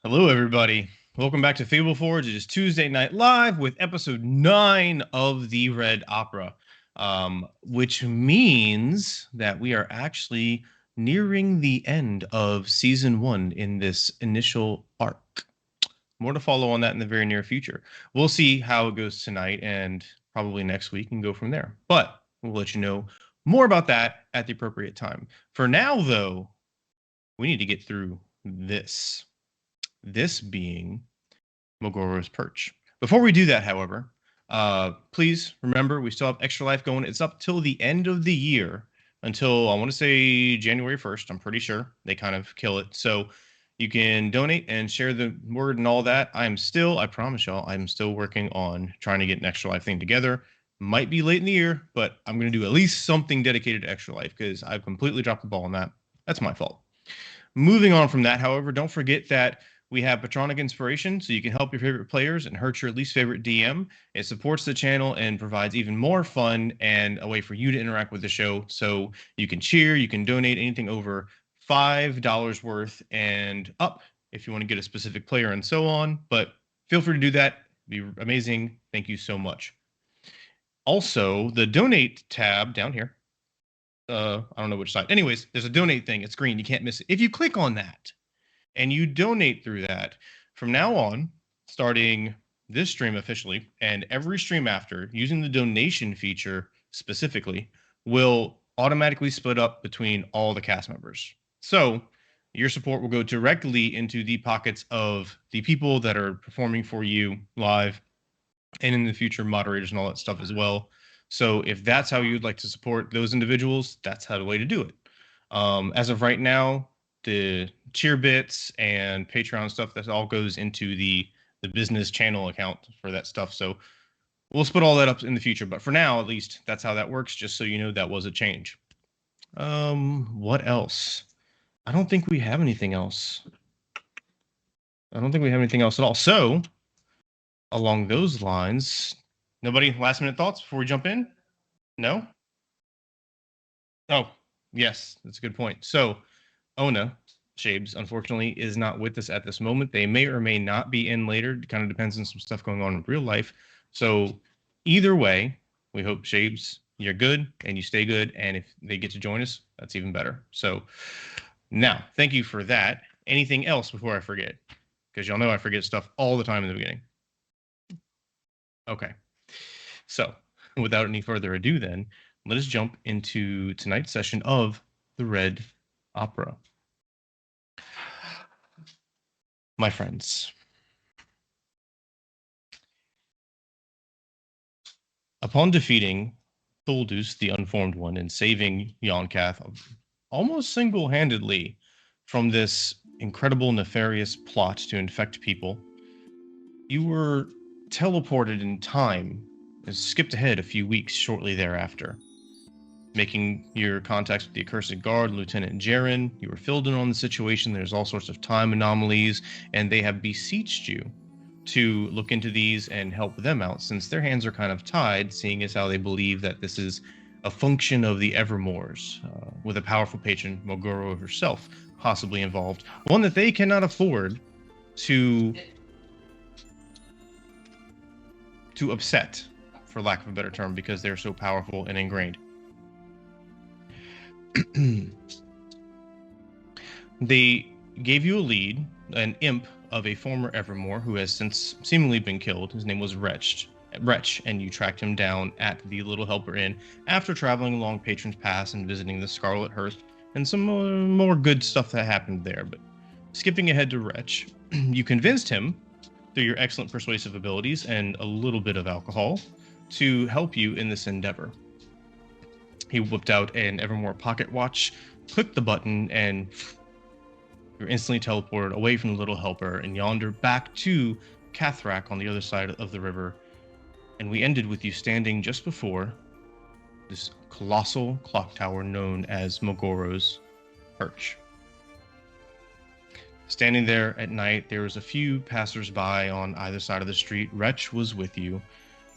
Hello, everybody. Welcome back to Fableforge. It is Tuesday Night Live with episode 9 of the Red Opera, which means that we are actually nearing the end of season 1 in this initial arc. More to follow on that in the very near future. We'll see how it goes tonight and probably next week and go from there. But we'll let you know more about that at the appropriate time. For now, though, we need to get through this. This being Mogoro's Perch. Before we do that, however, please remember we still have Extra Life going. It's up till the end of the year, until I want to say January 1st. I'm pretty sure they kind of kill it. So you can donate and share the word and all that. I promise y'all, I'm still working on trying to get an Extra Life thing together. Might be late in the year, but I'm going to do at least something dedicated to Extra Life because I've completely dropped the ball on that. That's my fault. Moving on from that, however, don't forget that we have Patronic Inspiration, so you can help your favorite players and hurt your least favorite DM. It supports the channel and provides even more fun and a way for you to interact with the show. So you can cheer, you can donate anything over $5 worth and up if you want to get a specific player and so on. But feel free to do that. It'd be amazing. Thank you so much. Also, the donate tab down here. I don't know which side. Anyways, there's a donate thing. It's green. You can't miss it. If you click on that, and you donate through that, from now on, starting this stream officially, and every stream after, using the donation feature specifically, will automatically split up between all the cast members. So your support will go directly into the pockets of the people that are performing for you live, and in the future, moderators and all that stuff as well. So if that's how you'd like to support those individuals, that's how the way to do it. As of right now, the cheer bits and Patreon stuff, that all goes into the business channel account for that stuff. So we'll split all that up in the future. But for now, at least, that's how that works, just so you know that was a change. What else? I don't think we have anything else. I don't think we have anything else at all. So, along those lines, nobody last minute thoughts before we jump in? No? Oh, yes, that's a good point. So, Ona Shabes, unfortunately, is not with us at this moment. They may or may not be in later. It kind of depends on some stuff going on in real life. So either way, we hope Shabes, you're good and you stay good. And if they get to join us, that's even better. So now, thank you for that. Anything else before I forget? Because y'all know I forget stuff all the time in the beginning. Okay. So without any further ado then, let us jump into tonight's session of the Red Opera. My friends, upon defeating Thuldus, the Unformed One, and saving Yon'Cath almost single-handedly from this incredible, nefarious plot to infect people, you were teleported in time and skipped ahead a few weeks shortly thereafter. Making your contacts with the Accursed Guard, Lieutenant Jaren, you were filled in on the situation. There's all sorts of time anomalies, and they have beseeched you to look into these and help them out, since their hands are kind of tied, seeing as how they believe that this is a function of the Evermores, with a powerful patron, Mogoro herself, possibly involved. One that they cannot afford to upset, for lack of a better term, because they're so powerful and ingrained. They gave you a lead, an imp of a former Evermore who has since seemingly been killed. His name was Wretch, and you tracked him down at the Little Helper Inn after traveling along Patron's Pass and visiting the Scarlet Hearth and some more good stuff that happened there. But skipping ahead to Wretch, you convinced him, through your excellent persuasive abilities and a little bit of alcohol, to help you in this endeavor. He whipped out an Evermore pocket watch, clicked the button, and you're instantly teleported away from the Little Helper and yonder back to Cathrak on the other side of the river. And we ended with you standing just before this colossal clock tower known as Mogoro's Perch. Standing there at night, there was a few passers-by on either side of the street. Wretch was with you,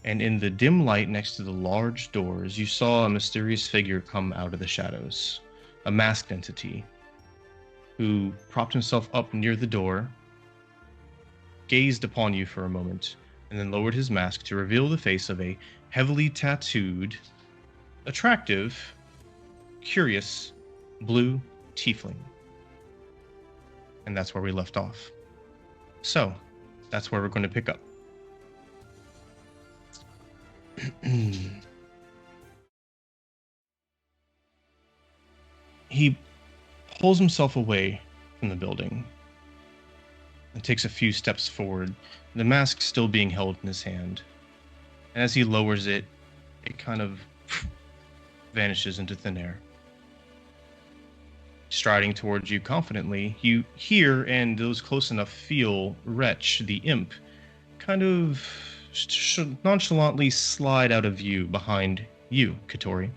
and in the dim light next to the large doors, you saw a mysterious figure come out of the shadows, a masked entity, who propped himself up near the door gazed upon you for a moment, and then lowered his mask to reveal the face of a heavily tattooed, attractive, curious, blue tiefling. And that's where we left off. So, that's where we're going to pick up. He pulls himself away from the building and takes a few steps forward, the mask still being held in his hand. And as he lowers it, it kind of vanishes into thin air. Striding towards you confidently, you hear and those close enough feel Wretch, the imp, kind of nonchalantly slide out of view behind you, Katori.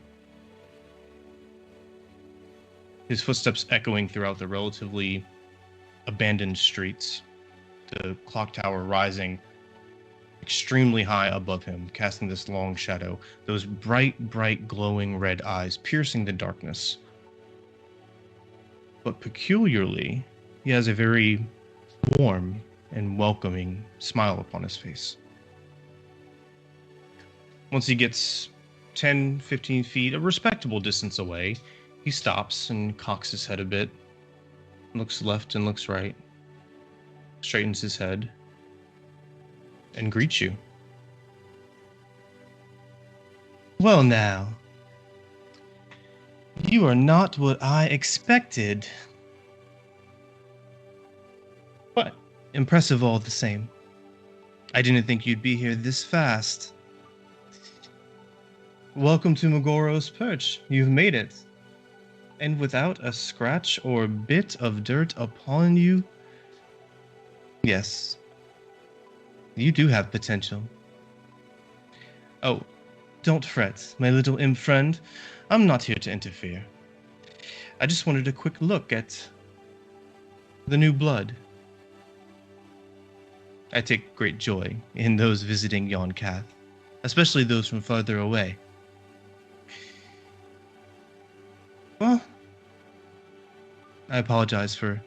His footsteps echoing throughout the relatively abandoned streets, the clock tower rising extremely high above him, casting this long shadow, those bright, glowing red eyes piercing the darkness. But peculiarly, he has a very warm and welcoming smile upon his face. Once he gets 10, 15 feet, a respectable distance away, he stops and cocks his head a bit, looks left and looks right, straightens his head, and greets you. Well now, you are not what I expected. But impressive all the same. I didn't think you'd be here this fast. Welcome to Megoro's Perch. You've made it. And without a scratch or bit of dirt upon you, yes, you do have potential. Oh, don't fret, my little imp friend. I'm not here to interfere. I just wanted a quick look at the new blood. I take great joy in those visiting Yon'Cath, especially those from farther away. Well, I apologize for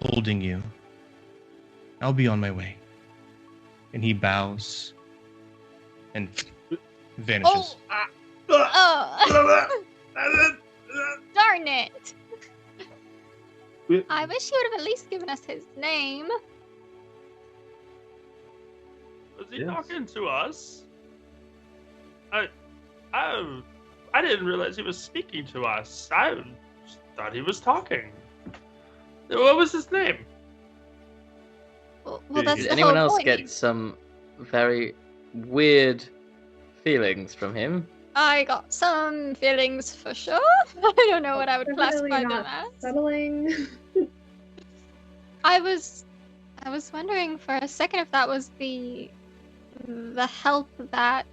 holding you. I'll be on my way. And he bows and vanishes. Darn it! I wish you would have at least given us his name. Was he talking to us? I didn't realize he was speaking to us. I thought he was talking. What was his name? Well, that's Did the anyone whole else point. get some very weird feelings from him? I got some feelings for sure. I don't know what I would Definitely classify them not as. settling. I was wondering for a second if that was the help that.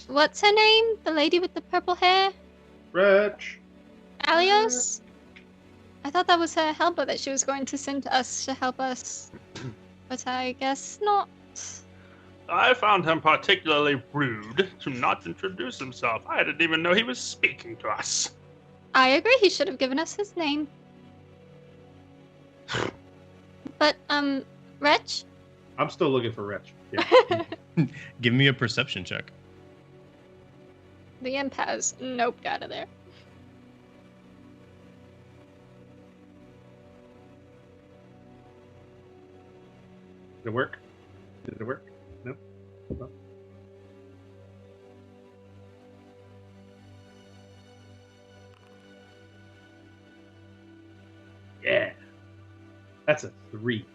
What's her name? The lady with the purple hair? Wretch. Alios? I thought that was her helper that she was going to send to us to help us. But I guess not. I found him particularly rude to not introduce himself. I didn't even know he was speaking to us. I agree, he should have given us his name. But, Wretch? I'm still looking for Wretch. Yeah. Give me a perception check. The imp has noped out of there. Did it work? Did it work? No? No? Yeah. That's a 3.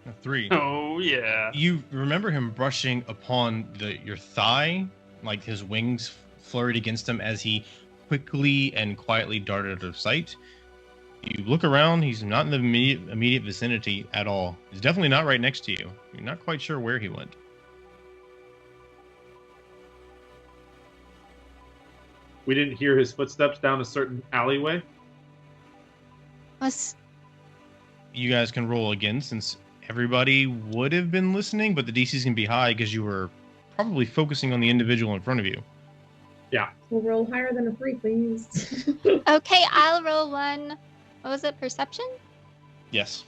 A 3. Oh, yeah. You remember him brushing upon your thigh, like his wings flurried against him as he quickly and quietly darted out of sight. You look around, he's not in the immediate vicinity at all. He's definitely not right next to you. You're not quite sure where he went. We didn't hear his footsteps down a certain alleyway. You guys can roll again since everybody would have been listening, but the DC's can be high because you were probably focusing on the individual in front of you. Yeah. We'll roll higher than a 3, please. Okay, I'll roll one. What was it, perception? Yes.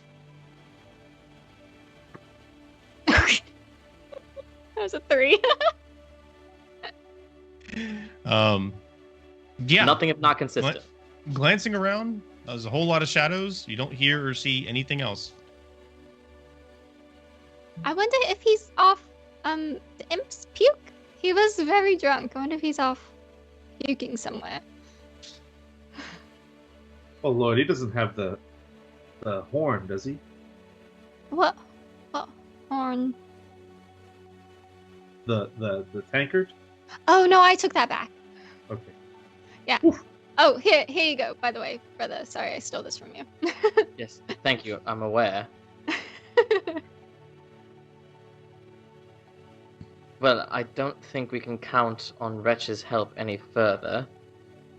was a 3. Yeah. Nothing if not consistent. Glancing around, there's a whole lot of shadows. You don't hear or see anything else. I wonder if he's off the imp's puke. He was very drunk. I wonder if he's off puking somewhere. Oh Lord, he doesn't have the horn, does he? What horn? The tankard? Oh no, I took that back. Okay. Yeah. Oof. Oh, here you go, by the way, brother. Sorry, I stole this from you. Yes, thank you. I'm aware. Well, I don't think we can count on Wretch's help any further,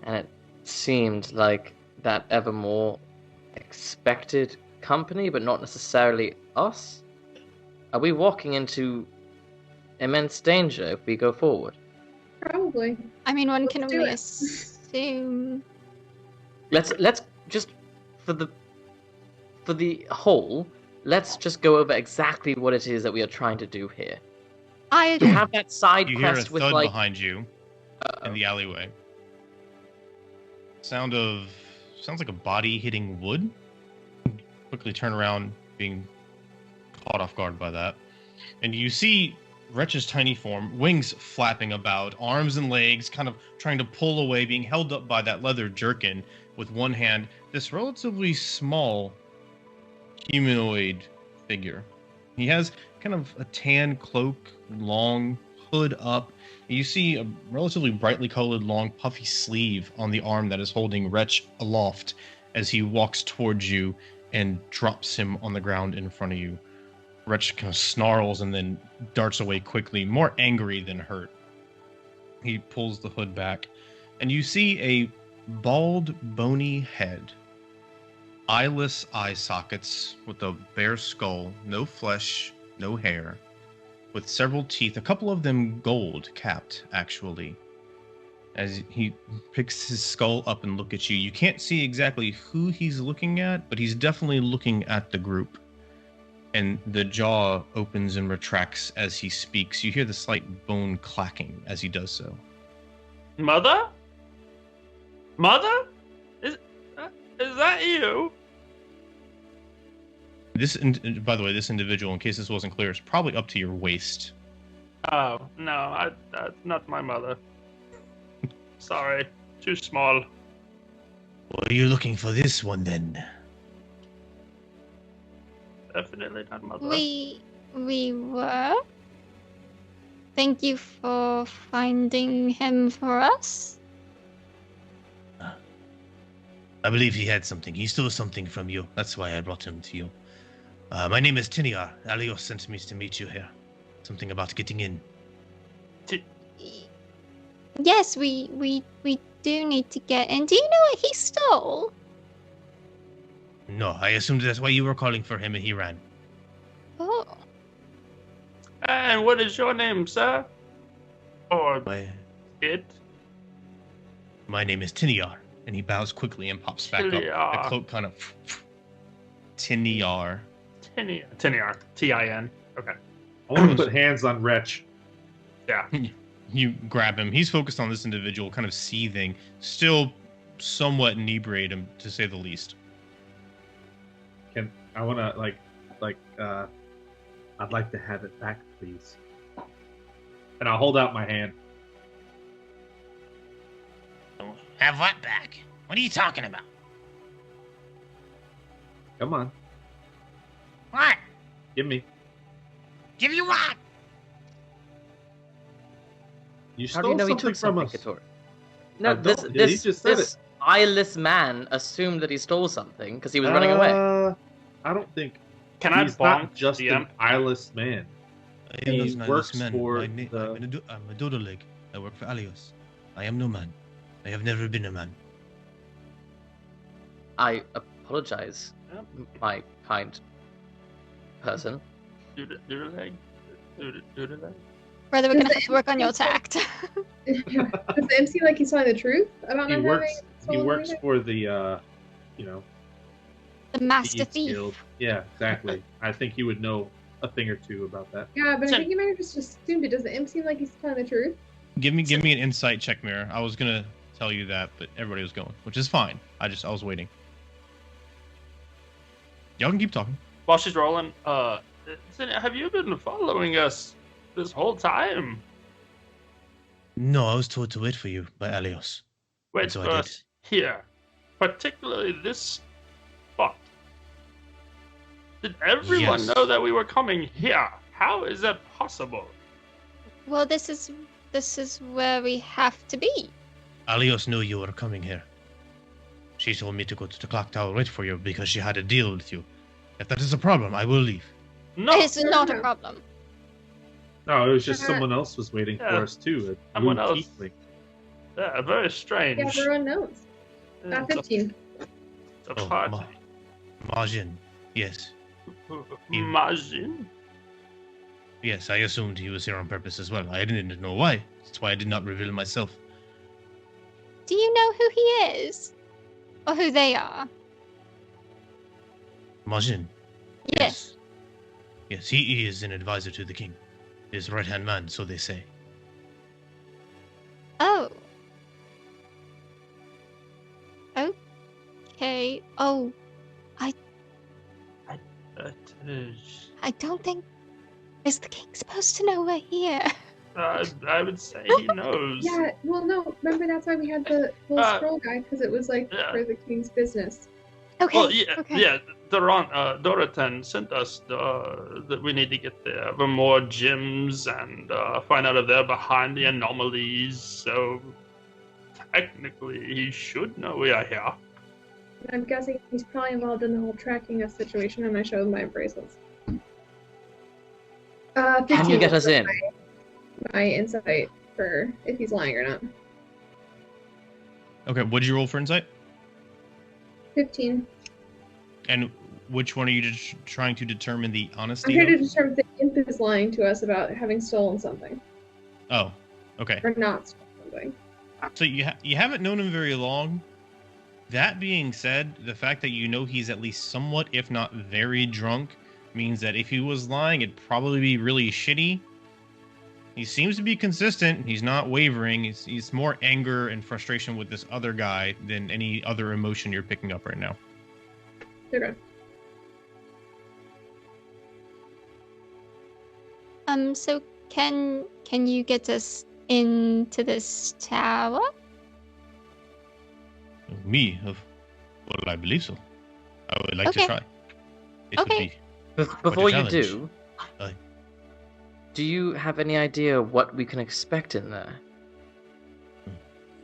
and it seemed like that Evermore expected company, but not necessarily us. Are we walking into immense danger if we go forward? Probably. I mean, one Let's can do only it. assume. Let's just for the whole, let's just go over exactly what it is that we are trying to do here. I We have that side You hear a quest with thud like behind you in the alleyway. Sounds like a body hitting wood. Quickly turn around, being caught off guard by that. And you see Wretch's tiny form, wings flapping about, arms and legs kind of trying to pull away, being held up by that leather jerkin with one hand. This relatively small humanoid figure. He has kind of a tan cloak, long hood up. You see a relatively brightly colored, long, puffy sleeve on the arm that is holding Wretch aloft as he walks towards you and drops him on the ground in front of you. Wretch kind of snarls and then darts away quickly, more angry than hurt. He pulls the hood back, and you see a bald, bony head, eyeless eye sockets with a bare skull, no flesh, no hair, with several teeth, a couple of them gold capped, actually. As he picks his skull up and look at you, you can't see exactly who he's looking at, but he's definitely looking at the group. And the jaw opens and retracts as he speaks. You hear the slight bone clacking as he does so. Mother? Mother? Is that you? By the way, this individual, in case this wasn't clear, is probably up to your waist. Oh, no, that's not my mother. Sorry, too small. Well, you're looking for this one then. Definitely not mother. we were. Thank you for finding him for us. I believe he had something. He stole something from you. That's why I brought him to you. My name is Tiniar. Alios sent me to meet you here. Something about getting in. Yes, we do need to get in. Do you know what he stole? No, I assumed that's why you were calling for him and he ran. Oh, And what is your name, sir? Or it? My name is Tiniar. And he bows quickly and pops back up. Tiniar. The cloak kind of... Tiniar. Tiniar. T-I-N. Okay. I want to put hands on Wretch. Yeah. You grab him. He's focused on this individual, kind of seething, still somewhat inebriated, to say the least. I want to I'd like to have it back, please. And I'll hold out my hand. Have what back? What are you talking about? Come on, What? give me. Give you what? You How do you stole know he something took from something, us. Katori? No, I this don't- yeah, he just said this eyeless man assumed that he stole something because he was running away. I don't think Can I he's not bonk just the an imp? eyeless man. He works for I'm a dodo leg. I work for Alios. I am no man. I have never been a man. I apologize, Yep. my kind person. Do the leg. Do the leg. brother, we're gonna have to work on your tact. Does the MC like he's telling the truth about He not works. having He stolen works anything? for the, the master Thieves thief. Guild. Yeah, exactly. I think he would know a thing or two about that. Yeah, but I think you might have just assumed it. Does the imp seem like he's telling the truth? Give me an insight check, Mirror. I was gonna tell you that, but everybody was going, which is fine. I was waiting. Y'all can keep talking. While she's rolling, have you been following us this whole time? No, I was told to wait for you by Alios. Wait so for us here, particularly this spot. Did everyone know that we were coming here? How is that possible? Well, this is where we have to be. Alios knew you were coming here. She told me to go to the clock tower wait for you because she had a deal with you. If that is a problem, I will leave. No, it's not a problem. No, it was just someone else was waiting for us too. Someone else. Yeah, very strange. Yeah, everyone knows. 15. It's a party. Majin, yes. Majin? Yes, I assumed he was here on purpose as well. I didn't know why. That's why I did not reveal myself. Do you know who he is? Or who they are? Majin? Yes. Yes, he is an advisor to the king. His right-hand man, so they say. Oh. Okay. Oh. I don't think... Is the king supposed to know we're here? I would say he knows. Yeah, well, no. Remember, that's why we had the little scroll guy, because it was, like, for the king's business. Okay. Well, yeah, okay. yeah. Dorotan sent us that we need to get the Evermore gems and find out if they're behind the anomalies. So technically, he should know we are here. I'm guessing he's probably involved in the whole tracking us situation, and I showed my bracelets. Can you get us in? My insight for if he's lying or not. Okay, what'd you roll for insight? 15. And which one are you trying to determine the honesty I'm trying to of? determine if the imp is lying to us about having stolen something. Oh, okay. Or not stolen something. So you haven't known him very long. That being said, the fact that you know he's at least somewhat, if not very drunk, means that if he was lying, it'd probably be really shitty. He seems to be consistent. He's not wavering. He's more anger and frustration with this other guy than any other emotion you're picking up right now. Okay. So can you get us into this tower? Me? Well, I believe so. I would like to try. It would Okay. be Before you challenge. do, Aye. do you have any idea what we can expect in there?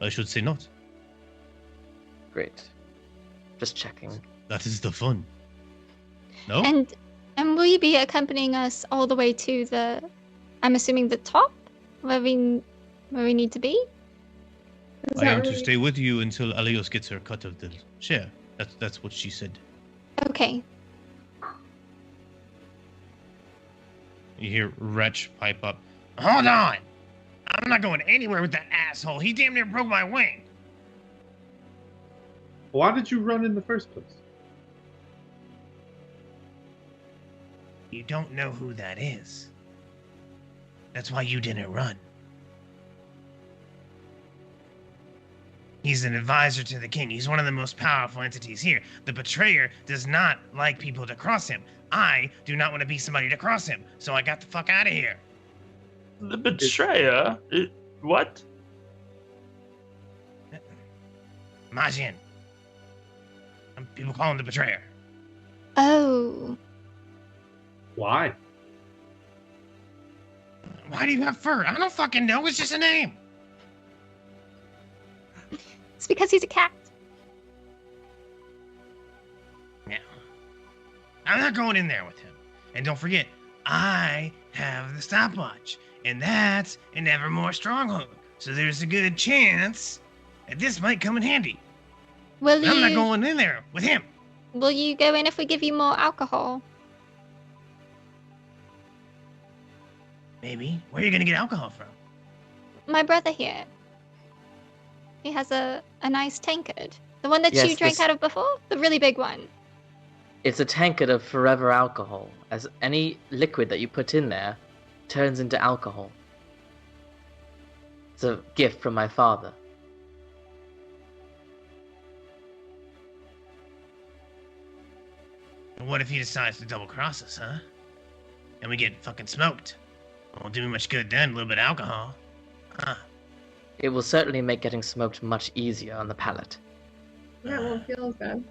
I should say not. Great. Just checking. That is the fun. No? And will you be accompanying us all the way to the, I'm assuming the top, where we need to be? Is I that am to really- stay with you until Alios gets her cut of the share. That's what she said. Okay. You hear Wretch pipe up. Hold on! I'm not going anywhere with that asshole. He damn near broke my wing. Why did you run in the first place? You don't know who that is. That's why you didn't run. He's an advisor to the king. He's one of the most powerful entities here. The betrayer does not like people to cross him. I do not want to be somebody to cross him, so I got the fuck out of here. The betrayer? What? Majin. People call him the betrayer. Oh. Why? Why do you have fur? I don't fucking know. It's just a name. It's because he's a cat. Yeah. I'm not going in there with him. And don't forget, I have the stopwatch. And that's an Evermore stronghold. So there's a good chance that this might come in handy. Will I'm not you going in there with him. will you go in if we give you more alcohol? Maybe. Where are you going to get alcohol from? My brother here. He has a nice tankard. The one that Yes, you drank this- out of before? The really big one. It's a tankard of forever alcohol, as any liquid that you put in there turns into alcohol. It's a gift from my father. What if he decides to double cross us, huh? And we get fucking smoked? Won't do me much good then, a little bit of alcohol. Huh. It will certainly make getting smoked much easier on the palate. Yeah, it won't feel as bad.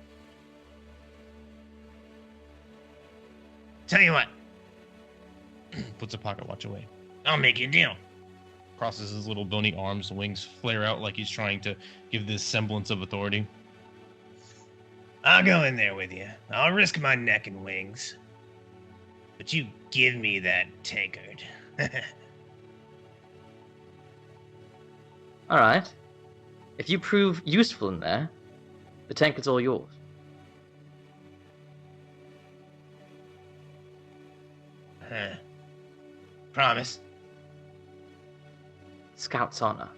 Tell you what. Puts a pocket watch away. I'll make you a deal. Crosses his little bony arms, wings flare out like he's trying to give this semblance of authority. I'll go in there with you. I'll risk my neck and wings. But you give me that tankard. Alright. If you prove useful in there, the tankard's all yours. Promise. Scout's honor.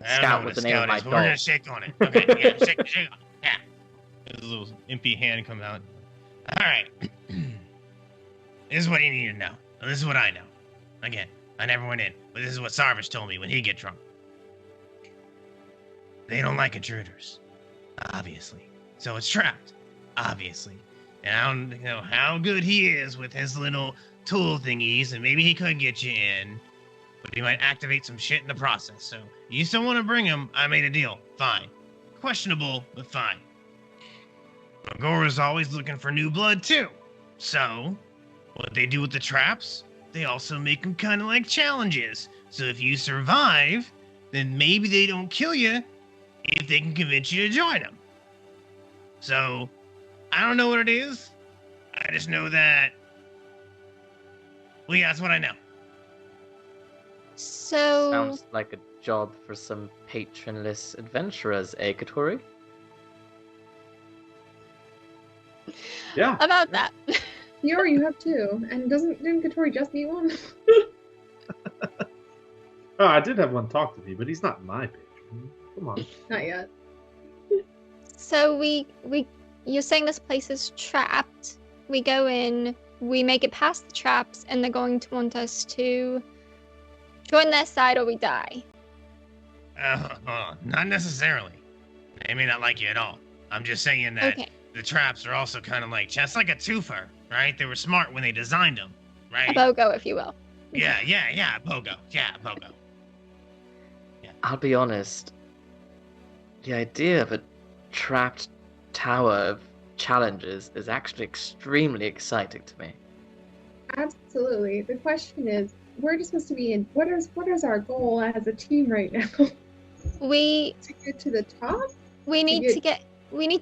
I don't know Scout what was a the name of scout my is, but we're gonna dog. shake on it. Okay, yeah, shake on it. Yeah. His little impy hand come out. Alright. This is what you need to know. This is what I know. Again, I never went in, but this is what Sarvish told me when he get drunk. They don't like intruders. Obviously. So it's trapped. Obviously. And I don't know how good he is with his little tool thingies, and maybe he could get you in, but he might activate some shit in the process. So you still want to bring him? I made a deal. Fine. Questionable, but fine. Agora's always looking for new blood too. So what they do with the traps, they also make them kind of like challenges. So if you survive, then maybe they don't kill you if they can convince you to join them. So I don't know what it is. I just know that. Well, yeah, that's what I know. So Sounds like a job for some patronless adventurers, eh, Katori? Yeah. about that. Fiora, you have two. And didn't Katori just need one? Oh, I did have one talk to me, but he's not my patron. Come on. Not yet. So you're saying this place is trapped. We go in, we make it past the traps, and they're going to want us to join their side or we die. Not necessarily. They may not like you at all. I'm just saying that Okay. the traps are also kind of like, it's like a twofer, right? They were smart when they designed them, right? A BOGO, if you will. Yeah, Pogo. Yeah, Pogo. I'll be honest. The idea of a trapped tower of challenges is actually extremely exciting to me. Absolutely. The question is, we're just supposed to be in. What is our goal as a team right now? We To get to the top? need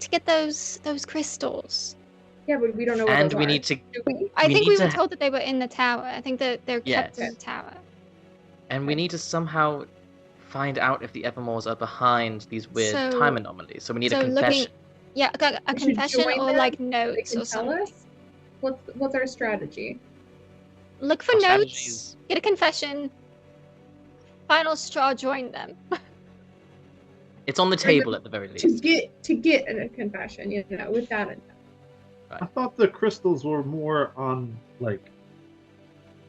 to get those crystals. Yeah, but we don't know where And those we are. need to Do we? I We think need we to were told that they were in the tower. I think that they're kept in Yes. the tower. somehow find out if the Evermores are behind these weird So- time anomalies. So we need a so looking- confession. Yeah, a We should confession join or them. like They notes can or tell something. us. What's our strategy? Look for Our notes. strategy is- Get a confession. Final straw, join them. It's on the table at the very To least. get a confession, with that intent. I thought the crystals were more on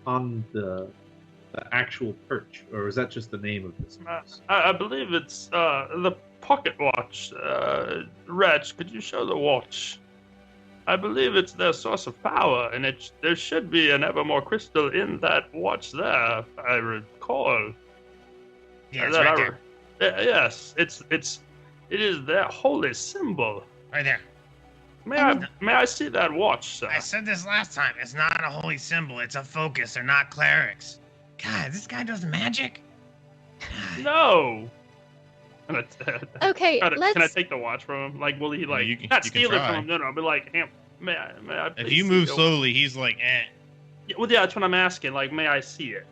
the actual perch, or is that just the name of this? I believe it's the pocket watch. Wretch, could you show the watch? I believe it's their source of power, and there should be an Evermore crystal in that watch there, if I recall. Yeah, it's That right I there. Yes, it is their holy symbol. Right there. May I see that watch, sir? I said this last time. It's not a holy symbol. It's a focus. They're not clerics. God, this guy does magic? God. No. Okay, Can I let's. take the watch from him? Like, will he Yeah, you can not steal it try. from him? No, I'll be like, hey, may I? If please you see move the- slowly, he's like, eh. Yeah, well, yeah, that's what I'm asking. Like, may I see it?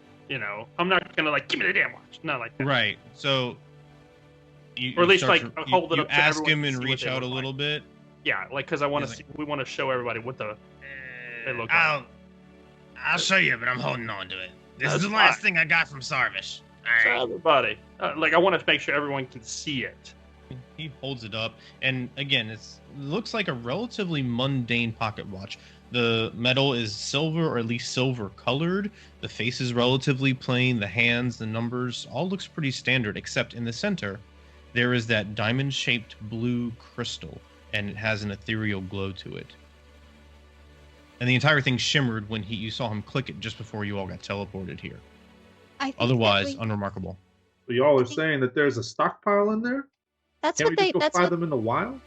I'm not gonna give me the damn watch. Not like that. Right. So, you, Or at you least, start like, to- hold it you up to ask everyone him to and see what reach they out a look little like. bit. Yeah, like, because I want Yeah, to. We want to show everybody what the. They look I'll show you, but I'm holding on to it. This is That's the last fine. thing I got from Sarvish. So All right. everybody, like, I want to make sure everyone can see it. He holds it up, and again, it looks like a relatively mundane pocket watch. The metal is silver, or at least silver colored. The face is relatively plain. The hands, the numbers, all looks pretty standard, except in the center, there is that diamond-shaped blue crystal, and it has an ethereal glow to it. And the entire thing shimmered when you saw him click it just before you all got teleported here. Otherwise, unremarkable. So y'all are saying that there's a stockpile in there? That's Can't what we they. just go That's find what. them in the wild?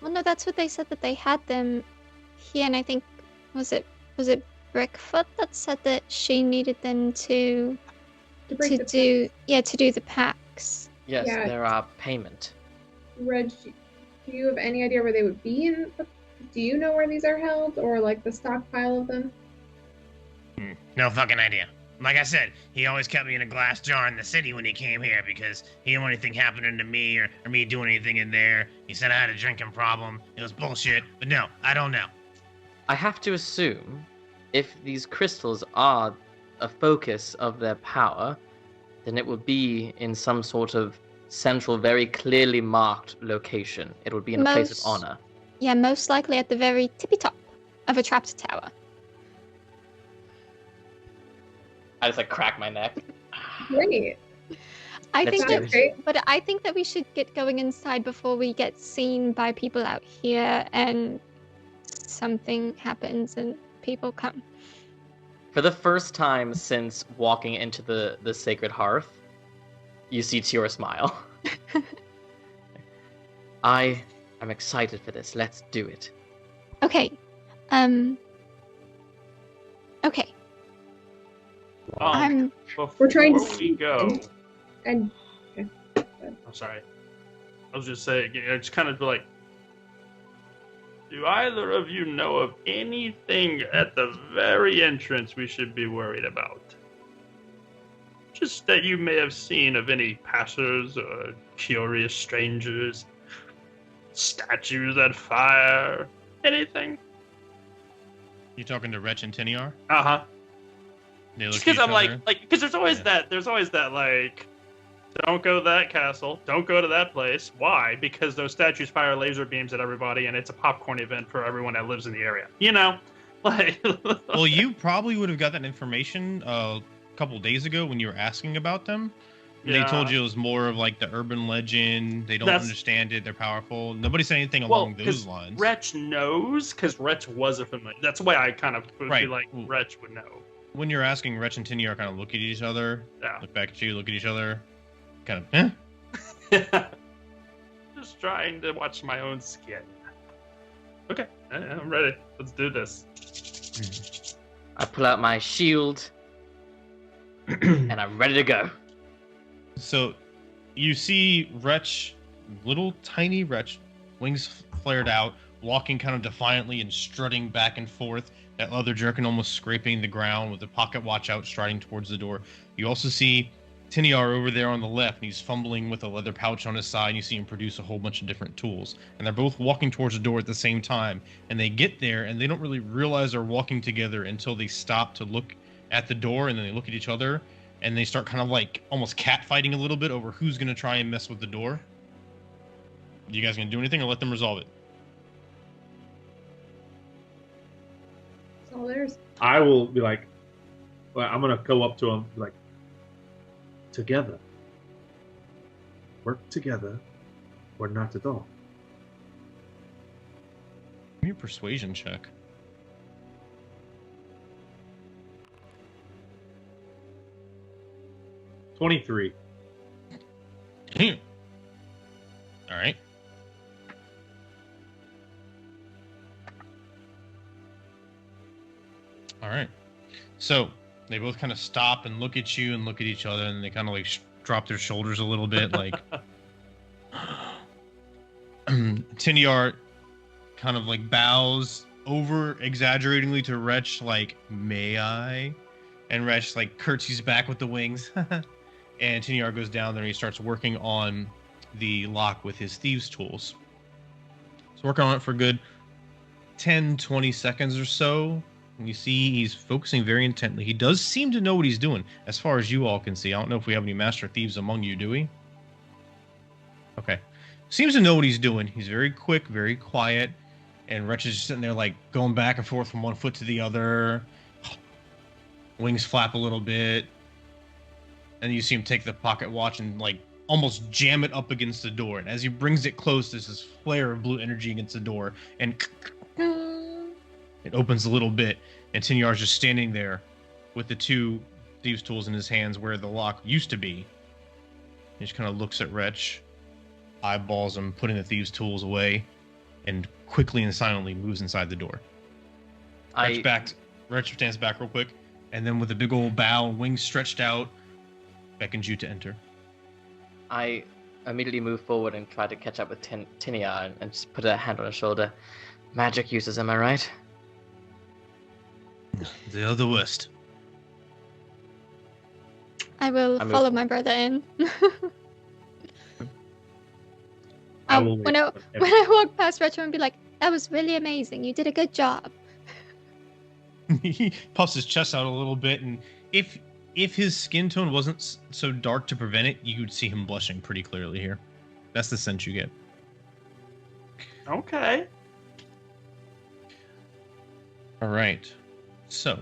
Well, no, that's what they said that they had them here, and I think was it Brickfoot that said that she needed them to break the do the packs. Yes, Yeah. there are payment. Reg, do you have any idea where they would be in? Do you know where these are held, or like the stockpile of them? No fucking idea. Like I said, he always kept me in a glass jar in the city when he came here because he didn't want anything happening to me or me doing anything in there. He said I had a drinking problem. It was bullshit. But no, I don't know. I have to assume if these crystals are a focus of their power, then it would be in some sort of central, very clearly marked location. It would be in a place of honor. Yeah, most likely at the very tippy top of a trapped tower. I just crack my neck. Great. I Let's think do that, it. but I think that we should get going inside before we get seen by people out here and something happens and people come. For the first time since walking into the sacred hearth, you see Tiora smile. I am excited for this. Let's do it. Okay. Okay. I'm We're trying to Before we go. And I'm sorry. I was just saying, it's kind of like, do either of you know of anything at the very entrance we should be worried about? Just that you may have seen of any passers or curious strangers, statues at fire, anything? You talking to Wretch and Tiniar? Uh-huh. They look Just at because each I'm other. because there's always Yeah. that, like, don't go to that castle, don't go to that place. Why? Because those statues fire laser beams at everybody, and it's a popcorn event for everyone that lives in the area. You know? Like, Well, you probably would have got that information a couple days ago when you were asking about them. They told you it was more of like the urban legend. They don't understand it. They're powerful. Nobody said anything along those lines. Wretch knows, because Wretch was a familiar. That's why I kind of feel like Wretch would know. When you're asking, Wretch and Tiniar kind of look at each other, Yeah. look back at you, look at each other, kind of, eh? Just trying to watch my own skin. Okay, I'm ready. Let's do this. I pull out my shield, and I'm ready to go. So, you see Wretch, little tiny Wretch, wings flared out, walking kind of defiantly and strutting back and forth, that leather jerkin almost scraping the ground with the pocket watch out, striding towards the door. You also see Tiniar over there on the left, and he's fumbling with a leather pouch on his side, and you see him produce a whole bunch of different tools. And they're both walking towards the door at the same time, and they get there, and they don't really realize they're walking together until they stop to look at the door, and then they look at each other, and they start kind of like almost catfighting a little bit over who's going to try and mess with the door. You guys going to do anything or let them resolve it? that's all there's. I will be like, well, I'm gonna go up to him, be like, together, work together, or not at all. Give me a persuasion check. $23. All right. All right. So they both kind of stop and look at you and look at each other, and they kind of like drop their shoulders a little bit, like. Tiniar kind of like bows over exaggeratingly to Wretch, like, may I? And Wretch like curtsies back with the wings. And Tiniar goes down there and he starts working on the lock with his thieves' tools. He's working on it for a good 10-20 seconds or so. And you see he's focusing very intently. He does seem to know what he's doing, as far as you all can see. I don't know if we have any master thieves among you, do we? Okay. seems to know what he's doing. He's very quick, very quiet, and Wretch is just sitting there like going back and forth from one foot to the other. Wings flap a little bit, and you see him take the pocket watch and like almost jam it up against the door. And as he brings it close, there's this flare of blue energy against the door, and it opens a little bit, and Tinyar's just standing there with the two thieves' tools in his hands where the lock used to be. He just kind of looks at Wretch, eyeballs him, putting the thieves' tools away, and quickly and silently moves inside the door. Wretch stands back real quick, and then with a big old bow, wings stretched out, beckons you to enter. I immediately move forward and try to catch up with Tinyar and just put a hand on her shoulder. Magic uses, am I right? They are the worst. I will follow my brother in. When I walk past Retro and be like, that was really amazing. You did a good job. He puffs his chest out a little bit, and if his skin tone wasn't so dark to prevent it, you would see him blushing pretty clearly here. That's the sense you get. Okay. All right. So,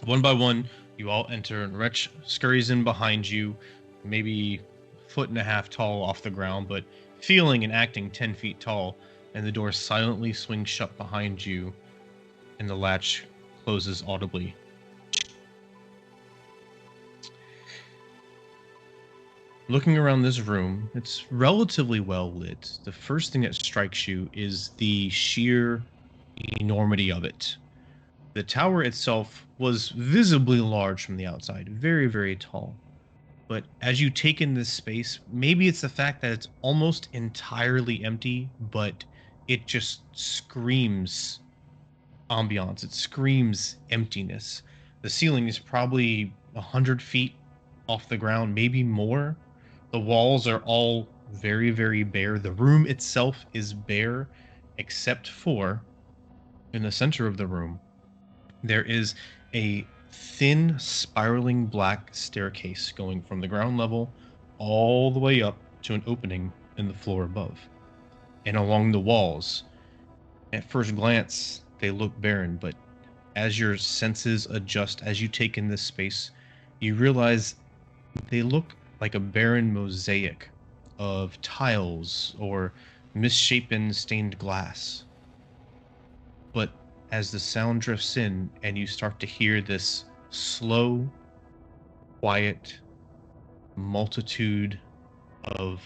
one by one, you all enter, and Wretch scurries in behind you, maybe a foot and a half tall off the ground, but feeling and acting 10 feet tall, and the door silently swings shut behind you, and the latch closes audibly. Looking around this room, it's relatively well lit. The first thing that strikes you is the sheer enormity of it. The tower itself was visibly large from the outside, very, very tall. But as you take in this space, maybe it's the fact that it's almost entirely empty, but it just screams ambiance. It screams emptiness. The ceiling is probably 100 feet off the ground, maybe more. The walls are all very, very bare. The room itself is bare, except for in the center of the room, there is a thin, spiraling black staircase going from the ground level all the way up to an opening in the floor above. And along the walls, at first glance, they look barren, but as your senses adjust, as you take in this space, you realize they look like a barren mosaic of tiles or misshapen stained glass. But as the sound drifts in and you start to hear this slow, quiet multitude of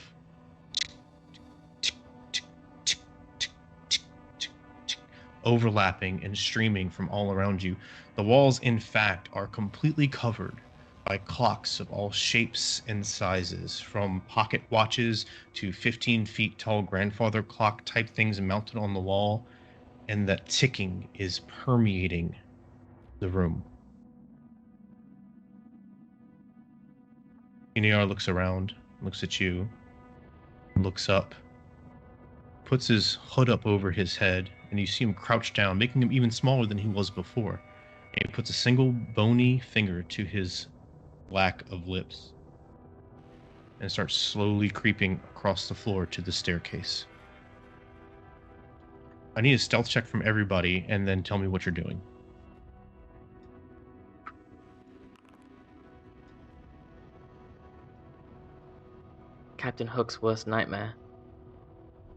overlapping and streaming from all around you, the walls, in fact, are completely covered by clocks of all shapes and sizes, from pocket watches to 15 feet tall grandfather clock type things mounted on the wall, and that ticking is permeating the room. Inyar looks around, looks at you, looks up, puts his hood up over his head, and you see him crouch down, making him even smaller than he was before. And he puts a single bony finger to his lack of lips and starts slowly creeping across the floor to the staircase. I need a stealth check from everybody, and then tell me what you're doing. Captain Hook's worst nightmare.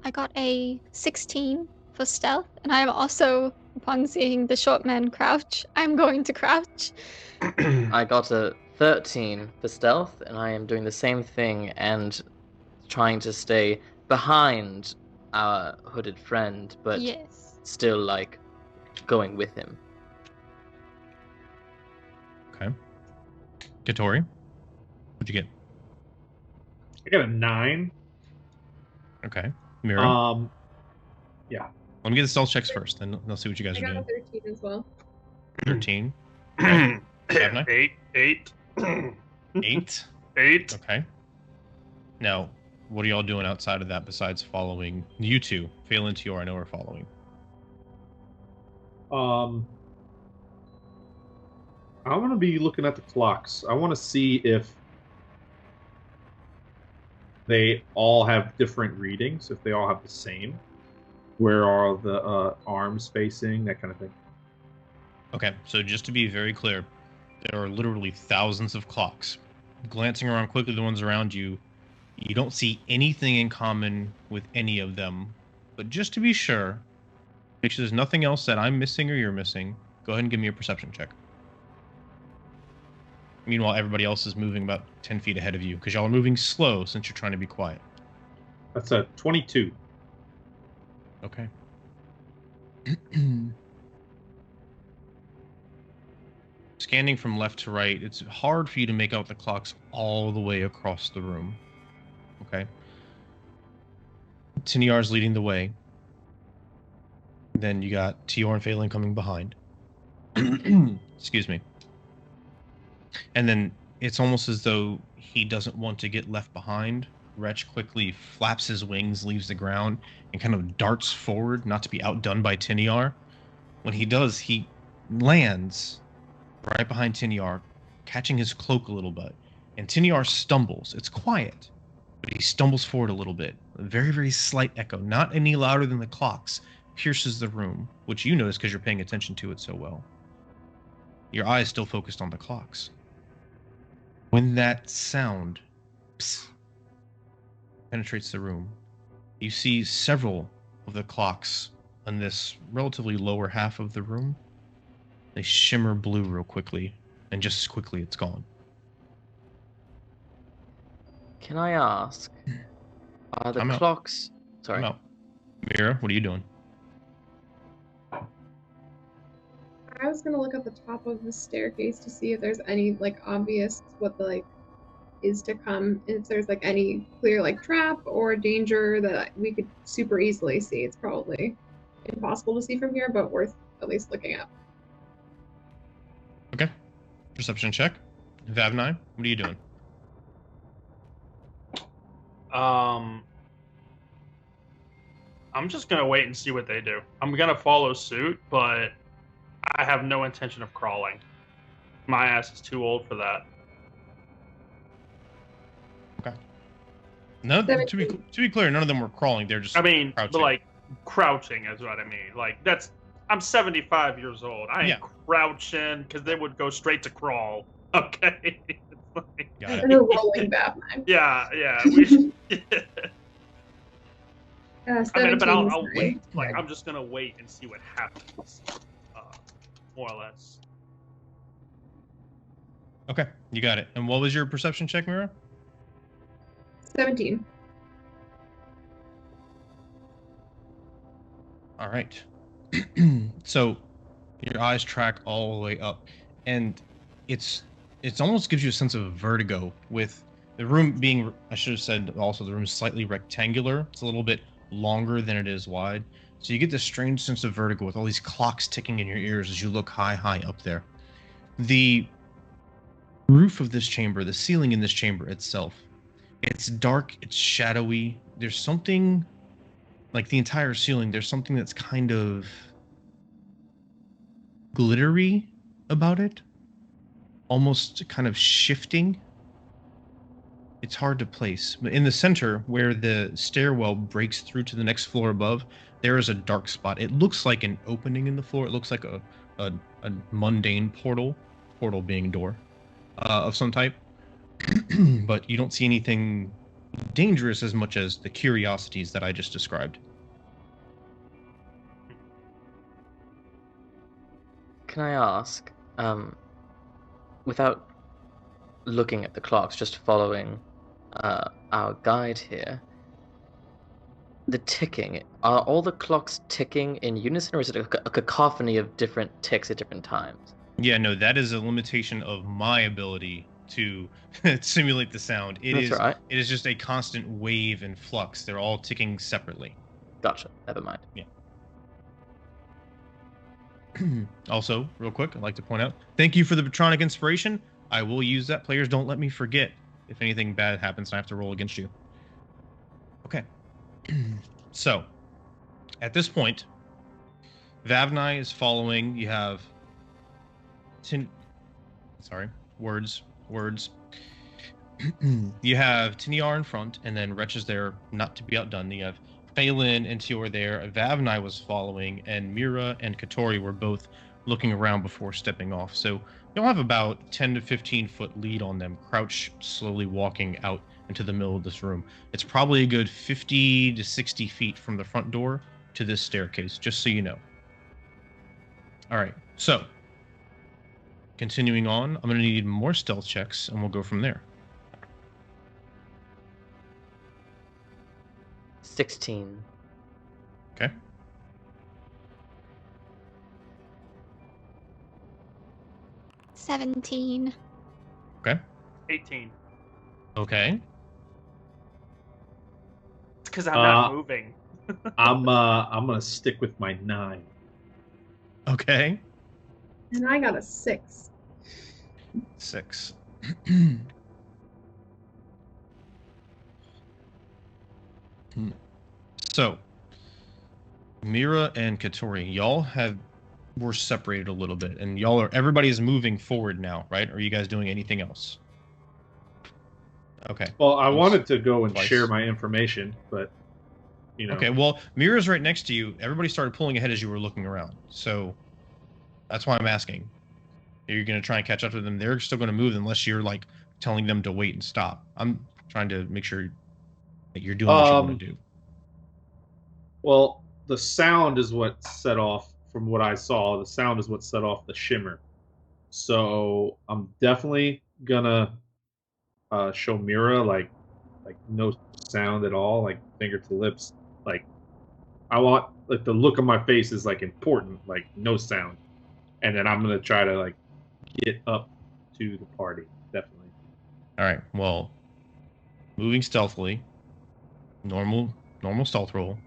I got a 16 for stealth, and I am also, upon seeing the short man crouch, I'm going to crouch. I got a 13 for stealth, and I am doing the same thing and trying to stay behind our hooded friend, but Yes. still, like, going with him. Okay. Katori, what'd you get? I got a 9. Okay. Mira? Yeah. Let me get the stealth checks first, then I'll see what you guys I are got a doing. 13 as well. 13. Okay. Seven, Eight. 8. 8. Okay. Now, what are y'all doing outside of that besides following? You two, Phelan and Tior, I know are following. I want to be looking at the clocks. I want to see if they all have different readings. If they all have the same, where are the arms facing, that kind of thing. Okay, so just to be very clear, there are literally thousands of clocks. Glancing around quickly, the ones around you, you don't see anything in common with any of them. But just to be sure, make sure there's nothing else that I'm missing or you're missing, go ahead and give me a perception check. Meanwhile, everybody else is moving about 10 feet ahead of you, because y'all are moving slow since you're trying to be quiet. That's a 22. Okay. Scanning from left to right, it's hard for you to make out the clocks all the way across the room. Okay. Tiniar's leading the way. Then you got Tior and Phelan coming behind. Excuse me. And then it's almost as though he doesn't want to get left behind. Wretch quickly flaps his wings, leaves the ground, and kind of darts forward, not to be outdone by Tiniar. When he does, he lands right behind Tiniar, catching his cloak a little bit. And Tiniar stumbles. It's quiet, but he stumbles forward a little bit. A very, very slight echo, not any louder than the clocks, pierces the room, which you notice because you're paying attention to it so well. Your eye is still focused on the clocks. When that sound penetrates the room, you see several of the clocks on this relatively lower half of the room. They shimmer blue real quickly, and just as quickly it's gone. Can I ask, are the I'm out. clocks... Sorry. I'm out. Mira, what are you doing? I was gonna look at the top of the staircase to see if there's any obvious what the is to come, and if there's any clear trap or danger that we could super easily see. It's probably impossible to see from here, but worth at least looking at. Okay. Perception check. Vav9, what are you doing? I'm just gonna wait and see what they do. I'm gonna follow suit, but I have no intention of crawling. My ass is too old for that. Okay. No, to be clear, none of them were crawling. They're just crouching. crouching. Crouching is what I mean. I'm 75 years old. I ain't crouching because they would go straight to crawl. Okay. Got it. They're rolling Batman. Yeah. But I'll wait. I'm just gonna wait and see what happens. More or less. Okay, you got it. And what was your perception check, Mira? 17. All right. So your eyes track all the way up, and it's almost gives you a sense of vertigo with the room being, I should have said also, the room is slightly rectangular. It's a little bit longer than it is wide. So you get this strange sense of vertigo with all these clocks ticking in your ears as you look high up there. The roof of this chamber, the ceiling in this chamber itself, it's dark, it's shadowy. There's something, like the entire ceiling, there's something that's kind of glittery about it. Almost kind of shifting. It's hard to place. But in the center, where the stairwell breaks through to the next floor above, there is a dark spot. It looks like an opening in the floor. It looks like a mundane portal being a door of some type. But you don't see anything dangerous as much as the curiosities that I just described. Can I ask, without looking at the clocks, just following our guide here, the ticking, are all the clocks ticking in unison, or is it a cacophony of different ticks at different times? Yeah, no, that is a limitation of my ability to simulate the sound. That's right. It is just a constant wave and flux. They're all ticking separately. Gotcha. Never mind. Yeah. Also, real quick, I'd like to point out, thank you for the Patronic inspiration. I will use that. Players, don't let me forget if anything bad happens and I have to roll against you. Okay. So, at this point, Vavnai is following. You have words. you have Tiniar in front, and then Wretch is there, not to be outdone. You have Phelan and Tior there. Vavnai was following, and Mira and Katori were both looking around before stepping off. So you'll have about 10 to 15 foot lead on them, crouch slowly walking out into the middle of this room. It's probably a good 50 to 60 feet from the front door to this staircase, just so you know. All right, so continuing on, I'm going to need more stealth checks, and we'll go from there. 16. Okay. $17. Okay. 18. Okay. It's because I'm not moving. I'm gonna stick with my 9. Okay. And I got a 6. 6. So, Mira and Katori, y'all were separated a little bit, and everybody is moving forward now, right? Or are you guys doing anything else? Okay. Well, I Once, wanted to go and twice. share my information, but you know. Okay, well, Mira's right next to you. Everybody started pulling ahead as you were looking around, so that's why I'm asking. Are you going to try and catch up to them? They're still going to move unless you're like telling them to wait and stop. I'm trying to make sure that you're doing what you want to do. Well, the sound is what set off, from what I saw, the sound is what set off the shimmer. So I'm definitely gonna show Mira like no sound at all, like finger to lips. Like I want like the look on my face is like important, like no sound. And then I'm gonna try to like get up to the party, definitely. All right. Well, moving stealthily, normal stealth roll.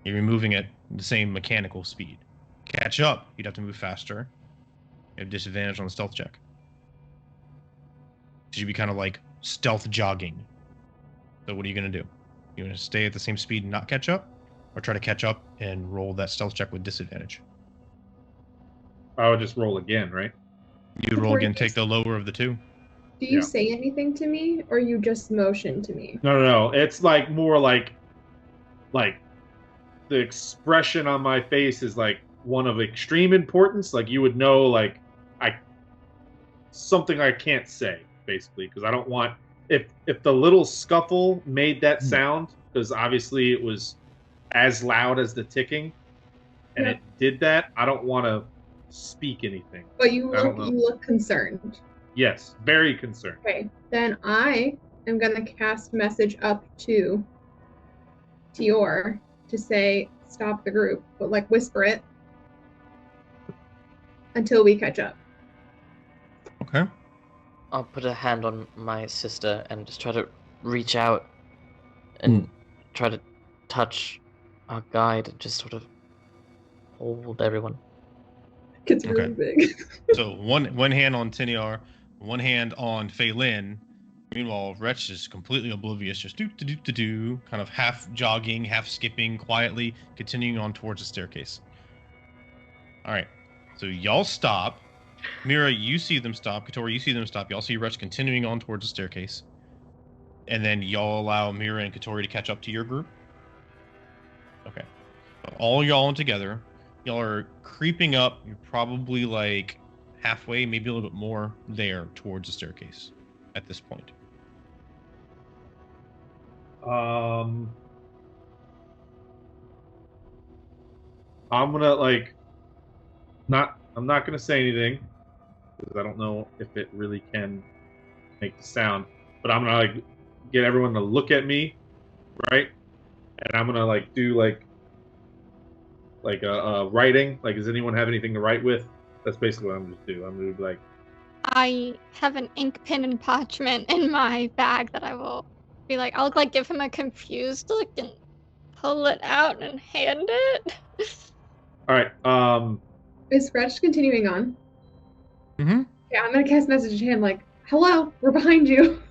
You're moving at the same mechanical speed. Catch up, you'd have to move faster. You have disadvantage on the stealth check. So you'd be kind of like stealth jogging. So what are you going to do? You want to stay at the same speed and not catch up? Or try to catch up and roll that stealth check with disadvantage? I would just roll again, right? You roll again, take the lower of the two. Do you say anything to me, or you just motion to me? No. It's like more like the expression on my face is like one of extreme importance. Like you would know, like something I can't say, basically, because I don't want if the little scuffle made that sound, because obviously it was as loud as the ticking, and it did that. I don't want to speak anything. But you look concerned. Yes, very concerned. Okay, then I am gonna cast message up to Tior to say stop the group, but like whisper it until we catch up. Okay. I'll put a hand on my sister and just try to reach out and try to touch our guide and just sort of hold everyone. It's really big. So one hand on Tiniar, one hand on Phelan. Meanwhile, Wretch is completely oblivious, just do, kind of half jogging, half skipping, quietly continuing on towards the staircase. All right, so y'all stop. Mira, you see them stop. Katori, you see them stop. Y'all see Wretch continuing on towards the staircase. And then y'all allow Mira and Katori to catch up to your group? Okay. All y'all together, y'all are creeping up. You're probably like halfway, maybe a little bit more there towards the staircase at this point. I'm gonna I'm not gonna say anything because I don't know if it really can make the sound. But I'm gonna like get everyone to look at me, right? And I'm gonna like do like a writing. Like, does anyone have anything to write with? That's basically what I'm gonna do. I'm gonna be like, I have an ink pen and parchment in my bag that I will be like, I'll like give him a confused look and pull it out and hand it. all right. Is Wretch continuing on? Mm-hmm. Yeah, I'm gonna cast message to him like, hello, we're behind you.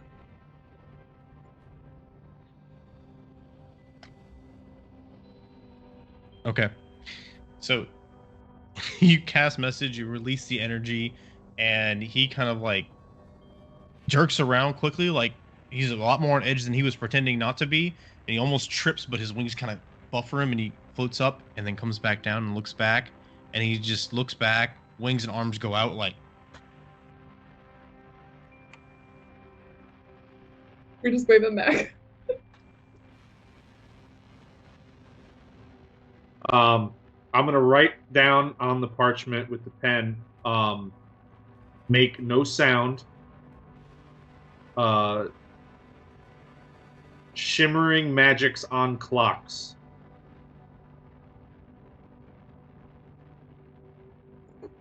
Okay. So you cast message, you release the energy, and he kind of like jerks around quickly, like he's a lot more on edge than he was pretending not to be, and he almost trips, but his wings kind of buffer him, and he floats up and then comes back down and looks back, and he just looks back, wings and arms go out like. We just wave him back. I'm gonna write down on the parchment with the pen. Make no sound. Shimmering magics on clocks.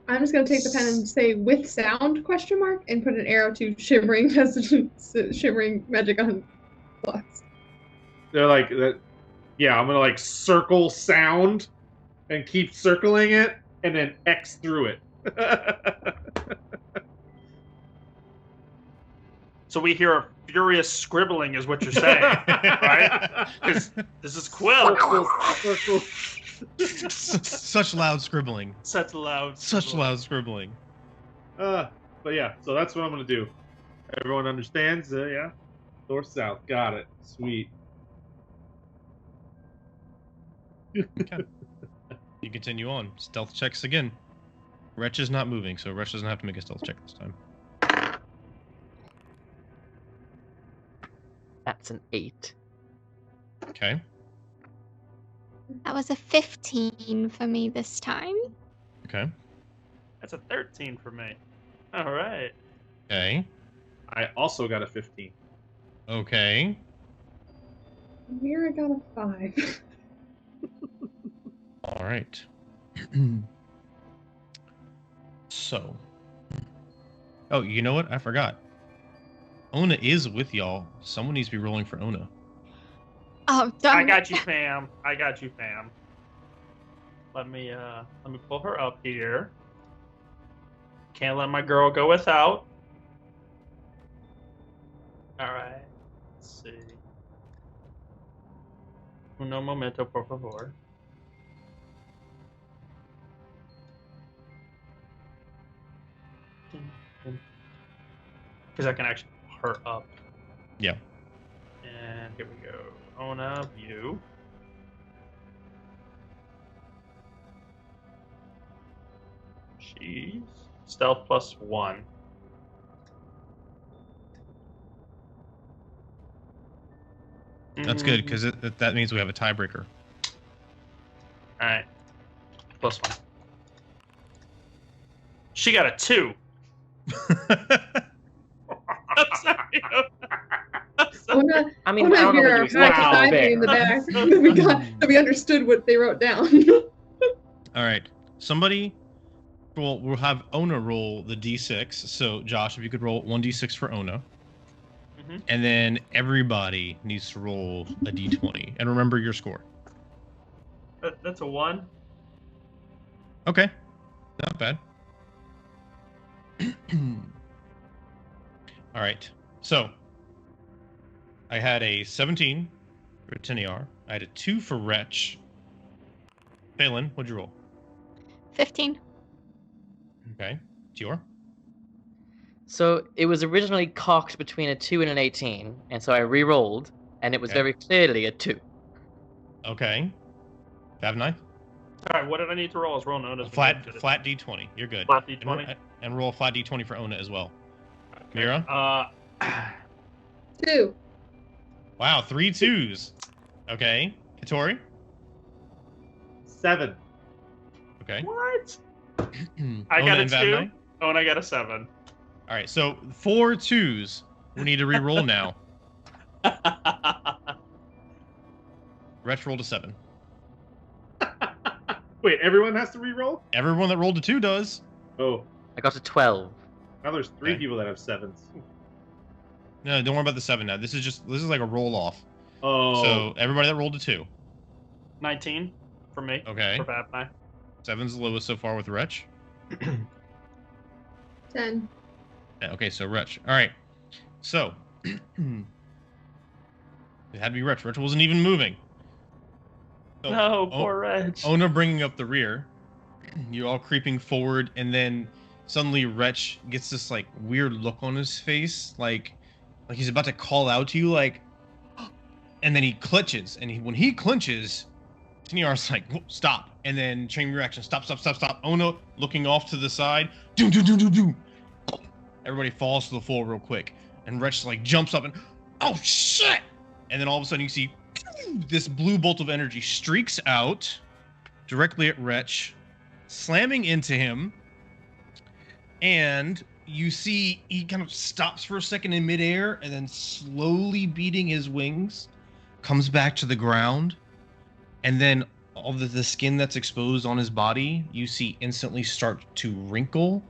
I'm just gonna take the pen and say with sound ? And put an arrow to shimmering shimmering magic on clocks. They're like that. Yeah, I'm gonna like circle sound and keep circling it, and then X through it. So we hear a furious scribbling, is what you're saying, right? Because this is Quill. Such loud scribbling. Such loud scribbling. But yeah, so that's what I'm gonna do. Everyone understands? Yeah. North south. Got it. Sweet. Okay. You continue on. Stealth checks again. Wretch is not moving, so Wretch doesn't have to make a stealth check this time. That's an 8. Okay. That was a 15 for me this time. Okay. That's a 13 for me. All right. Okay. I also got a 15. Okay. Mira got a 5. All right. So. Oh, you know what? I forgot. Ona is with y'all. Someone needs to be rolling for Ona. Oh, I got you, fam. I got you, fam. Let me pull her up here. Can't let my girl go without. All right. Let's see. Uno momento, por favor. Because I can actually pull her up. Yeah. And here we go. Ona, view. She's stealth +1. That's good, because that means we have a tiebreaker. Alright. +1. She got a 2. I'm sorry. I mean, I don't know what you expect. In the back. that we understood what they wrote down. All right. Somebody we'll have Ona roll the d6. So, Josh, if you could roll 1d6 for Ona. Mm-hmm. And then everybody needs to roll a d20. And remember your score. That's a 1. Okay. Not bad. All right. So, I had a 17 for Tiniar. I had a 2 for Wretch. Phelan, what'd you roll? 15. Okay. Tior? So it was originally cocked between a 2 and an 18, and so I re-rolled, and it was Okay. very clearly a 2. Okay. Fab9? Alright, what did I need to roll? I was rolling Ona's. Flat d20. You're good. Flat d20? And roll a flat d20 for Ona as well. Mira? 2. Wow, 3 2s. Okay. Katori? 7. Okay. What? I Ona got a and 2. Vabnai? Oh, and I got a 7. All right, so 4 2s. We need to re-roll now. Wretch rolled a 7. Wait, everyone has to re-roll? Everyone that rolled a 2 does. Oh, I got a 12. now there's 3 Okay. people that have 7s. No, don't worry about the 7 now. This is like a roll-off. Oh. So everybody that rolled a 2. 19 for me. Okay. For Vabnai. 7's the lowest so far with Wretch. 10. Yeah, okay, so Wretch. All right. So it had to be Wretch. Wretch wasn't even moving. So, No, poor Reg. Ona bringing up the rear. You're all creeping forward, and then suddenly Wretch gets this like weird look on his face, like he's about to call out to you, like, and then he clutches, and when he clinches, Tiniar's like, stop, and then chain reaction, stop. Ona looking off to the side, do. Everybody falls to the floor real quick, and Wretch like jumps up and, oh shit! And then all of a sudden you see this blue bolt of energy streaks out directly at Wretch, slamming into him, and you see he kind of stops for a second in midair, and then slowly beating his wings, comes back to the ground, and then all the skin that's exposed on his body, you see instantly start to wrinkle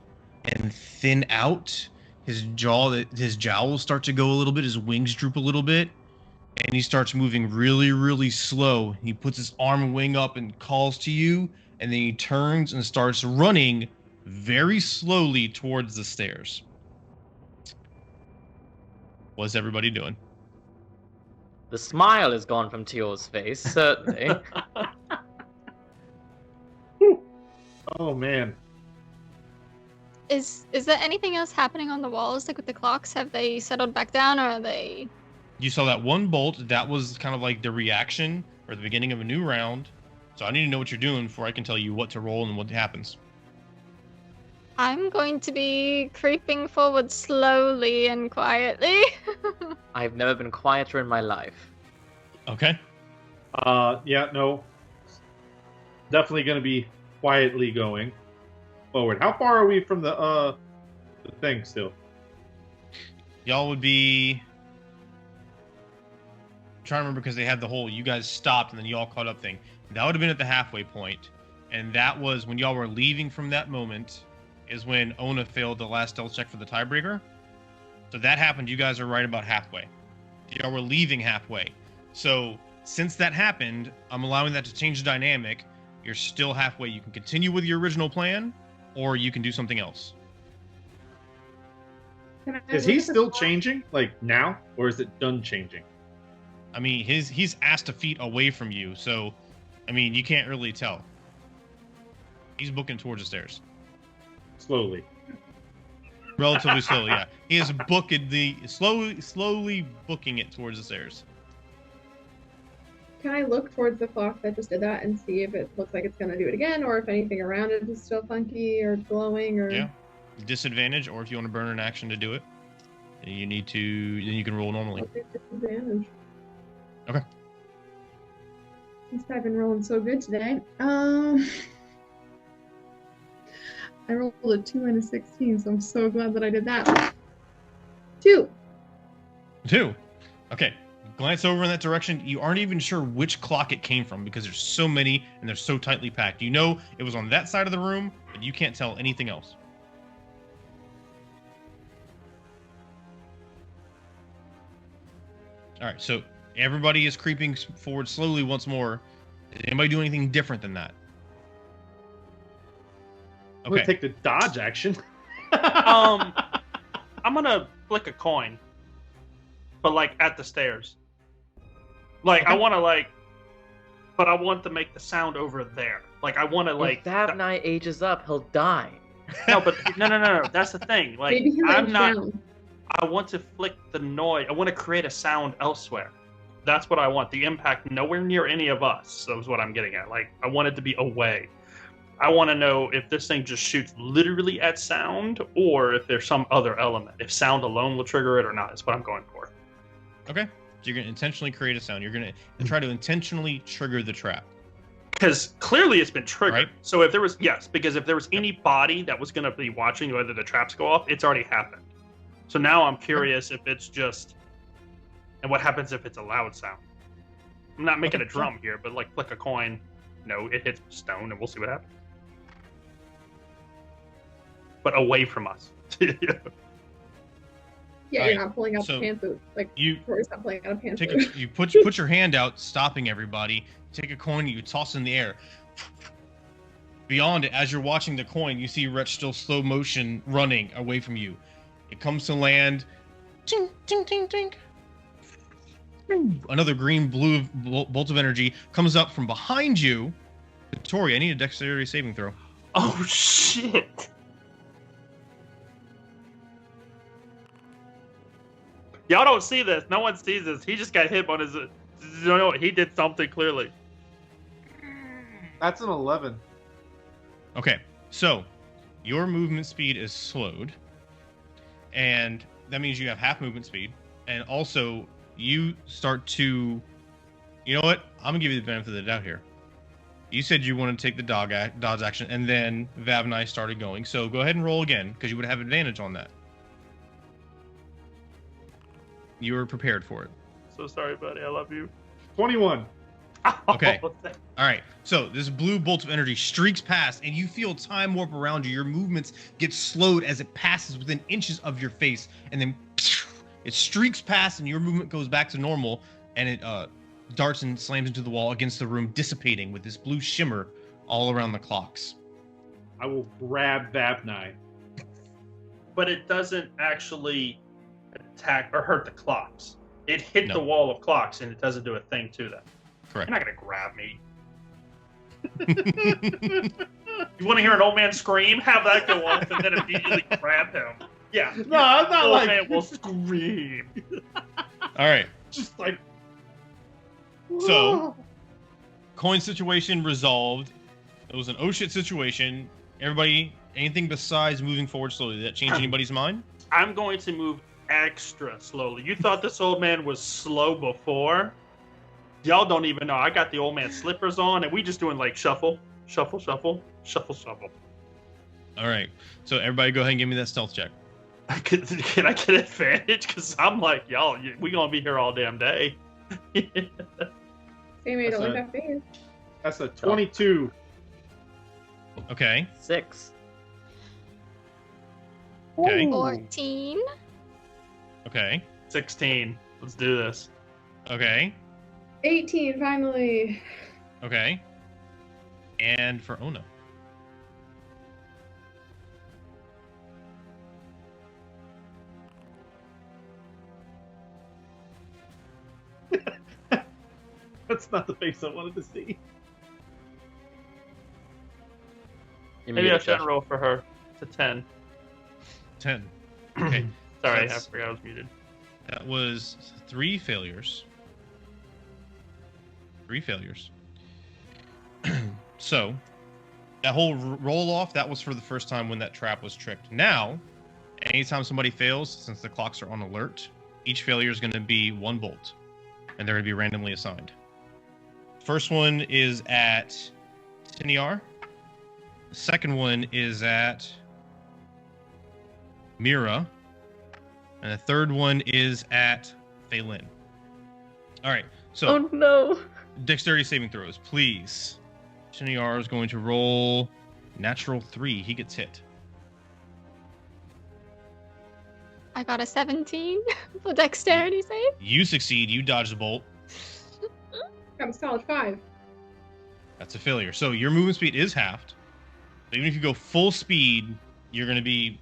and thin out. His jowls start to go a little bit, his wings droop a little bit, and he starts moving really, really slow. He puts his arm and wing up and calls to you, and then he turns and starts running very slowly towards the stairs. What's everybody doing? The smile is gone from Teal's face, certainly. Oh man. Is there anything else happening on the walls, like with the clocks? Have they settled back down, or are they... You saw that one bolt. That was kind of like the reaction or the beginning of a new round. So I need to know what you're doing before I can tell you what to roll and what happens. I'm going to be creeping forward slowly and quietly. I've never been quieter in my life. Okay. Yeah, no. Definitely going to be quietly going forward. How far are we from the thing still? Y'all would be... I'm trying to remember because they had the whole you guys stopped and then y'all caught up thing. That would have been at the halfway point. And that was when y'all were leaving from that moment is when Ona failed the last stealth check for the tiebreaker. So that happened. You guys are right about halfway. Y'all were leaving halfway. So since that happened, I'm allowing that to change the dynamic. You're still halfway. You can continue with your original plan, or you can do something else. Is he still changing, like now, or is it done changing? I mean, he's asked a feet away from you, so I mean, you can't really tell. He's booking towards the stairs. Slowly. Relatively slowly, yeah. He is slowly booking it towards the stairs. Can I look towards the clock that just did that and see if it looks like it's going to do it again, or if anything around it is still funky or glowing, or... Yeah. Disadvantage, or if you want to burn an action to do it, then you can roll normally. Disadvantage. Okay. Since I've been rolling so good today. I rolled a 2 and a 16, so I'm so glad that I did that. 2. Okay. Glance over in that direction. You aren't even sure which clock it came from because there's so many and they're so tightly packed. You know it was on that side of the room, but you can't tell anything else. All right, so everybody is creeping forward slowly once more. Did anybody do anything different than that? I'm gonna take the dodge action. I'm gonna flick a coin, but like at the stairs. Like I want to but I want to make the sound over there. Like I want to If that knight ages up, he'll die. No, but no. That's the thing. Like Maybe he I'm not. down. I want to flick the noise. I want to create a sound elsewhere. That's what I want. The impact nowhere near any of us. That was what I'm getting at. Like I want it to be away. I want to know if this thing just shoots literally at sound, or if there's some other element. If sound alone will trigger it or not. That's what I'm going for. Okay. So you're going to intentionally create a sound. You're going to try to intentionally trigger the trap. Because clearly it's been triggered. Right. So if there was, because if there was any body that was going to be watching whether the traps go off, it's already happened. So now I'm curious if it's just, and what happens if it's a loud sound? I'm not making a drum here, but like flick a coin. No, it hits stone, and we'll see what happens. But away from us. Yeah, Alright, you're not pulling out so the pantsuit. Like, Tori's not pulling out a pantsuit. You put your hand out, stopping everybody. Take a coin, you toss it in the air. Beyond it, as you're watching the coin, you see Wretch still slow motion running away from you. It comes to land. Ting, ting, ting, ting. Another green blue bolt of energy comes up from behind you. Tori, I need a dexterity saving throw. Oh shit! Y'all don't see this. No one sees this. He just got hit on his. He did something clearly. That's an 11. Okay, so your movement speed is slowed, and that means you have half movement speed, and also you start to. You know what? I'm gonna give you the benefit of the doubt here. You said you wanted to take the dodge action, and then Vav and I started going. So go ahead and roll again, because you would have advantage on that. You were prepared for it. So sorry, buddy. I love you. 21. Okay. All right. So this blue bolt of energy streaks past, and you feel time warp around you. Your movements get slowed as it passes within inches of your face, and then it streaks past, and your movement goes back to normal, and it darts and slams into the wall against the room, dissipating with this blue shimmer all around the clocks. I will grab Vabnai. But it doesn't actually attack or hurt the clocks. It hit No. the wall of clocks, and it doesn't do a thing to them. Correct. You're not gonna grab me. You want to hear an old man scream? Have that go off, and then immediately grab him. Yeah. No, I'm not Old like. man will scream. All right. Just like. So, coin situation resolved. It was an oh shit situation. Everybody, anything besides moving forward slowly, did that change anybody's mind? I'm going to move extra slowly. You thought this old man was slow before? Y'all don't even know. I got the old man slippers on, and we just doing like shuffle, shuffle, shuffle, shuffle, shuffle. All right. So everybody go ahead and give me that stealth check. Can I get advantage? Because I'm like, y'all, we gonna be here all damn day. They made it That's like a- that face. That's a 22. Okay. 6. Okay. 14. Okay. 16. Let's do this. Okay. 18, finally. Okay. And for Ona. That's not the face I wanted to see. Maybe I shouldn't roll for her. It's a 10. 10. Okay. Sorry, I That's- forgot I was muted. That was 3 failures. 3 failures. So, that whole roll off, that was for the first time when that trap was tricked. Now, anytime somebody fails, since the clocks are on alert, each failure is going to be 1 bolt. And they're going to be randomly assigned. First one is at Tiniar. The second one is at Mira. And the third one is at Phelan. All right, so Oh no! dexterity saving throws, please. Tiniar is going to roll natural 3. He gets hit. I got a 17 for dexterity save. You succeed. You dodge the bolt. Got a solid 5. That's a failure. So your movement speed is halved. So even if you go full speed, you're going to be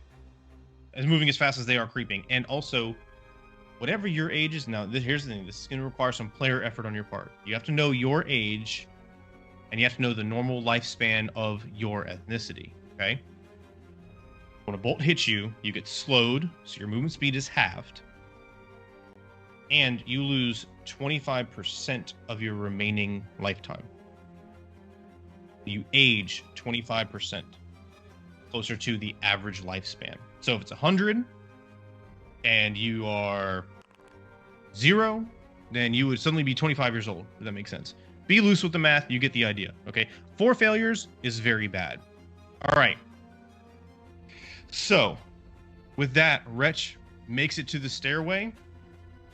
moving as fast as they are creeping. And also, whatever your age is now, here's the thing. This is going to require some player effort on your part. You have to know your age, and you have to know the normal lifespan of your ethnicity. Okay? When a bolt hits you, you get slowed, so your movement speed is halved. And you lose 25% of your remaining lifetime. You age 25%, closer to the average lifespan. So if it's 100 and you are 0, then you would suddenly be 25 years old, if that makes sense. Be loose with the math, you get the idea. Okay, 4 failures is very bad. All right. So, with that, Wretch makes it to the stairway,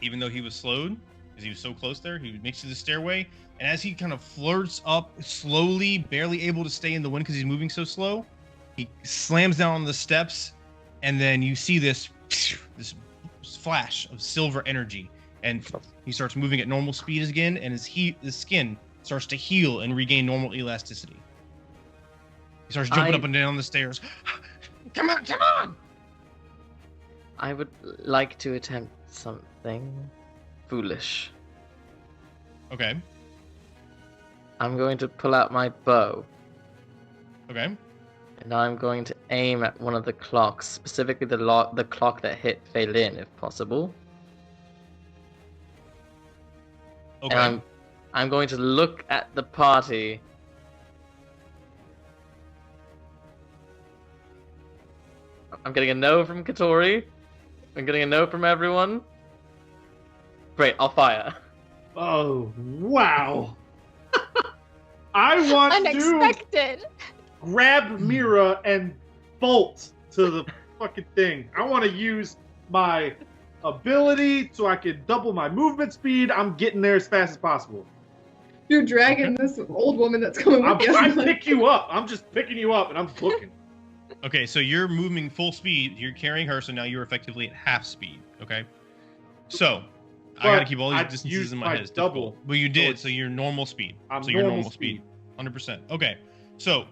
even though he was slowed, because he was so close there. He makes it to the stairway, and as he kind of flirts up slowly, barely able to stay in the wind because he's moving so slow, he slams down on the steps, and then you see this flash of silver energy, and he starts moving at normal speed again, and his skin starts to heal and regain normal elasticity. He starts jumping up and down the stairs. Come on, come on! I would like to attempt something foolish. Okay, I'm going to pull out my bow, okay. and I'm going to aim at one of the clocks, specifically the clock that hit Phelan, if possible. Okay. And I'm going to look at the party. I'm getting a no from Katori. I'm getting a no from everyone. Great, I'll fire. Oh, wow. I want to Unexpected. grab Mira and bolt to the fucking thing. I want to use my ability so I can double my movement speed. I'm getting there as fast as possible. You're dragging this old woman that's coming with you. I pick you up. I'm just picking you up and I'm booking. Okay, so you're moving full speed. You're carrying her, so now you're effectively at half speed. Okay. So I gotta keep all these distances in my head. It's double. difficult. Well, you did. So you're normal speed. So you're normal speed. 100%. Okay. So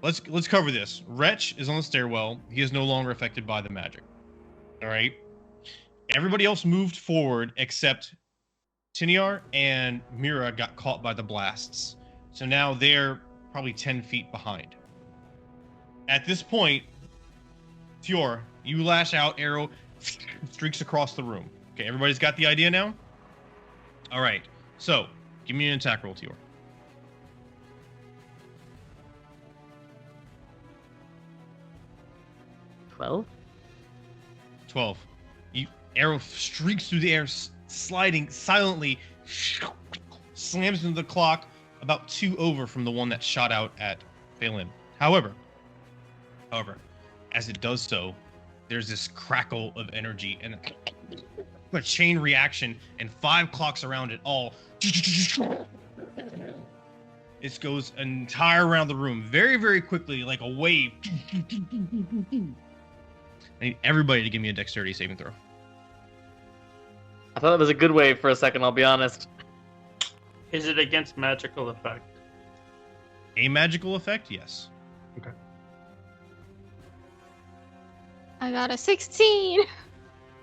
let's cover this. Wretch is on the stairwell. He is no longer affected by the magic. All right. Everybody else moved forward except Tiniar and Mira got caught by the blasts. So now they're probably 10 feet behind. At this point, Fior, you lash out, arrow streaks across the room. Okay, everybody's got the idea now? All right. So, give me an attack roll, Fior. $12? 12. You arrow streaks through the air, sliding silently, slams into the clock, about 2 over from the one that shot out at Phelan. However, as it does so, there's this crackle of energy and a chain reaction, and 5 clocks around it all. It goes an entire around the room, very, very quickly, like a wave. I need everybody to give me a dexterity saving throw. I thought it was a good wave for a second, I'll be honest. Is it against magical effect? A magical effect? Yes. Okay. I got a 16.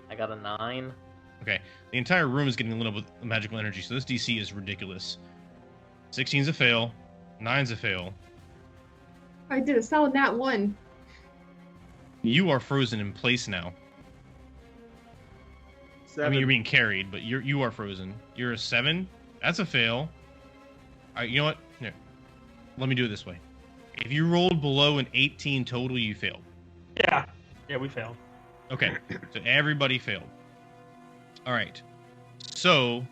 I got a 9. Okay. The entire room is getting lit up with magical energy, so this DC is ridiculous. 16's a fail. 9's a fail. I did a solid nat 1. You are frozen in place now. 7. I mean, you're being carried, but you are frozen. You're a 7. That's a fail. All right, you know what? Here. Let me do it this way. If you rolled below an 18 total, you failed. Yeah. Yeah, we failed. Okay, so everybody failed. All right. So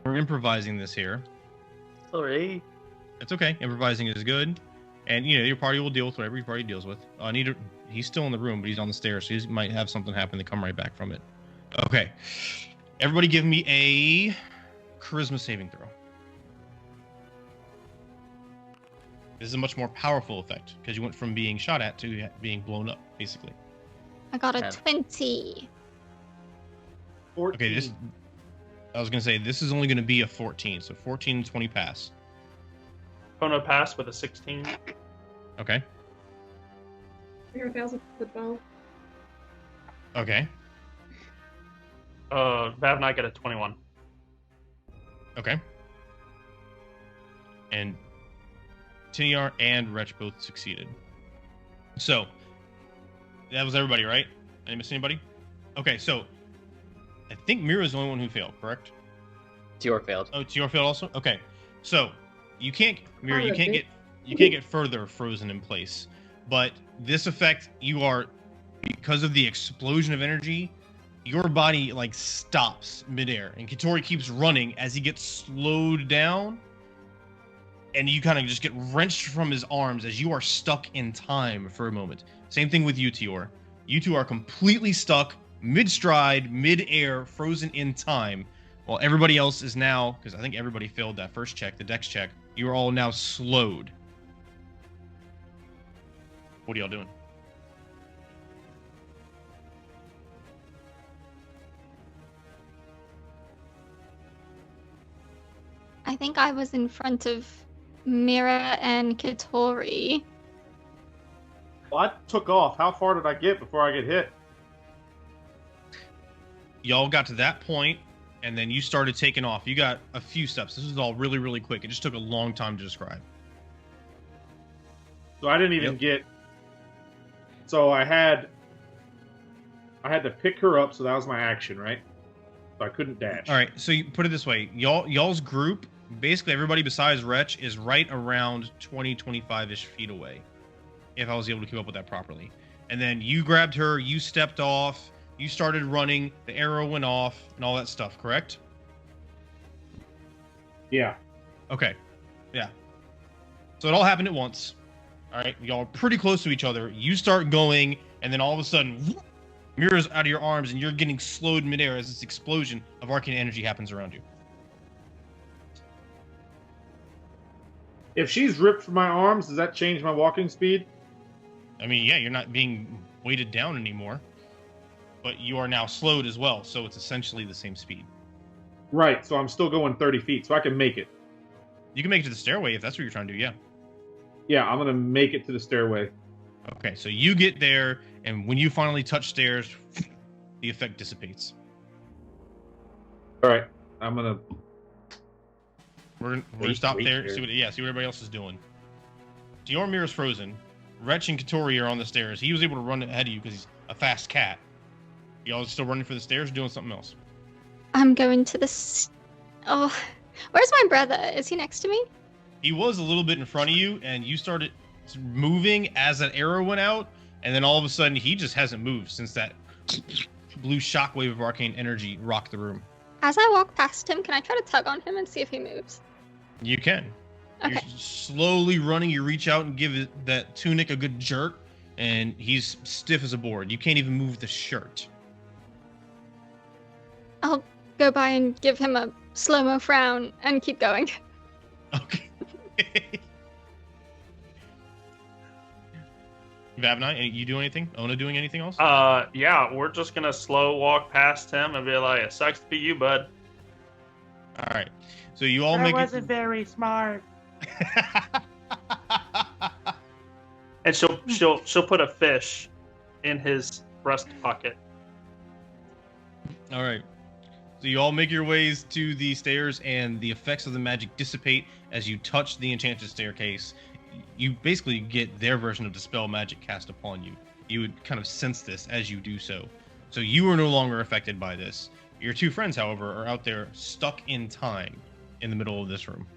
we're improvising this here. Sorry. It's okay. Improvising is good. And, your party will deal with whatever your party deals with. He's still in the room, but he's on the stairs, so he might have something happen to come right back from it. Okay. Everybody give me a charisma saving throw. This is a much more powerful effect, because you went from being shot at to being blown up, basically. I got a 10. 20. 14. Okay, I was going to say, this is only going to be a 14, so 14 and 20 pass. Kono passed with a 16. Okay. Mira fails with the 12. Okay. Vav and I get a 21. Okay. And Tiniar and Wretch both succeeded. So, that was everybody, right? I didn't miss anybody? Okay, so, I think Mira's the only one who failed, correct? Tior failed. Oh, Tior failed also? Okay. So, you can't Oh, get further frozen in place. But this effect, because of the explosion of energy, your body, stops midair. And Katori keeps running as he gets slowed down. And you kind of just get wrenched from his arms as you are stuck in time for a moment. Same thing with you, Tior. You two are completely stuck, mid-stride, mid-air, frozen in time. While everybody else is now, because I think everybody failed that first check, the dex check, you are all now slowed. What are y'all doing? I think I was in front of Mira and Katori. Well, I took off. How far did I get before I get hit? Y'all got to that point, and then you started taking off. You got a few steps. This was all really, really quick. It just took a long time to describe. So I didn't even get. So I had to pick her up, so that was my action, right? so I couldn't dash. All right, so you put it this way. Y'all's group, basically everybody besides Wretch, is right around 20, 25-ish feet away, if I was able to keep up with that properly. And then you grabbed her, you stepped off, you started running, the arrow went off, and all that stuff, correct? Yeah. Okay, yeah. So it all happened at once. All right, y'all are pretty close to each other. You start going, and then all of a sudden, whoop, mirrors out of your arms, and you're getting slowed midair as this explosion of arcane energy happens around you. If she's ripped from my arms, does that change my walking speed? I mean, yeah, you're not being weighted down anymore, but you are now slowed as well, so it's essentially the same speed. Right, so I'm still going 30 feet, so I can make it. You can make it to the stairway if that's what you're trying to do, yeah. Yeah, I'm gonna make it to the stairway. Okay, so you get there, and when you finally touch stairs, the effect dissipates. All right, I'm gonna. We're gonna stop there. See what everybody else is doing. So your mirror's frozen. Wretch and Katori are on the stairs. He was able to run ahead of you because he's a fast cat. Y'all still running for the stairs or doing something else? I'm going to the. Oh, where's my brother? Is he next to me? He was a little bit in front of you, and you started moving as that arrow went out, and then all of a sudden he just hasn't moved since that blue shockwave of arcane energy rocked the room. As I walk past him, can I try to tug on him and see if he moves? You can. Okay. You're slowly running. You reach out and give that tunic a good jerk, and he's stiff as a board. You can't even move the shirt. I'll go by and give him a slow-mo frown and keep going. Okay. Vavnine, you do anything? Ona doing anything else? Yeah, we're just gonna slow walk past him and be like, "It sucks to be you, bud." All right. So you all That make wasn't very smart. And she'll put a fish in his breast pocket. All right. So you all make your ways to the stairs, and the effects of the magic dissipate as you touch the enchanted staircase. You basically get their version of dispel magic cast upon you. You would kind of sense this as you do so. So you are no longer affected by this. Your two friends, however, are out there stuck in time in the middle of this room.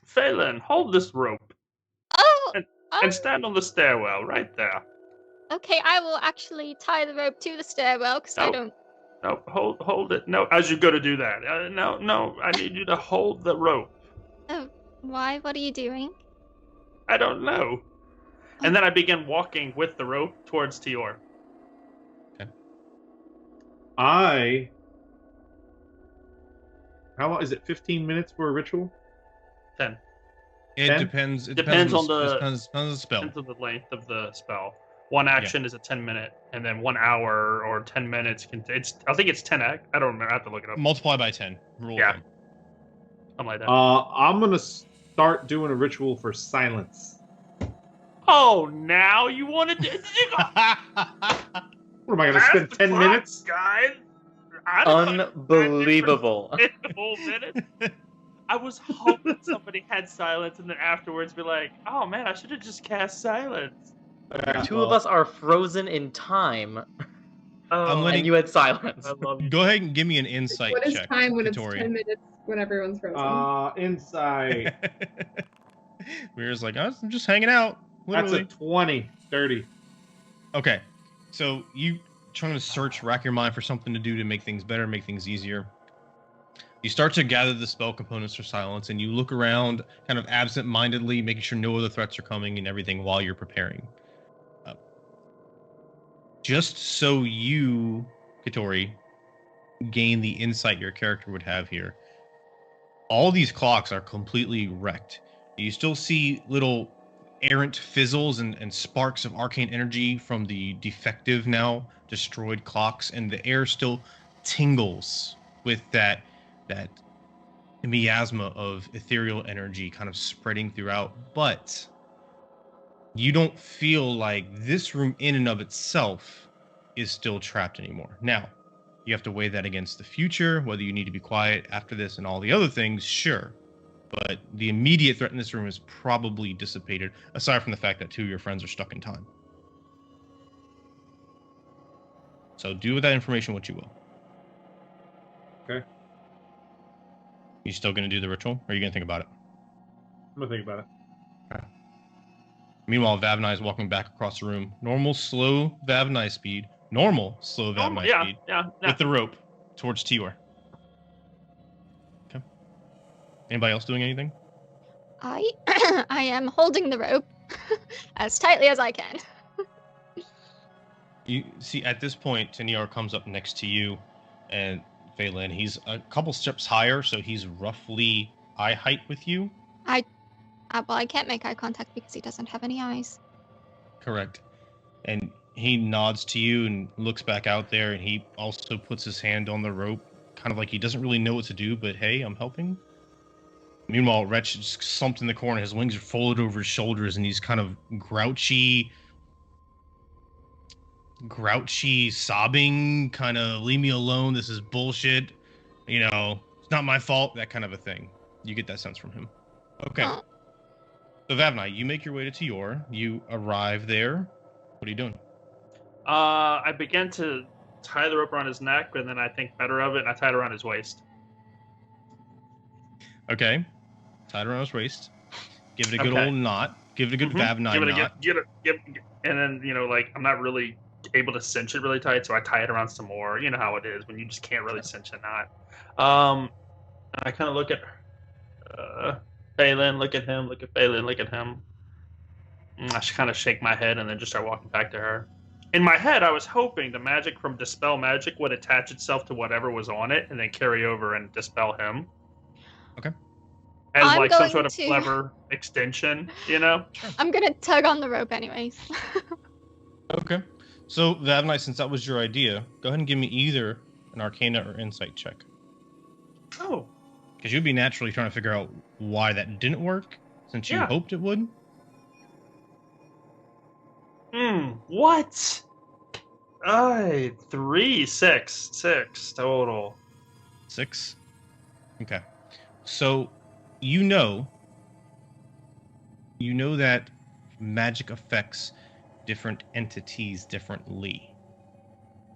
Phelan, hold this rope Oh! and stand on the stairwell right there. Okay, I will actually tie the rope to the stairwell because I No. don't. No, hold it. No, as you go to do that. No, I need you to hold the rope. Oh, why? What are you doing? I don't know. And then I begin walking with the rope towards Tior. How long is it? 15 minutes for a ritual? 10. It 10? depends. It Depends depends on the- depends on the spell. Depends on the length of the spell. One action is a 10-minute, and then 1 hour or 10 minutes I think it's 10. I don't remember. I have to look it up. Multiply by 10. Rule Yeah. of thumb. Something like that. I'm gonna start doing a ritual for silence. Oh, now you want to do? What am I gonna spend 10 minutes? guys. I don't know. Unbelievable. 10 whole minutes. I was hoping somebody had silence, and then afterwards be like, "Oh man, I should have just cast silence." Two of us are frozen in time, I'm letting- and you had silence. I love you. Go ahead and give me an insight What is check. time when Katori. it's 10 minutes when everyone's frozen? Insight. Weir's like, I'm just hanging out. That's Literally. a 20, 30. Okay. So you trying to search, rack your mind for something to do to make things better, make things easier. You start to gather the spell components for silence, and you look around kind of absent-mindedly, making sure no other threats are coming and everything while you're preparing. Just so you, Katori, gain the insight your character would have here, all these clocks are completely wrecked. You still see little errant fizzles and sparks of arcane energy from the defective, now destroyed clocks, and the air still tingles with that miasma of ethereal energy kind of spreading throughout. But you don't feel like this room in and of itself is still trapped anymore. Now, you have to weigh that against the future, whether you need to be quiet after this and all the other things, sure. but the immediate threat in this room is probably dissipated, aside from the fact that 2 of your friends are stuck in time. So do with that information what you will. Okay. You still going to do the ritual, or are you going to think about it? I'm gonna think about it. Okay. Meanwhile, Vavnai is walking back across the room. Normal, slow Vavnai speed. Normal, slow Vavnai speed. Yeah. With the rope towards Tior. Okay. Anybody else doing anything? I I am holding the rope as tightly as I can. You see, at this point, Tanior comes up next to you, and Phelan, he's a couple steps higher, so he's roughly eye height with you. Well, I can't make eye contact because he doesn't have any eyes. Correct. And he nods to you and looks back out there, and he also puts his hand on the rope, kind of like he doesn't really know what to do, but hey, I'm helping. Meanwhile, Wretch is slumped in the corner. His wings are folded over his shoulders, and he's kind of grouchy, sobbing, kind of, leave me alone, this is bullshit. You know, it's not my fault, that kind of a thing. You get that sense from him. Okay. Oh. So, Vavnai, you make your way to Tior. You arrive there. What are you doing? I began to tie the rope around his neck, and then I think better of it, and I tied it around his waist. Okay. Tied around his waist. Give it a good old knot. Give it a good Vavnai knot. Give it, and then, you know, like, I'm not really able to cinch it really tight, so I tie it around some more. You know how it is when you just can't really cinch a knot. I kind of look at Phelan, look at him, look at Phelan, look at him. I kind of shake my head and then just start walking back to her. In my head, I was hoping the magic from Dispel Magic would attach itself to whatever was on it and then carry over and dispel him. Okay. As I'm like some going sort of to- clever extension, you know? I'm gonna tug on the rope anyways. Okay. So, Vavnai, since that was your idea, go ahead and give me either an Arcana or Insight check. Oh. Because you'd be naturally trying to figure out why that didn't work, since you hoped it would. What? 6 total. 6? Okay. So, you know that magic affects different entities differently.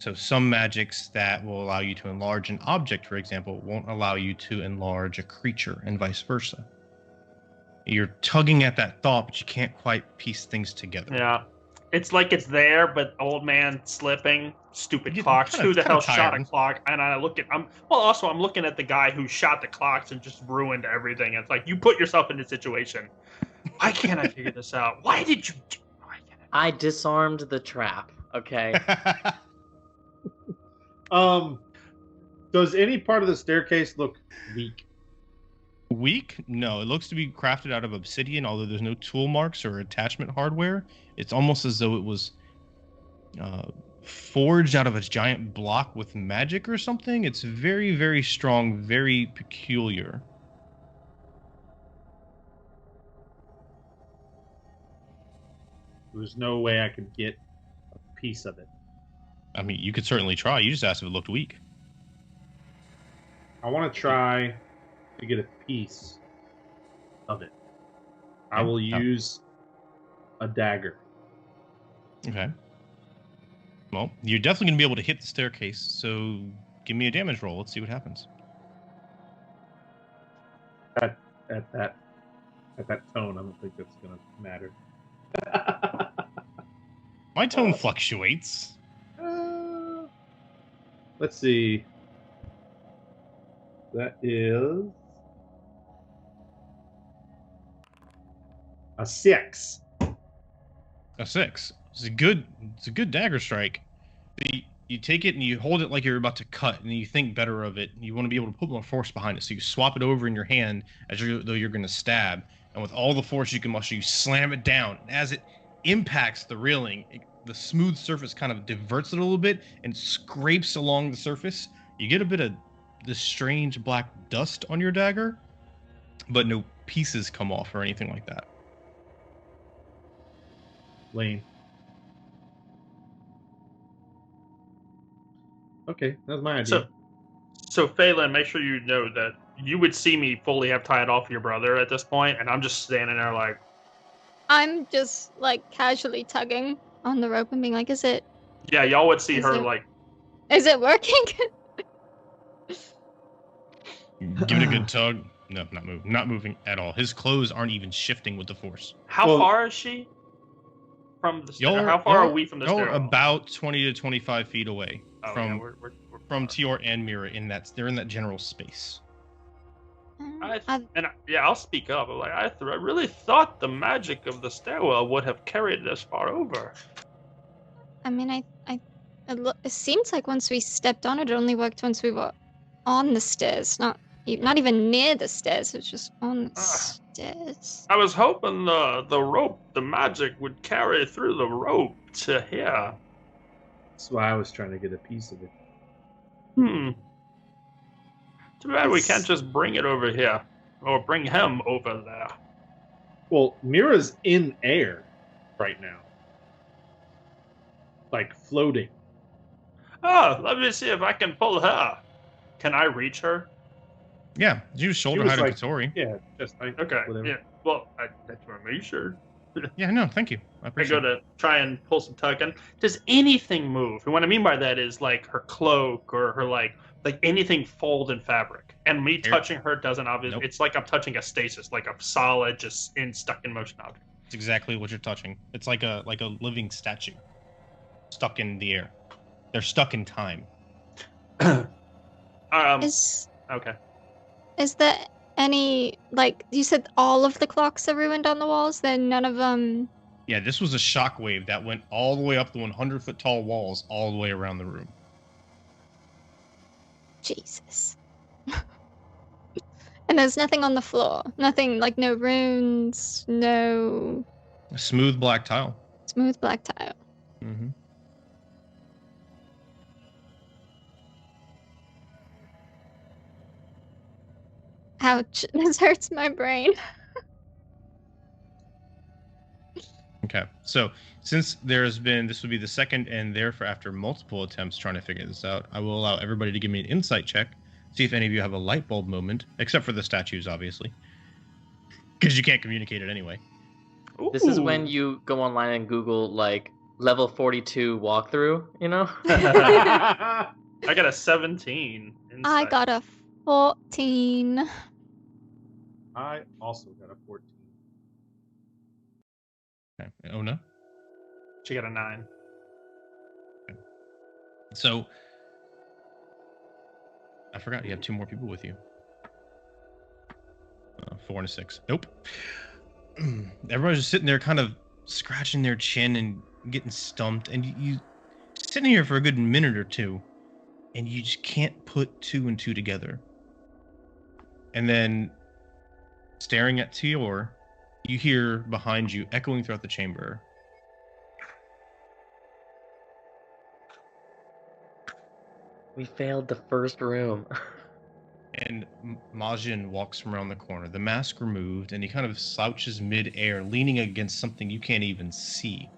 So some magics that will allow you to enlarge an object, for example, won't allow you to enlarge a creature, and vice versa. You're tugging at that thought, but you can't quite piece things together. Yeah. It's like it's there, but old man slipping, stupid clocks. Who the hell shot a clock? And I'm looking at the guy who shot the clocks and just ruined everything. It's like, you put yourself in this situation. Why can't I figure this out? Why did you? I disarmed the trap. Okay. Does any part of the staircase look weak? Weak? No, it looks to be crafted out of obsidian, although there's no tool marks or attachment hardware. It's almost as though it was forged out of a giant block with magic or something. It's very, very strong, very peculiar. There's no way I could get a piece of it. I mean, you could certainly try. You just asked if it looked weak. I want to try to get a piece of it. I will use a dagger. Okay. Well, you're definitely going to be able to hit the staircase, so give me a damage roll. Let's see what happens. At that tone, I don't think that's going to matter. My tone fluctuates. Let's see. That is a 6. A 6. It's a good dagger strike. You take it and you hold it like you're about to cut, and you think better of it. You want to be able to put more force behind it, so you swap it over in your hand though you're going to stab. And with all the force you can muster, you slam it down. And as it impacts the railing, the smooth surface kind of diverts it a little bit and scrapes along the surface. You get a bit of this strange black dust on your dagger, but no pieces come off or anything like that. Lane. Okay, that's my idea. So Phelan, make sure you know that you would see me fully have tied off your brother at this point, and I'm just standing there like, I'm just like casually tugging on the rope and being like, is it yeah, y'all would see Is her it- like, is it working? Give it a good tug. No, not moving at all. His clothes aren't even shifting with the force. how Well- far is she from the stair? Y'all How far are we from the y'all stairwell? about 20 to 25 feet away Oh, from yeah, we're from far. Tior and Mira. They're in that general space. I'll speak up. I'm like, I really thought the magic of the stairwell would have carried this far over. I mean, it seems like once we stepped on it, it only worked once we were on the stairs, not even near the stairs. It was just on the stairs. I was hoping the rope, the magic, would carry through the rope to here. That's why I was trying to get a piece of it. Too bad we can't just bring it over here, or bring him over there. Well, Mira's in air right now. Like floating. Oh, let me see if I can pull her. Can I reach her? Yeah, you shoulder was height like- of Katori. Yeah, just Okay. whatever. Yeah. Well, I just want to make sure. Yeah, no, thank you. I I appreciate go it. to try and pull some tug, and does anything move? And what I mean by that is like her cloak or her like anything fold in fabric. And me Here. touching her doesn't obviously. Nope. It's like I'm touching a stasis, like a solid, just stuck in motion object. It's exactly what you're touching. It's like a living statue, stuck in the air. They're stuck in time. Is Okay. there any, like, you said all of the clocks are ruined on the walls? Then none of them. Yeah, this was a shockwave that went all the way up the 100-foot tall walls, all the way around the room. Jesus. And there's nothing on the floor. Nothing, like, no runes, no A smooth black tile. smooth black tile. Mm-hmm. Ouch. This hurts my brain. Okay, so since this would be the second and therefore after multiple attempts trying to figure this out, I will allow everybody to give me an insight check, see if any of you have a light bulb moment, except for the statues, obviously, because you can't communicate it anyway. This is Ooh. when you go online and Google like level 42 walkthrough, you know? I got a 17. I insight. got a 14. I also got a 14. Okay. Oh no. She got a 9. So I forgot you have 2 more people with you. 4 and a 6. Nope. Everybody's just sitting there, kind of scratching their chin and getting stumped, and you sitting here for a good minute or two, and you just can't put 2 and 2 together. And then, staring at Tior, you hear behind you, echoing throughout the chamber, We failed the first room. and Majin walks from around the corner, the mask removed, and he kind of slouches mid-air, leaning against something you can't even see.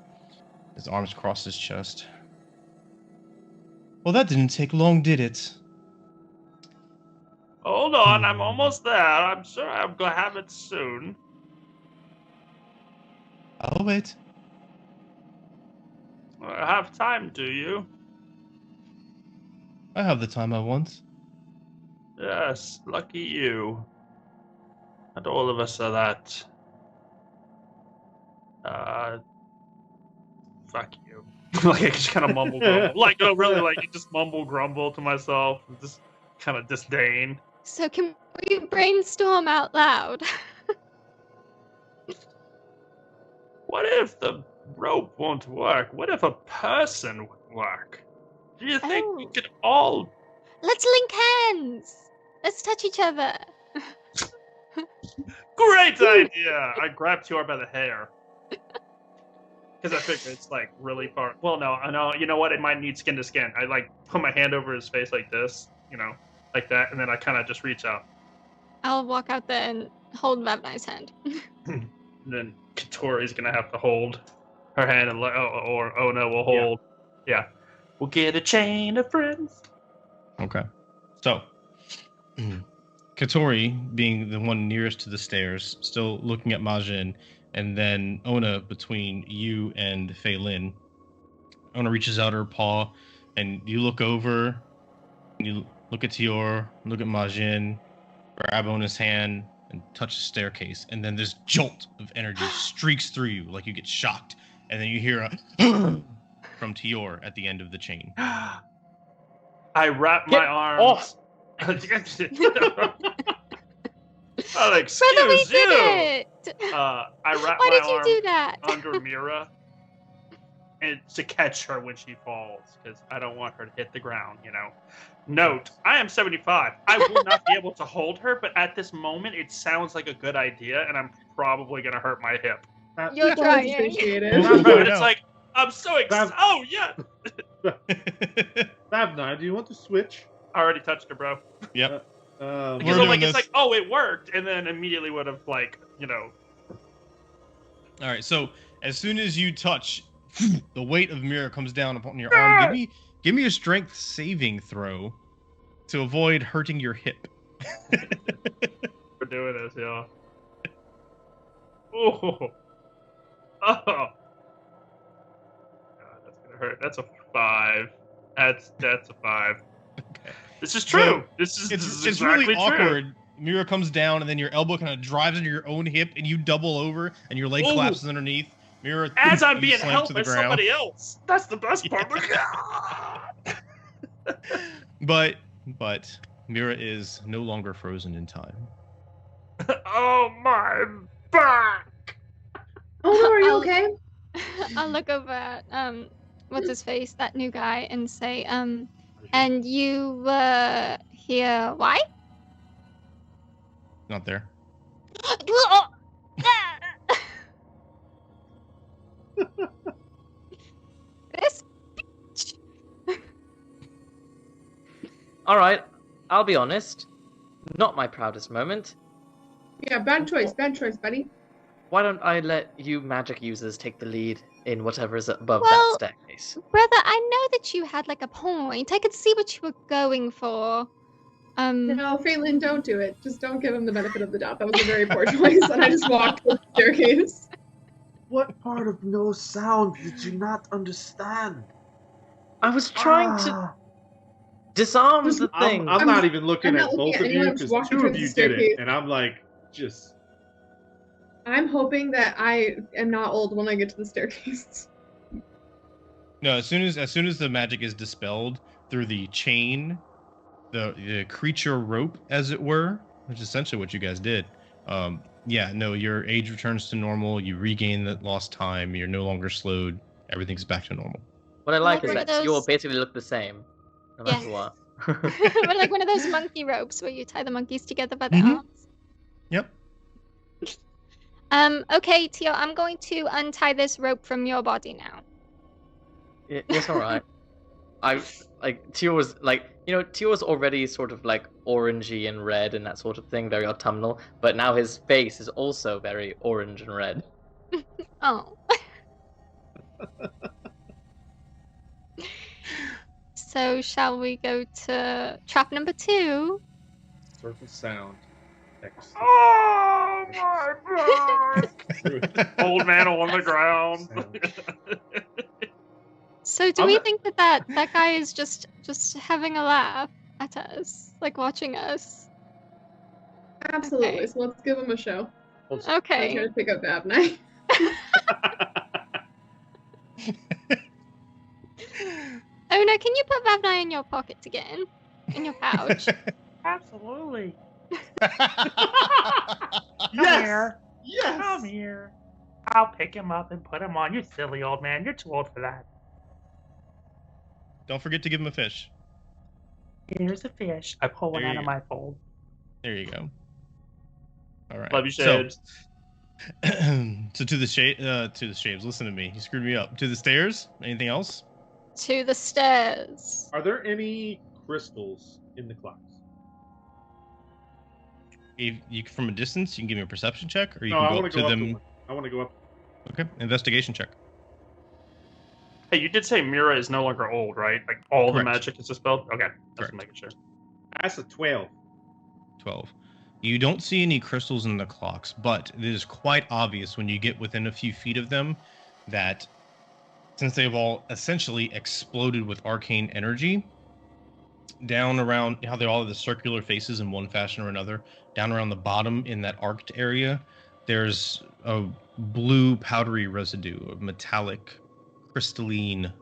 His arms cross his chest. Well, that didn't take long, did it? Hold on, I'm almost there. I'm sure I'm gonna have it soon. I'll wait. I have time, do you? I have the time I want. Yes, lucky you. And all of us are that. Fuck you. Like, I just kind of mumble grumble. Like, no, really, like, you just mumble grumble to myself. Just kind of disdain. So can we brainstorm out loud? What if the rope won't work? What if a person would work? Do you think we Oh. could all... Let's link hands. Let's touch each other. Great idea! I grabbed Tior by the hair. Because I figure it's, like, really far... Well, no, I know. You know what? It might need skin to skin. I, like, put my hand over his face like this, you know, like that, and then I kind of just reach out. I'll walk out there and hold Mavnai's hand. And then Katori's gonna have to hold her hand and like, oh no, we'll hold. Yeah. We'll get a chain of friends. Okay. So, Katori, being the one nearest to the stairs, still looking at Majin, and then Ona between you and Fei Lin. Ona reaches out her paw, and you look over, and you look at Tior, look at Majin, grab Ona's hand, and touch the staircase. And then this jolt of energy streaks through you like you get shocked. And then you hear a from Tior at the end of the chain. I wrap my arms. Well, excuse Brother, we you. did it! I wrap Why my did you arm do that? under Mira and to catch her when she falls, because I don't want her to hit the ground, you know. Note, I am 75. I will not be able to hold her, but at this moment, it sounds like a good idea, and I'm probably going to hurt my hip. You're That's trying. appreciated. But it's like, I'm so excited. Oh, yeah. Fab9, do you want to switch? I already touched her, bro. Yep. Because We're I'm doing like, this. it's like, oh, it worked, and then immediately would have, like, you know. All right, so as soon as you touch, the weight of Mira comes down upon your arm. Give me a strength saving throw to avoid hurting your hip. We're doing this, y'all. Oh. Oh. God, that's gonna hurt. That's a 5. That's a 5. Okay. This is true. So, this is It's exactly really true. awkward. Mira comes down, and then your elbow kind of drives into your own hip, and you double over, and your leg Ooh. collapses underneath. Mira, As I'm you being slam helped to by the ground. somebody else. That's the best part. But Mira is no longer frozen in time. Oh my back! Oh no, are you I'll- okay? I'll look over at what's his face, that new guy, and say, and you were here why? Not there. This bitch. All right, I'll be honest. Not my proudest moment. Yeah, bad choice, buddy. Why don't I let you magic users take the lead in whatever is above Well- that staircase? Brother, I know that you had like a point. I could see what you were going for. No, Phelan, don't do it. Just don't give him the benefit of the doubt. That was a very poor choice, and I just walked to the staircase. What part of no sound did you not understand? I was trying to Ah, disarm Just- the thing. I'm not even looking I'm at not looking both at of you anyone, because just walking 2 of towards you the did it, staircase. and I'm like, just. I'm hoping that I am not old when I get to the staircase. No, as soon as the magic is dispelled through the chain, the creature rope, as it were, which is essentially what you guys did. Yeah, no, your age returns to normal. You regain the lost time. You're no longer slowed. Everything's back to normal. What I like is Like that you all those- basically look the same, no matter Yes. what. We're like one of those monkey ropes where you tie the monkeys together by the Mhm. arms. Yep. Okay, Tio, I'm going to untie this rope from your body now. It's all right. I like Tio was like, you know, Tio was already sort of like orangey and red and that sort of thing, very autumnal. But now his face is also very orange and red. Oh. So shall we go to trap number 2? Circle sound. X. Oh my back! Old man on the ground. So do I'm we not- think that guy is just having a laugh at us, like watching us? Absolutely. Okay. So let's give him a show. I'm Okay. gonna pick up Abnai. Oh no, can you put Vavnai in your pocket again? In your pouch? Absolutely. Yes! Yes! Come here. I'll pick him up and put him on. You silly old man. You're too old for that. Don't forget to give him a fish. Here's a fish. I pull one There out you of go. my fold. There you go. All right. Love you, So, Shades. so to the shades. Listen to me. You screwed me up. To the stairs. Anything else? To the stairs. Are there any crystals in the clouds? If you from a distance, you can give me a perception check, or you No, I can go want up to to go up them. to one. I want to go up. Okay, investigation check. Hey, you did say Mira is no longer old, right? Like all the Correct. magic is dispelled? Okay. That's Correct. making sure. That's a 12. 12. You don't see any crystals in the clocks, but it is quite obvious when you get within a few feet of them that since they've all essentially exploded with arcane energy, down around how they all have the circular faces in one fashion or another, down around the bottom in that arced area, there's a blue powdery residue, a metallic, crystalline,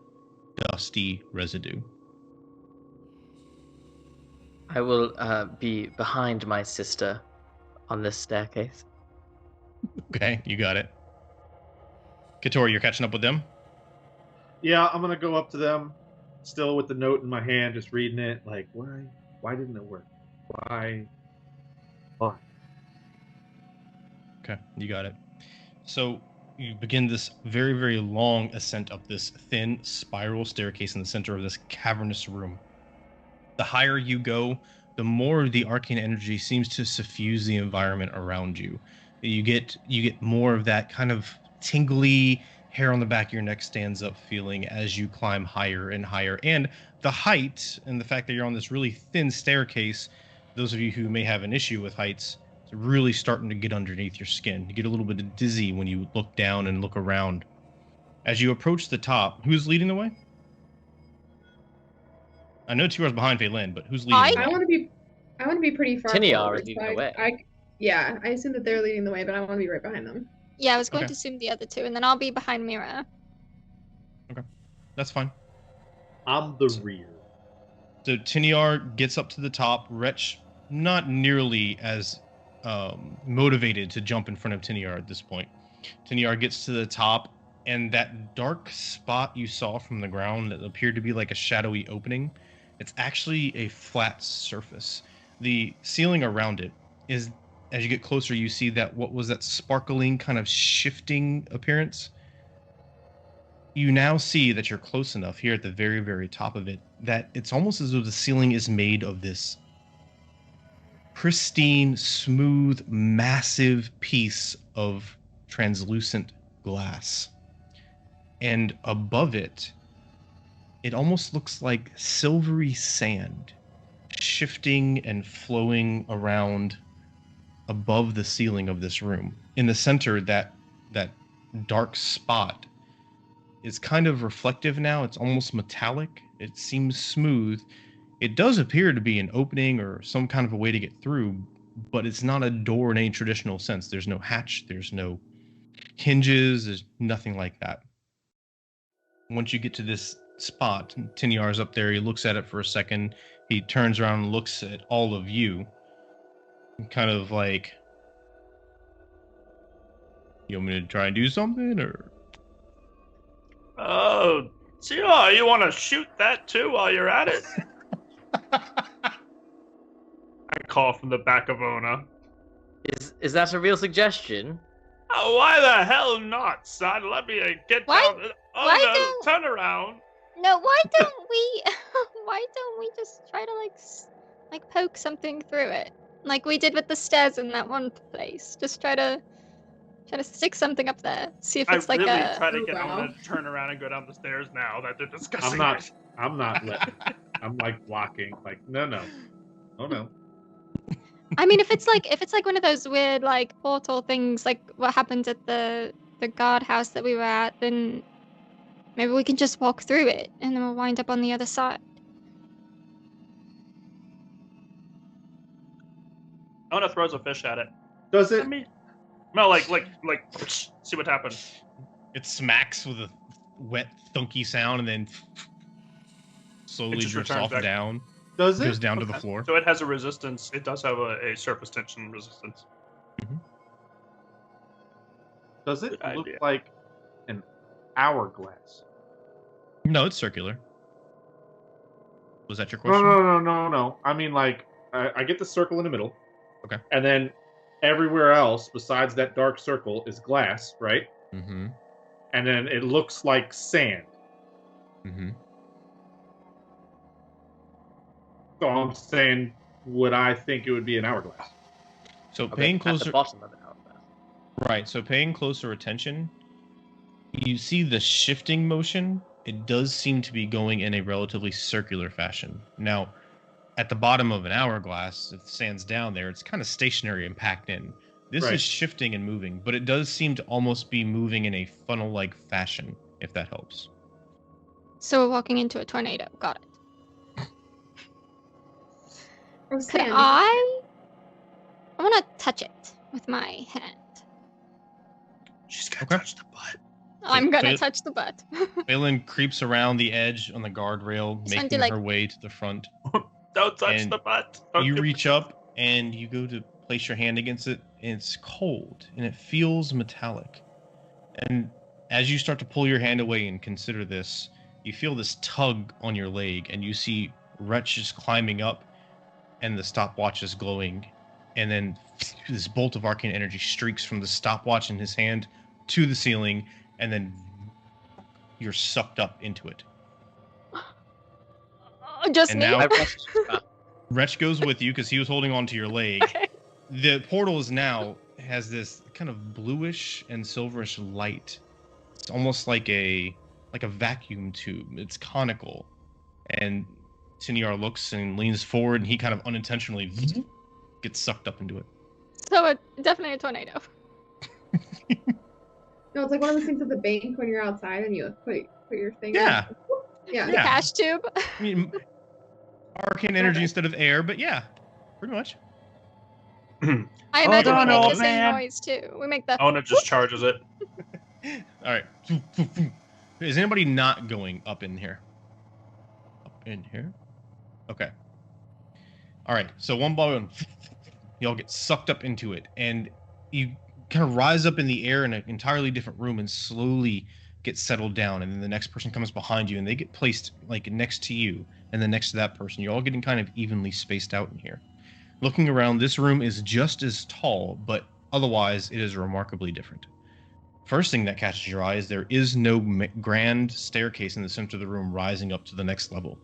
dusty residue. I will be behind my sister on this staircase. Okay, you got it. Katori, you're catching up with them? Yeah, I'm gonna go up to them, still with the note in my hand, just reading it. Like, why didn't it work? Why? Okay, you got it. So you begin this very, very long ascent up this thin spiral staircase in the center of this cavernous room. The higher you go, the more the arcane energy seems to suffuse the environment around you. You get more of that kind of tingly, hair on the back of your neck stands up feeling as you climb higher and higher. And the height and the fact that you're on this really thin staircase, those of you who may have an issue with heights, it's really starting to get underneath your skin. You get a little bit dizzy when you look down and look around. As you approach the top, who's leading the way? I know Tiar's behind Phelan, but who's leading the way? I want to be pretty far Tiniar forward. is leading the way. Yeah, I assume that they're leading the way, but I want to be right behind them. Yeah, I was going Okay. to assume the other two, and then I'll be behind Mira. That's fine. I'm the rear. So Tiniar gets up to the top. Wretch, not nearly as motivated to jump in front of Tiniar at this point. Tiniar gets to the top, and that dark spot you saw from the ground that appeared to be like a shadowy opening, it's actually a flat surface. The ceiling around it is, as you get closer, you see that what was that sparkling kind of shifting appearance. You now see that you're close enough here at the very, very top of it that it's almost as though the ceiling is made of this pristine, smooth, massive piece of translucent glass. And above it, it almost looks like silvery sand shifting and flowing around above the ceiling of this room. In the center, that dark spot is kind of reflective now. It's almost metallic. It seems smooth. It does appear to be an opening or some kind of a way to get through, but it's not a door in any traditional sense. There's no hatch. There's no hinges. There's nothing like that. Once you get to this spot, Tiniar's up there. He looks at it for a second. He turns around and looks at all of you. Kind of like, you want me to try and do something, or? Oh, Tia, you want to shoot that too while you're at it? I call from the back of Ona. Is that a real suggestion? Oh, why the hell not, son? Let me get Why- down. Oh why no, don't- turn around. No, why don't we? Why don't we just try to like poke something through it, like we did with the stairs in that one place? Just try to stick something up there. See if I it's like really a. try to get Wow. Ona to turn around and go down the stairs now that they're discussing I'm not letting. I'm like blocking. Like, no. Oh no. I mean, if it's like one of those weird like portal things, like what happened at the guardhouse that we were at, then maybe we can just walk through it and then we'll wind up on the other side. Ona throws a fish at it. Does it? Let me. No, like, see what happens. It smacks with a wet, thunky sound, and then slowly It just drifts returns off back. down. Does it? Goes down to the Okay. floor. So it has a resistance. It does have a surface tension resistance. Does it Good look idea. like an hourglass? No, it's circular. Was that your No, question? no. I mean, like, I get the circle in the middle. Okay. And then everywhere else besides that dark circle is glass, right? Mm-hmm. And then it looks like sand. Mm-hmm. So I'm saying, would I think it would be an hourglass? So Okay, paying at closer, the bottom of the hourglass. right? So paying closer attention, you see the shifting motion. It does seem to be going in a relatively circular fashion. Now, at the bottom of an hourglass, if the sand's down there, it's kind of stationary and packed in. This Right. is shifting and moving, but it does seem to almost be moving in a funnel-like fashion, if that helps. So we're walking into a tornado. Got it. Oh, Could Sandy. I want to touch it with my hand. She's got to Okay. touch the butt. I'm gonna Ba- touch the butt. Balin creeps around the edge on the guardrail, Sound making like- her way to the front. Don't touch And the butt. Don't You give- reach up and you go to place your hand against it, and it's cold and it feels metallic. And as you start to pull your hand away and consider this, you feel this tug on your leg, and you see Wretch is climbing up, and the stopwatch is glowing. And then this bolt of arcane energy streaks from the stopwatch in his hand to the ceiling, and then you're sucked up into it. Just And me. now- I rushed back. Wretch goes with you because he was holding on to your leg. The portal is now has this kind of bluish and silverish light. It's almost like a vacuum tube. It's conical. And Tiniar looks and leans forward, and he kind of unintentionally gets sucked up into it. So definitely a tornado. No, it's like one of those things at the bank when you're outside and you put your thing. Yeah. Yeah. The Yeah. cash tube. I mean, arcane energy instead of air, but yeah, pretty much. I imagine on, we make old the same man. noise too. We make the. Ona just charges it. All right. Is anybody not going up in here? Up in here? Okay. All right. So one by one, y'all get sucked up into it, and you kind of rise up in the air in an entirely different room and slowly get settled down. And then the next person comes behind you, and they get placed like next to you, and then next to that person. You're all getting kind of evenly spaced out in here. Looking around, this room is just as tall, but otherwise it is remarkably different. First thing that catches your eye is there is no grand staircase in the center of the room rising up to the next level.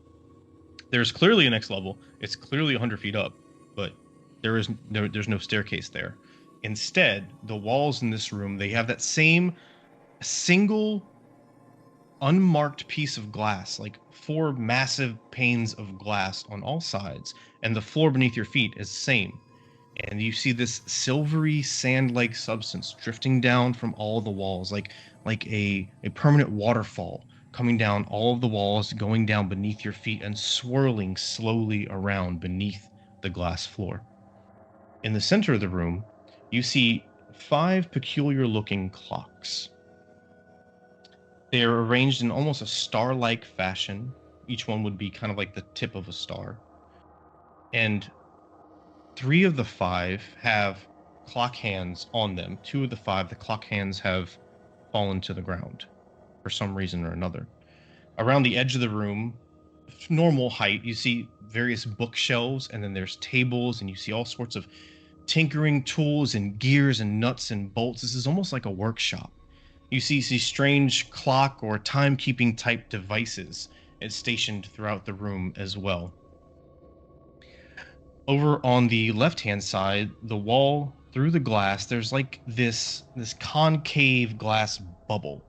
There's clearly a next level. It's clearly 100 feet up, but there's no staircase there. Instead, the walls in this room, they have that same single unmarked piece of glass, like 4 massive panes of glass on all sides, and the floor beneath your feet is the same. And you see this silvery sand-like substance drifting down from all the walls, like a permanent waterfall coming down all of the walls, going down beneath your feet and swirling slowly around beneath the glass floor. In the center of the room, you see 5 peculiar-looking clocks. They are arranged in almost a star-like fashion. Each one would be kind of like the tip of a star. And 3 of the 5 have clock hands on them. 2 of the 5, the clock hands have fallen to the ground for some reason or another. Around the edge of the room, normal height, you see various bookshelves, and then there's tables, and you see all sorts of tinkering tools and gears and nuts and bolts. This is almost like a workshop. You see strange clock or timekeeping type devices stationed throughout the room as well. Over on the left-hand side, the wall through the glass, there's like this concave glass bubble.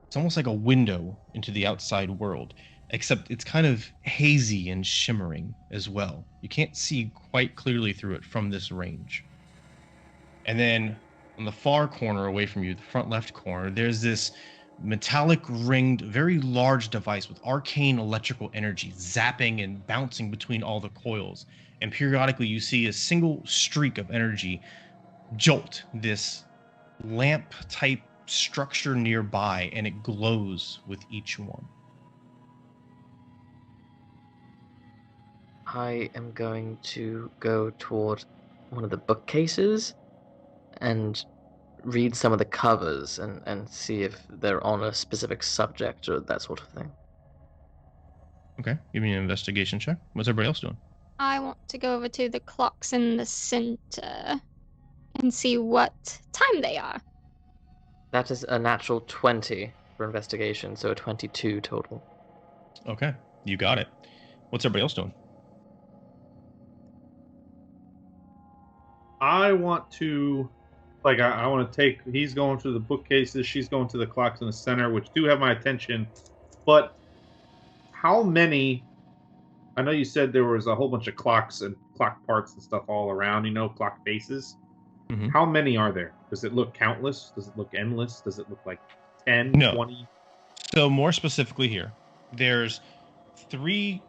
It's almost like a window into the outside world, except it's kind of hazy and shimmering as well. You can't see quite clearly through it from this range. And then on the far corner away from you, the front left corner, there's this metallic ringed, very large device with arcane electrical energy zapping and bouncing between all the coils. And periodically you see a single streak of energy jolt this lamp type structure nearby, and it glows with each one. I am going to go toward one of the bookcases and read some of the covers and see if they're on a specific subject or that sort of thing. Okay, give me an investigation check. What's everybody else doing? I want to go over to the clocks in the center and see what time they are. That is a natural 20 for investigation, so a 22 total. Okay, you got it. What's everybody else doing? I want to, I want to take. He's going to the bookcases. She's going to the clocks in the center, which do have my attention. But how many? I know you said there was a whole bunch of clocks and clock parts and stuff all around. Clock faces. Mhm. How many are there? Does it look countless? Does it look endless? Does it look like 10, No. 20? So more specifically here, there's 3.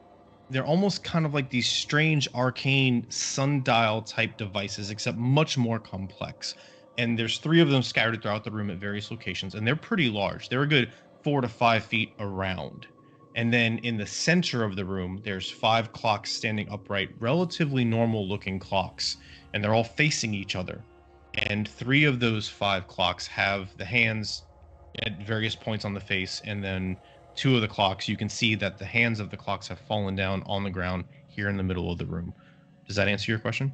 They're almost kind of like these strange arcane sundial type devices, except much more complex. And there's 3 of them scattered throughout the room at various locations, and they're pretty large. They're a good 4 to 5 feet around. And then in the center of the room, there's 5 clocks standing upright, relatively normal looking clocks, and they're all facing each other. And 3 of those 5 clocks have the hands at various points on the face, and then 2 of the clocks, you can see that the hands of the clocks have fallen down on the ground here in the middle of the room. Does that answer your question?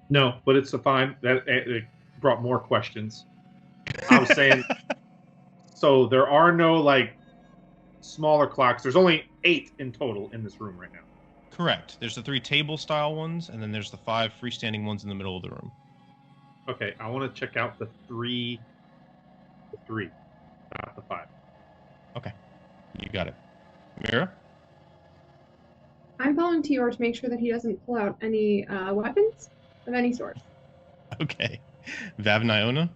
No, but it's fine. That it brought more questions. I was saying, so there are no like smaller clocks. There's only 8 in total in this room right now. Correct. There's the 3 table style ones, and then there's the 5 freestanding ones in the middle of the room. Okay, I want to check out the three, not the 5. Okay, you got it. Mira? I'm following Tior to make sure that he doesn't pull out any weapons of any sort. Okay. Vavniona?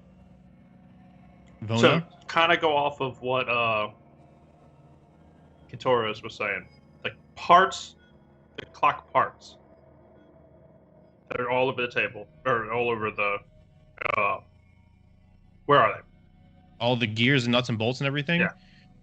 Vona? So, kind of go off of what Katoros was saying. Like, parts, the clock parts, that are all over the table, or all over the, where are they? All the gears and nuts and bolts and everything? Yeah.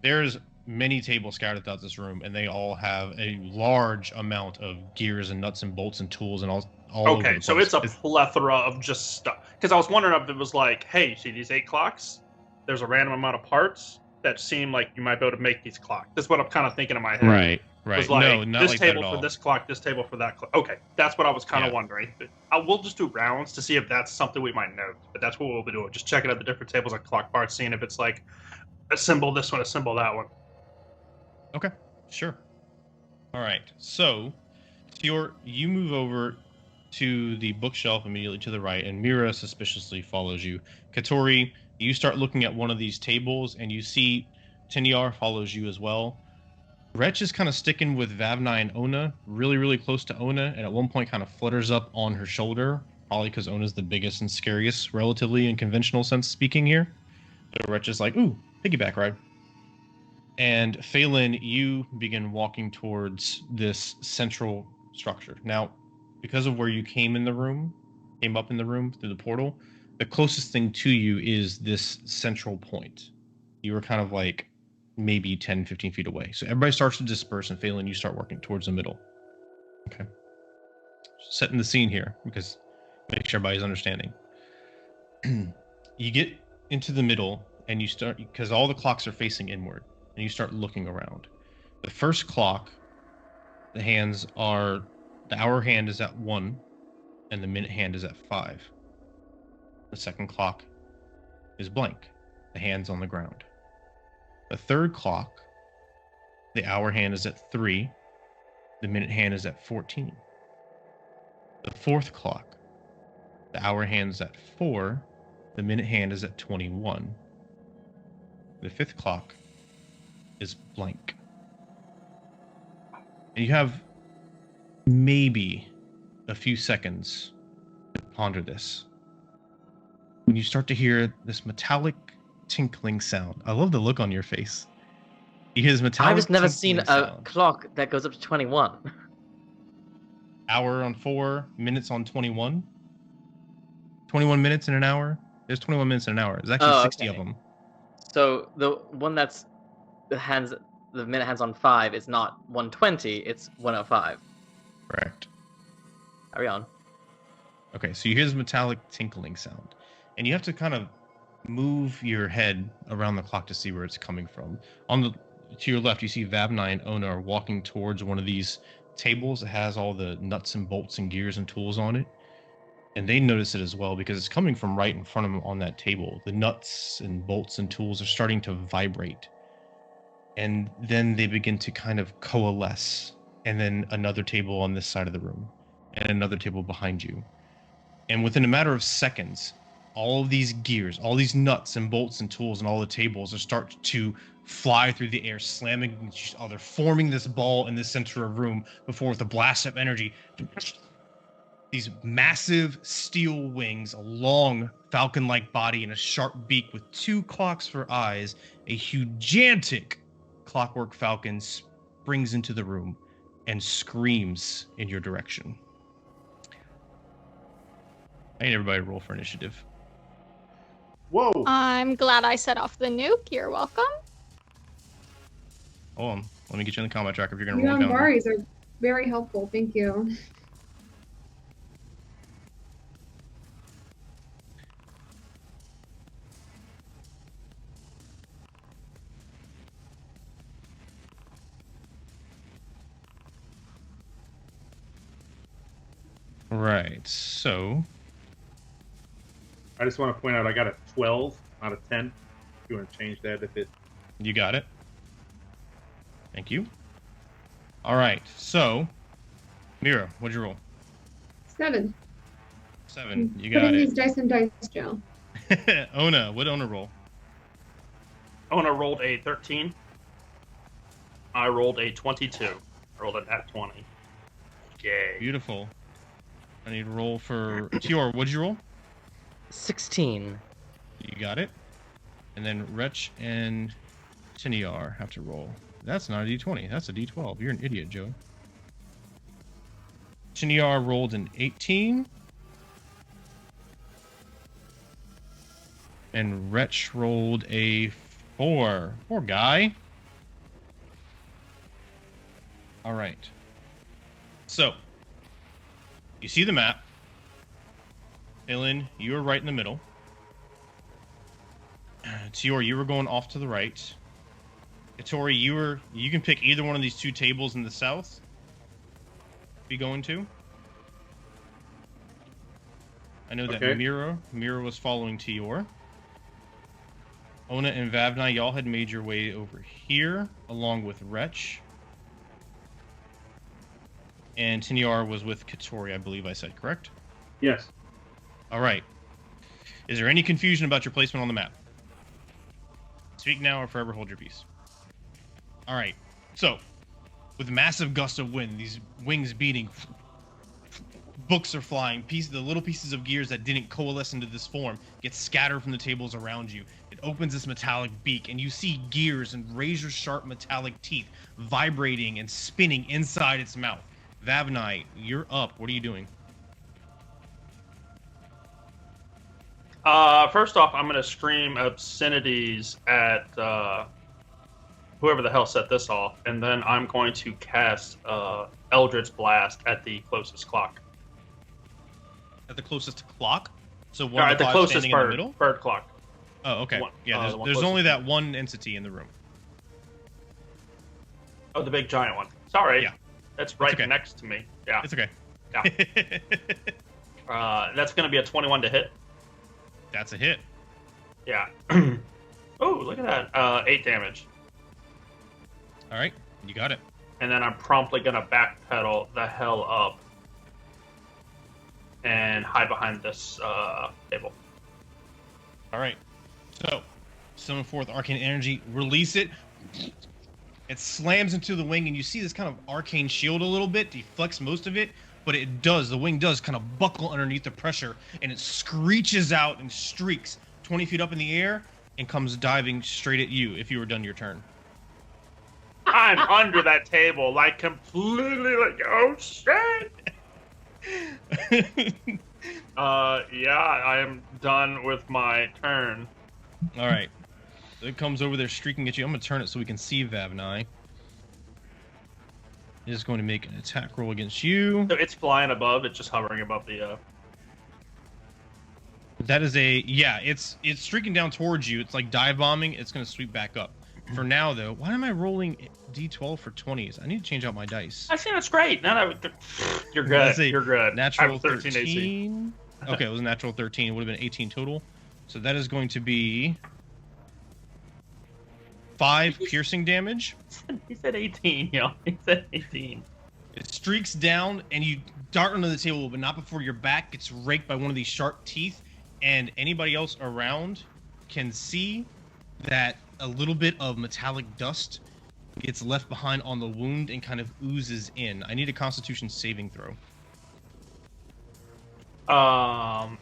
There's many tables scattered throughout this room, and they all have a large amount of gears and nuts and bolts and tools and all over the Okay, place. so it's a plethora of just stuff. Because I was wondering if it was like, hey, see these 8 clocks? There's a random amount of parts that seem like you might be able to make these clocks. That's what I'm kind of thinking in my head. Right. Was like, no, not this like table that at for all. this clock, this table for that clock. Okay, that's what I was kind of wondering. We'll just do rounds to see if that's something we might note. But that's what we'll be doing. Just checking out the different tables on clock parts, seeing if it's like, assemble this one, assemble that one. Okay, sure. All right, so you move over to the bookshelf immediately to the right, and Mira suspiciously follows you. Katori, you start looking at one of these tables, and you see Tinyar follows you as well. Wretch is kind of sticking with Vavni and Ona, really, really close to Ona, and at one point kind of flutters up on her shoulder, probably because Ona's the biggest and scariest, relatively in conventional sense speaking here. So Wretch is like, ooh, piggyback ride. And Phelan, you begin walking towards this central structure. Now, because of where you came up in the room through the portal, the closest thing to you is this central point. You were kind of like maybe 10, 15 feet away. So everybody starts to disperse, and Phelan, you start working towards the middle. Okay. Setting the scene here, because make sure everybody's understanding. You get into the middle, and you start, because all the clocks are facing inward, and you start looking around. The first clock, the hour hand is at 1, and the minute hand is at 5. The second clock is blank. The hand's on the ground. The third clock, the hour hand is at 3. The minute hand is at 14. The fourth clock, the hour hand is at 4. The minute hand is at 21. The fifth clock is blank. And you have maybe a few seconds to ponder this. When you start to hear this metallic tinkling sound. I love the look on your face. You hear this metallic I've just never seen tinkling a sound. clock that goes up to 21. Hour on 4, minutes on 21. 21 minutes in an hour? There's 21 minutes in an hour. There's actually 60 of them. So the one that's the minute hands on 5 is not 120, it's 105. Correct. Carry on. Okay, so you hear this metallic tinkling sound. And you have to kind of move your head around the clock to see where it's coming from. To your left, you see Vavni and Ona are walking towards one of these tables that has all the nuts and bolts and gears and tools on it. And they notice it as well because it's coming from right in front of them on that table. The nuts and bolts and tools are starting to vibrate. And then they begin to kind of coalesce. And then another table on this side of the room. And another table behind you. And within a matter of seconds, all of these gears, all these nuts and bolts and tools and all the tables are start to fly through the air, slamming each other, forming this ball in the center of the room before with a blast of energy. These massive steel wings, a long falcon-like body, and a sharp beak with 2 clocks for eyes, a gigantic clockwork falcon springs into the room and screams in your direction. I need everybody to roll for initiative. Whoa! I'm glad I set off the nuke. You're welcome. Hold on. Let me get you in the combat tracker if you're going to roll it down. Baris are very helpful. Thank you. Right, so... I just want to point out I got a 12 out of 10. If you want to change that if it... You got it. Thank you. All right, so... Mira, what'd you roll? 7. 7, you Putting got these it. dice in dice jail. Ona, what'd Ona roll? Ona rolled a 13. I rolled a 22. I rolled an at 20. Yay. Beautiful. I need to roll for... Tior, what'd you roll? 16. You got it. And then Wretch and Tiniar have to roll. That's not a d20. That's a d12. You're an idiot, Joe. Tiniar rolled an 18. And Wretch rolled a 4. Poor guy. All right. So, you see the map. Ilan, you were right in the middle. Tior, you were going off to the right. Katori, you can pick either one of these 2 tables in the south. Be going to. I know that Okay. Mira was following Tior. Ona and Vavnai, y'all had made your way over here, along with Wretch. And Tiniar was with Katori, I believe I said, correct? Yes. All right. Is there any confusion about your placement on the map? Speak now or forever hold your peace. All right. So, with a massive gust of wind, these wings beating, books are flying, the little pieces of gears that didn't coalesce into this form get scattered from the tables around you. It opens this metallic beak, and you see gears and razor-sharp metallic teeth vibrating and spinning inside its mouth. Vavnai, you're up. What are you doing? First off, I'm going to scream obscenities at whoever the hell set this off, and then I'm going to cast Eldritch Blast at the closest clock. At the closest clock? So one Sorry, of the at the five closest standing in the middle? bird clock. Oh, okay. One- Yeah, the one there's closest. only that one entity in the room. Oh, the big giant one. Sorry. Yeah. That's right okay. next to me. Yeah. It's okay. Yeah. That's going to be a 21 to hit. That's a hit. Yeah. Oh, look at that. 8 damage. All right, you got it. And then I'm promptly going to backpedal the hell up and hide behind this table. All right. So, summon forth arcane energy, release it. It slams into the wing, and you see this kind of arcane shield a little bit, deflects most of it, but the wing does kind of buckle underneath the pressure, and it screeches out and streaks 20 feet up in the air and comes diving straight at you if you were done your turn. I'm under that table, like completely like, oh shit! Yeah, I am done with my turn. All right. It comes over there streaking at you. I'm going to turn it so we can see Vavnai. It is going to make an attack roll against you. So it's flying above, it's just hovering above the... That is it's streaking down towards you. It's like dive bombing. It's going to sweep back up. For now, though, why am I rolling D12 for 20s? I need to change out my dice. I think that's great. You're good. You're good. Natural I have 13 AC. 13. Okay, it was a natural 13. It would have been 18 total. So that is going to be 5 piercing damage. He said 18, yo. He said 18. It streaks down, and you dart under the table, but not before your back gets raked by one of these sharp teeth, and anybody else around can see that a little bit of metallic dust gets left behind on the wound and kind of oozes in. I need a Constitution saving throw.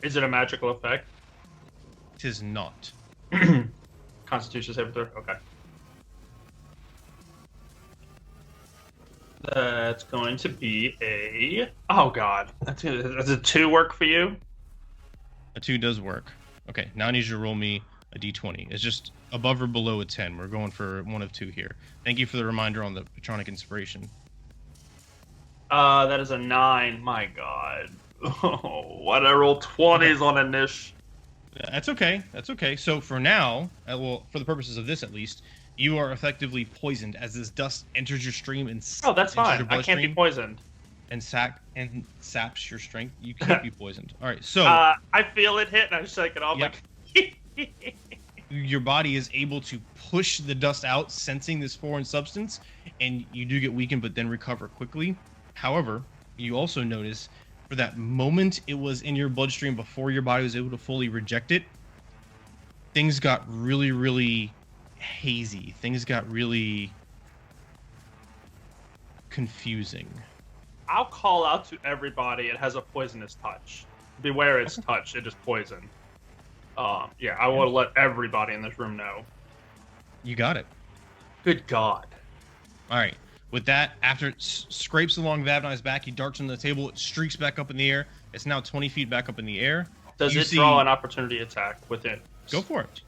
Is it a magical effect? It is not. Constitution saving throw. Okay. That's going to be a. Oh God, does a 2 work for you? A 2 does work. Okay, now I need you to roll me a d20. It's just above or below a 10. We're going for one of 2 here. Thank you for the reminder on the Patronic Inspiration. That is a 9. My God. Oh, why did I roll 20s on a niche? That's okay. That's okay. So for now, well, for the purposes of this at least, you are effectively poisoned as this dust enters your stream and oh, that's fine. I can't be poisoned. And saps your strength. You can't be poisoned. All right. So I feel it hit, and I shake it off. Yep. Like your body is able to push the dust out, sensing this foreign substance, and you do get weakened, but then recover quickly. However, you also notice for that moment it was in your bloodstream before your body was able to fully reject it, things got really, really hazy. Things got really confusing. I'll call out to everybody. It has a poisonous touch. Beware its touch. It is poison. Yeah, I want to let everybody in this room know. You got it. Good God. All right. With that, after it scrapes along Vavnai's back, he darts on the table. It streaks back up in the air. It's now 20 feet back up in the air. Does it draw an opportunity attack with it? Go for it.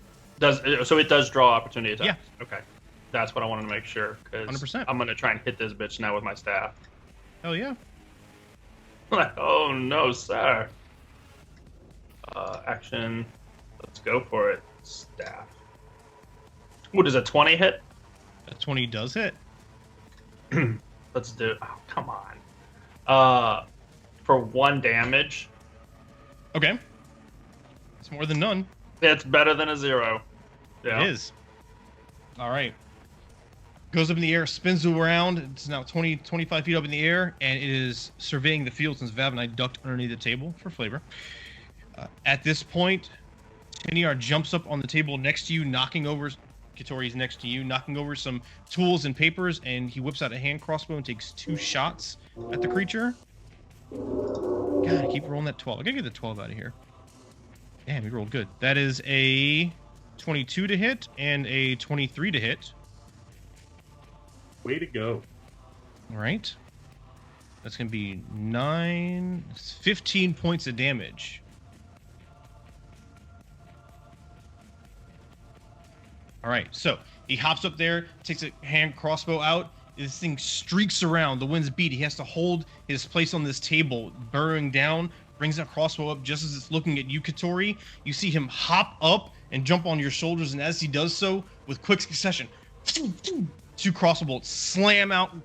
So it does draw opportunity attack? Yeah. Okay. That's what I wanted to make sure. 100%. I'm going to try and hit this bitch now with my staff. Hell yeah. Oh, no, sir. Action. Let's go for it. Staff. What is a 20 hit? A 20 does hit. Let's do it. Oh, come on. For 1 damage. Okay. It's more than none. It's better than a 0. Yeah. It is. All right. Goes up in the air, spins around. It's now 25 feet up in the air, and it is surveying the field since Vavnai ducked underneath the table for flavor. At this point, Tiniar jumps up on the table next to you, knocking over... Kitori's next to you, knocking over some tools and papers, and he whips out a hand crossbow and takes 2 shots at the creature. God, I keep rolling that 12. I gotta get the 12 out of here. Damn, he rolled good. That is a 22 to hit and a 23 to hit. Way to go. All right. That's going to be 15 points of damage. All right, so he hops up there, takes a hand crossbow out. This thing streaks around. The wind's beat. He has to hold his place on this table, burrowing down, brings that crossbow up just as it's looking at you, Kitori. You see him hop up and jump on your shoulders, and as he does so, with quick succession, 2 crossbow bolts slam out,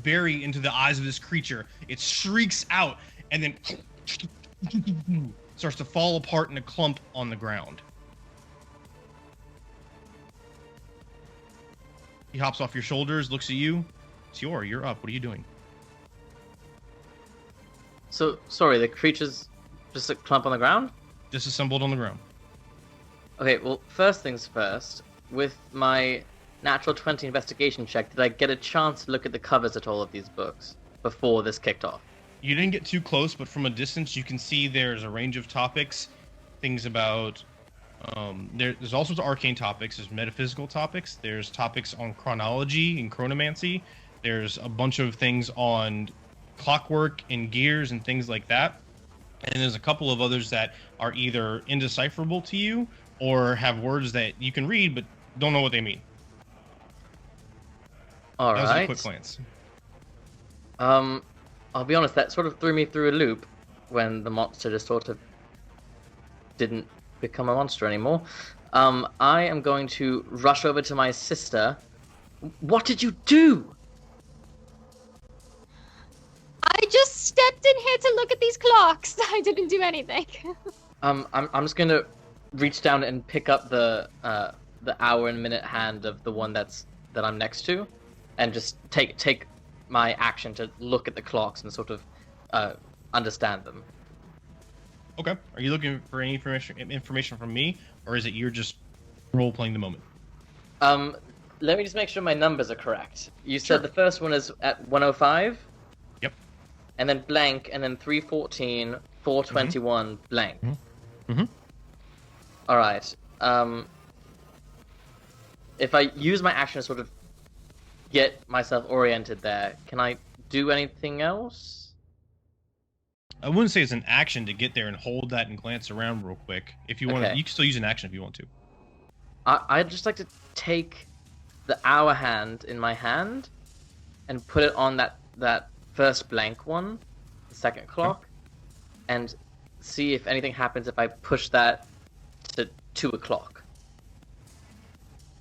bury into the eyes of this creature. It shrieks out, and then starts to fall apart in a clump on the ground. He hops off your shoulders, looks at you. Tior, you're up. What are you doing? So, sorry, the creature's just a clump on the ground? Disassembled on the ground. Okay, well, first things first. With my natural 20 investigation check, did I get a chance to look at the covers at all of these books before this kicked off? You didn't get too close, but from a distance, you can see there's a range of topics. Things about... there's all sorts of arcane topics. There's metaphysical topics. There's topics on chronology and chronomancy. There's a bunch of things on clockwork and gears and things like that. And there's a couple of others that are either indecipherable to you or have words that you can read but don't know what they mean. All that right. was a quick glance. I'll be honest, that sort of threw me through a loop when the monster just sort of didn't become a monster anymore. I am going to rush over to my sister. What did you do? I just stepped in here to look at these clocks. I didn't do anything. I'm just gonna reach down and pick up the hour and minute hand of the one that I'm next to, and just take my action to look at the clocks and sort of understand them. Okay. Are you looking for any information from me, or is it you're just role-playing the moment? Let me just make sure my numbers are correct. You Sure. said the first one is at 105? Yep. And then blank, and then 314, 421, blank. Mhm. Alright. If I use my action to sort of get myself oriented there, can I do anything else? I wouldn't say it's an action to get there and hold that and glance around real quick. If you want to, Okay. you can still use an action if you want to. I'd just like to take the hour hand in my hand and put it on that first blank one, the second clock, and see if anything happens if I push that to 2 o'clock.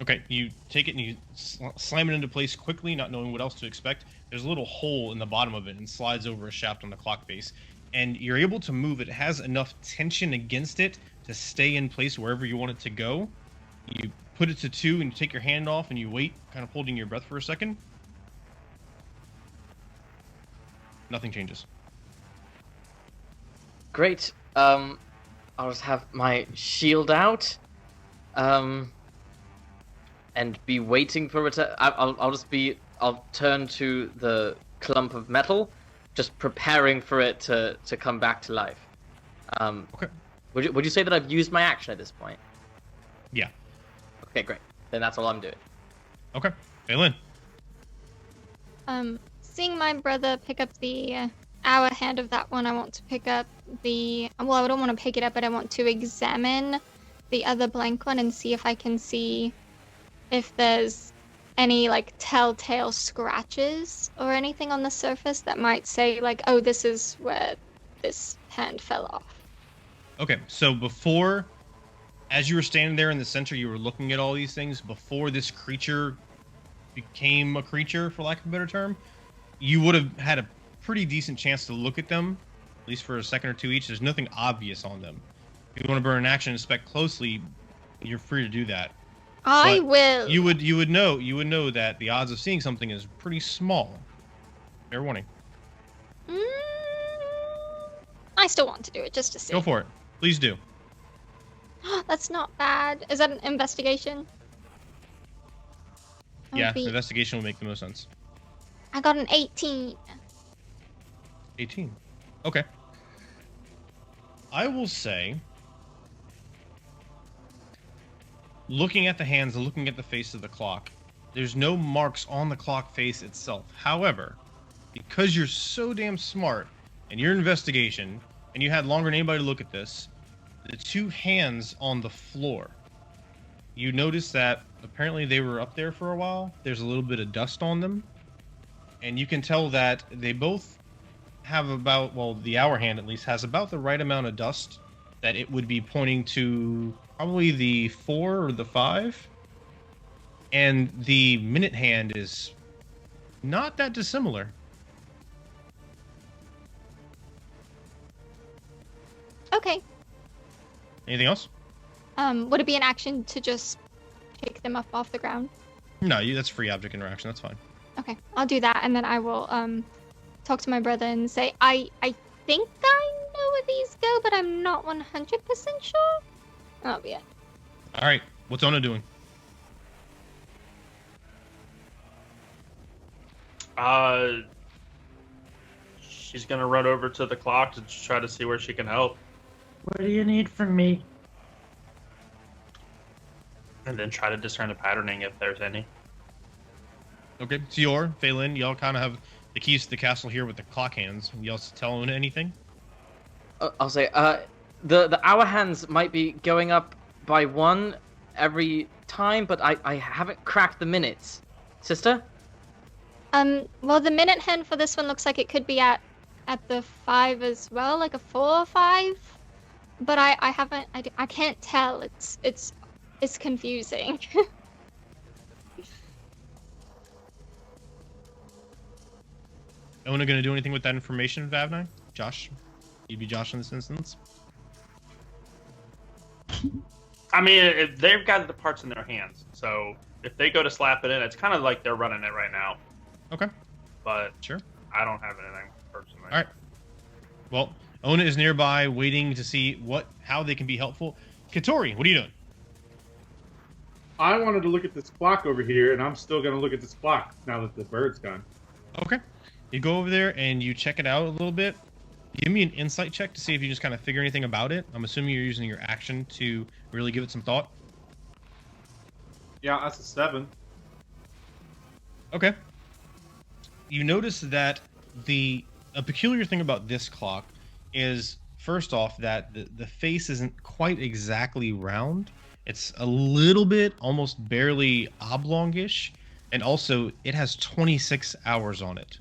Okay, you take it and you slam it into place quickly, not knowing what else to expect. There's a little hole in the bottom of it and slides over a shaft on the clock face. And you're able to move it. It has enough tension against it to stay in place wherever you want it to go. You put it to 2 and you take your hand off and you wait, kind of holding your breath for a second. Nothing changes. Great. I'll just have my shield out, and be waiting for it to... I'll turn to the clump of metal, just preparing for it to come back to life. Okay. Would you say that I've used my action at this point? Yeah. Okay, great. Then that's all I'm doing. Okay. Phelan. Seeing my brother pick up the hour hand of that one, I want to pick up the... Well, I don't want to pick it up, but I want to examine the other blank one and see if I can see if there's any, like, telltale scratches or anything on the surface that might say, like, oh, this is where this hand fell off. Okay, so before, as you were standing there in the center, you were looking at all these things. Before this creature became a creature, for lack of a better term, you would have had a pretty decent chance to look at them, at least for a second or two each. There's nothing obvious on them. If you want to burn an action and inspect closely, you're free to do that. I But will. You would know that the odds of seeing something is pretty small. Fair warning. I still want to do it just to see. Go for it. Please do. That's not bad. Is that an investigation? Yeah, investigation will make the most sense. I got an 18. 18. Okay. I will say, looking at the hands and looking at the face of the clock, there's no marks on the clock face itself. However, because you're so damn smart and your investigation, and you had longer than anybody to look at this, the two hands on the floor, you notice that apparently they were up there for a while. There's a little bit of dust on them. And you can tell that they both have about, well, the hour hand at least has about the right amount of dust that it would be pointing to probably the 4 or the 5. And the minute hand is not that dissimilar. Okay. Anything else? Would it be an action to just pick them up off the ground? No, that's free object interaction. That's fine. Okay, I'll do that, and then I will talk to my brother and say, I think I know where these go, but I'm not 100% sure. That'll be it. All right. What's Ona doing? She's gonna run over to the clock to try to see where she can help. What do you need from me? And then try to discern the patterning if there's any. Okay. Sior, Phelan, y'all kind of have the keys to the castle here with the clock hands. Y'all tell Ona anything? I'll say, the hour hands might be going up by 1 every time, but I haven't cracked the minutes. Sister? Well, the minute hand for this one looks like it could be at the 5 as well, like a 4 or 5. But I can't tell. It's confusing. Ona gonna do anything with that information, Vavnine? Josh? You'd be Josh in this instance? I mean, they've got the parts in their hands, so if they go to slap it in, it's kind of like they're running it right now. Okay. But sure, I don't have anything personally. All right. Well, Ona is nearby, waiting to see how they can be helpful. Katori, what are you doing? I wanted to look at this clock over here, and I'm still going to look at this clock now that the bird's gone. Okay. You go over there and you check it out a little bit. Give me an insight check to see if you just kind of figure anything about it. I'm assuming you're using your action to really give it some thought. Yeah, that's a 7. Okay. You notice that a peculiar thing about this clock is, first off, that the face isn't quite exactly round. It's a little bit, almost barely oblongish, and also it has 26 hours on it.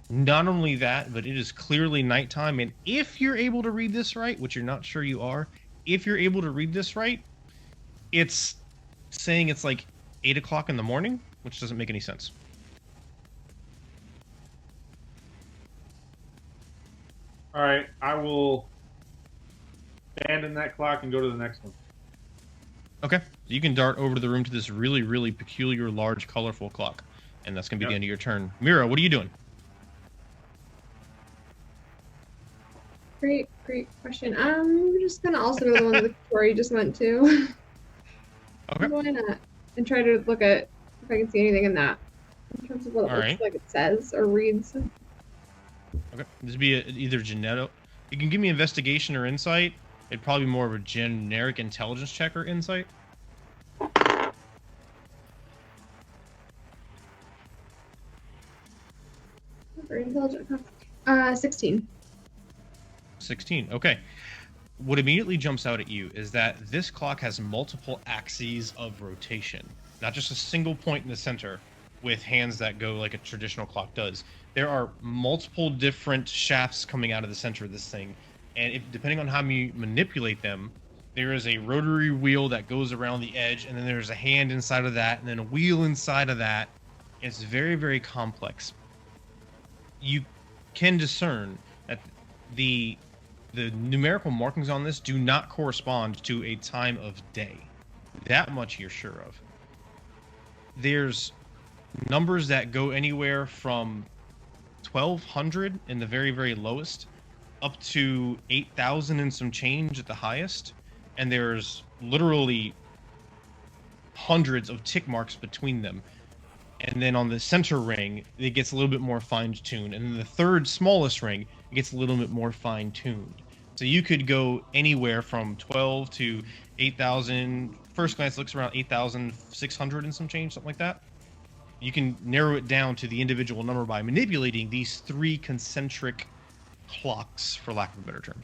Not only that, but it is clearly nighttime, and if you're able to read this right, which you're not sure you are, if you're able to read this right, it's saying it's like 8 o'clock in the morning, which doesn't make any sense. All right, I will abandon that clock and go to the next one. Okay, so you can dart over to the room to this really, really peculiar, large, colorful clock, and that's going to be the end of your turn. Mira, what are you doing? Great question. I'm just gonna also go to the one that Tori just went to. Okay. Why not? And try to look at if I can see anything in that, in terms of what it looks like it says or reads. Okay, this would be either genetic. You can give me investigation or insight. It'd probably be more of a generic intelligence check or insight. Very intelligent. 16. 16. Okay. What immediately jumps out at you is that this clock has multiple axes of rotation, not just a single point in the center with hands that go like a traditional clock does. There are multiple different shafts coming out of the center of this thing, and depending on how you manipulate them, there is a rotary wheel that goes around the edge, and then there's a hand inside of that, and then a wheel inside of that. It's very, very complex. You can discern that the numerical markings on this do not correspond to a time of day. That much you're sure of. There's numbers that go anywhere from 1,200 in the very, very lowest up to 8,000 and some change at the highest. And there's literally hundreds of tick marks between them. And then on the center ring, it gets a little bit more fine-tuned. And then the third smallest ring, it gets a little bit more fine-tuned. So you could go anywhere from 12 to 8,000. First glance looks around 8,600 and some change, something like that. You can narrow it down to the individual number by manipulating these 3 concentric clocks, for lack of a better term.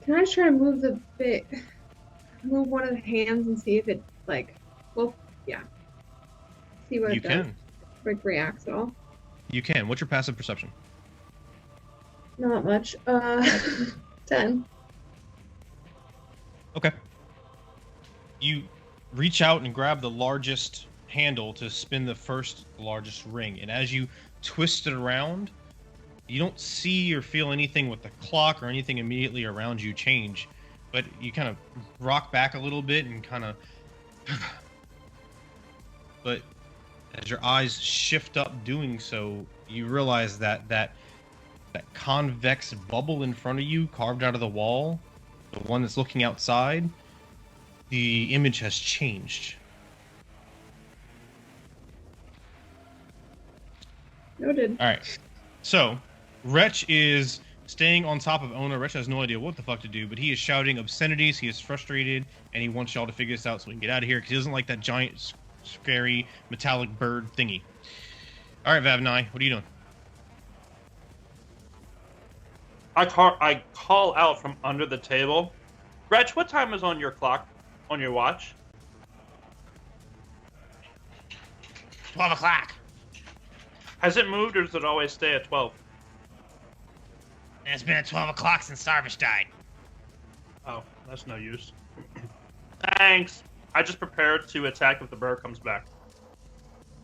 Can I just try to move move one of the hands and see if it, see what it does? You can. Like, reacts at all? You can. What's your passive perception? Not much. 10. Okay. You reach out and grab the largest handle to spin the first largest ring, and as you twist it around, you don't see or feel anything with the clock or anything immediately around you change, but you kind of rock back a little bit and kind of but as your eyes shift up doing so, you realize that convex bubble in front of you, carved out of the wall, the one that's looking outside, the image has changed. Noted. All right. So, Wretch is staying on top of Ona. Wretch has no idea what the fuck to do, but he is shouting obscenities. He is frustrated, and he wants y'all to figure this out so we can get out of here, because he doesn't like that giant, scary, metallic bird thingy. All right, Vavnai, what are you doing? I call out from under the table. Wretch, what time is on your clock? On your watch? 12 o'clock. Has it moved, or does it always stay at 12? It's been at 12 o'clock since Sarvish died. Oh, that's no use. Thanks. I just prepared to attack if the bird comes back.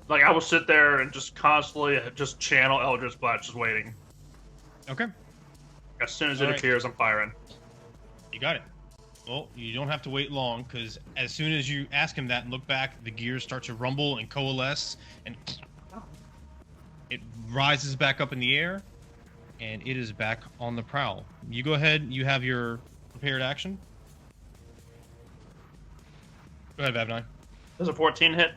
Like, I will sit there and just constantly just channel Eldritch Blast, just waiting. Okay. As soon as it appears, I'm firing. You got it. Well, you don't have to wait long, because as soon as you ask him that and look back, the gears start to rumble and coalesce, and It rises back up in the air, and it is back on the prowl. You go ahead. You have your prepared action. Go ahead, Vab9. Does a 14 hit?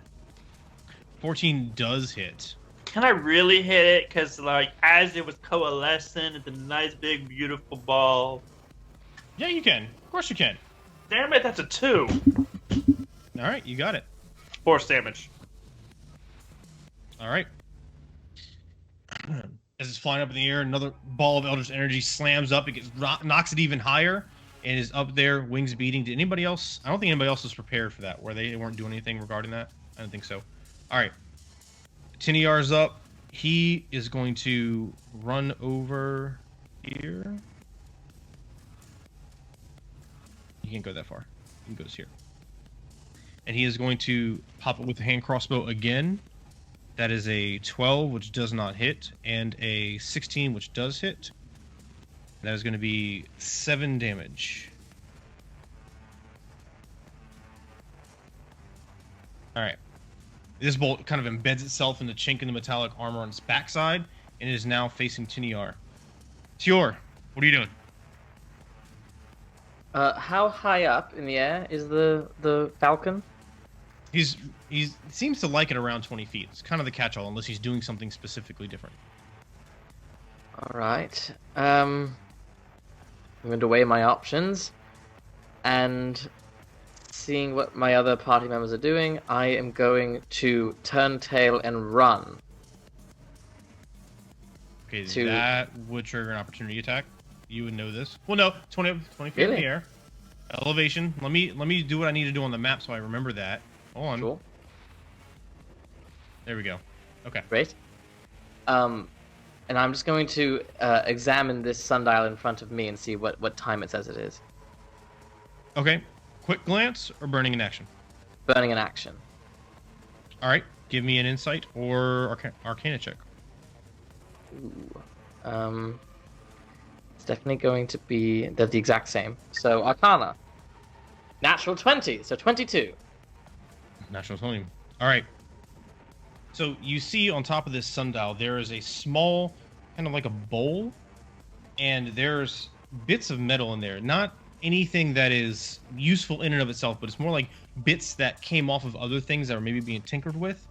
14 does hit. Can I really hit it? Because, like, as it was coalescing, it's a nice, big, beautiful ball. Yeah, you can. Of course you can. Damn it, that's a 2. All right, you got it. Force damage. All right. As it's flying up in the air, another ball of Eldritch Energy slams up. It gets knocks it even higher and is up there, wings beating. Did anybody else? I don't think anybody else was prepared for that. Where they weren't doing anything regarding that? I don't think so. All right. Tiniar's up. He is going to run over here. He can't go that far. He goes here. And he is going to pop it with the hand crossbow again. That is a 12, which does not hit, and a 16, which does hit. That is going to be 7 damage. Alright. This bolt kind of embeds itself in the chink in the metallic armor on its backside, and it is now facing Tiniar. Tior, what are you doing? How high up in the air is the falcon? He seems to like it around 20 feet. It's kind of the catch-all, unless he's doing something specifically different. All right. I'm going to weigh my options, and seeing what my other party members are doing, I am going to turn tail and run. Okay, that would trigger an opportunity attack. You would know this. Well, no, 20 feet in the air. Elevation. Let me do what I need to do on the map so I remember that. Hold on. Sure. There we go. Okay. Great. And I'm just going to examine this sundial in front of me and see what time it says it is. Okay. Quick glance or burning in action? Burning in action. All right. Give me an insight or arcana check. Ooh. It's definitely going to be... They're the exact same. So, Arcana. Natural 20, so 22. Natural 20. All right. So you see on top of this sundial, there is a small, kind of like a bowl, and there's bits of metal in there. Not anything that is useful in and of itself, but it's more like bits that came off of other things that are maybe being tinkered with.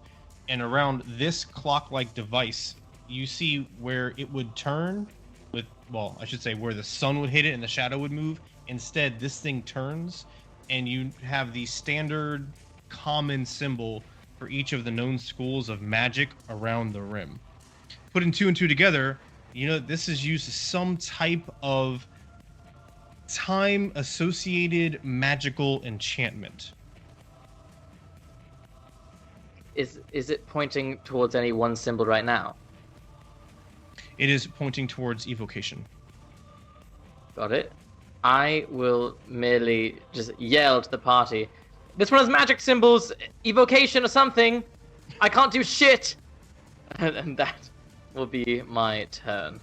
And around this clock-like device, you see where it would turn with, well, I should say where the sun would hit it and the shadow would move. Instead, this thing turns, and you have the standard common symbol for each of the known schools of magic around the rim. Putting 2 and 2 together, you know this is used as some type of time-associated magical enchantment. Is it pointing towards any one symbol right now? It is pointing towards evocation. Got it. I will merely just yell to the party, "This one has magic symbols, evocation or something. I can't do shit." And that will be my turn.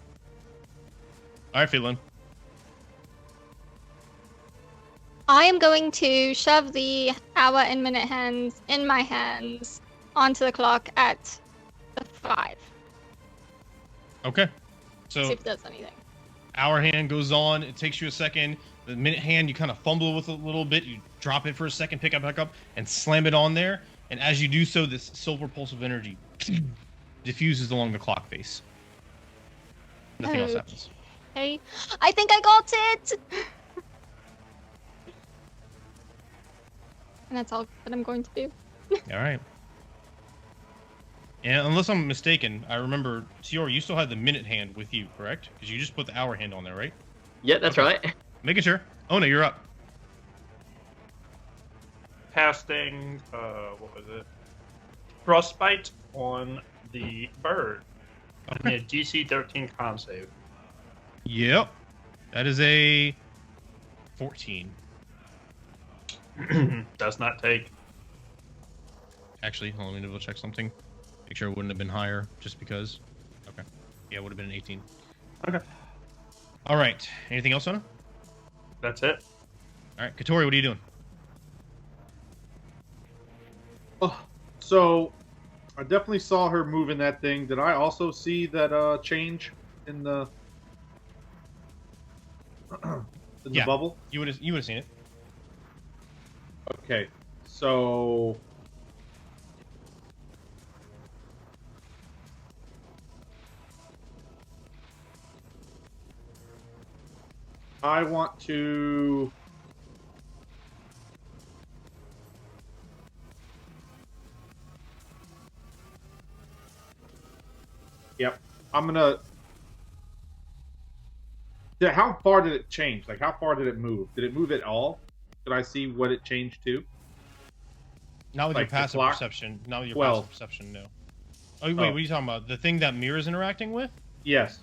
All right, Phelan. I am going to shove the hour and minute hands in my hands onto the clock at the 5. Okay. See So if it does anything. hour hand goes on. It takes you a second. The minute hand, you kind of fumble with it a little bit. You drop it for a second, pick it back up, and slam it on there. And as you do so, this silver pulse of energy diffuses along the clock face. Nothing else happens. Okay. I think I got it! And that's all that I'm going to do. All right. And unless I'm mistaken, I remember, Tior, you still had the minute hand with you, correct? Because you just put the hour hand on there, right? Yeah, that's right. Making sure. Oh, no, you're up. Casting, what was it? Frostbite on the bird. Okay. And a DC 13 con save. Yep. That is a 14. Does not take. Actually, hold on, let me double check something. Make sure it wouldn't have been higher, just because. Okay. Yeah, it would have been an 18. Okay. All right. Anything else on it? That's it. All right. Katori, what are you doing? Oh, so I definitely saw her moving that thing. Did I also see that change in the Yeah. bubble? You would have seen it. Okay, so I want to. Yep, I'm gonna. Yeah, how far did it change? Like, how far did it move? Did it move at all? Did I see what it changed to? Not with Like your the passive clock? perception. Not with your 12. passive perception, no. Oh, wait, what are you talking about? The thing that Mira's interacting with? Yes.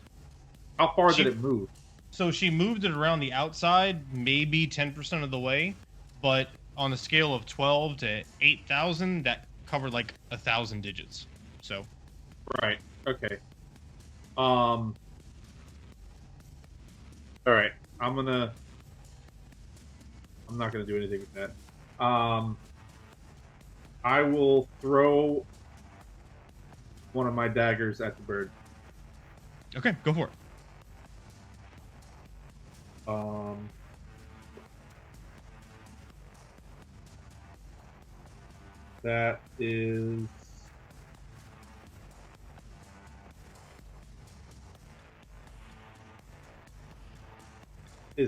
How far She- did it move? So she moved it around the outside, maybe 10% of the way, but on a scale of 12 to 8,000, that covered like 1,000 digits. So, Right. Okay. All right. I'm not gonna do anything with that. I will throw one of my daggers at the bird. okay, go for it. That is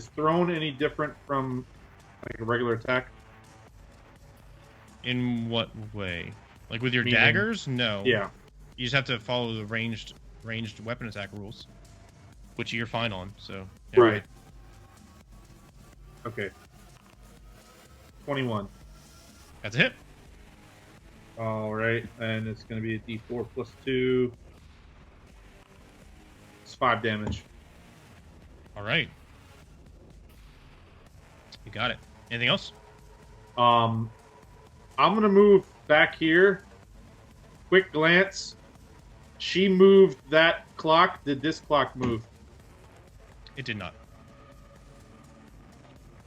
thrown any different from like a regular attack? In what way? Like with your Meaning- daggers? No. Yeah. You just have to follow the ranged weapon attack rules, which you're fine on. So, yeah. Right. Okay. 21. That's a hit. All right, and it's going to be a D4 plus 2. It's 5 damage. All right. You got it. Anything else? I'm going to move back here. Quick glance. She moved that clock. Did this clock move? It did not.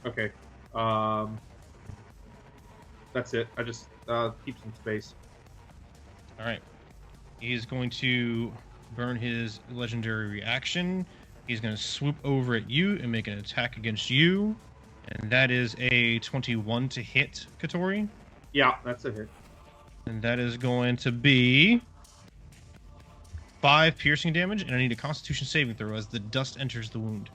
Okay. That's it. I just keep some space. All right. He's going to burn his legendary reaction. He's going to swoop over at you and make an attack against you. And that is a 21 to hit, Katori. Yeah, that's a hit. And that is going to be 5 piercing damage, and I need a Constitution saving throw as the dust enters the wound.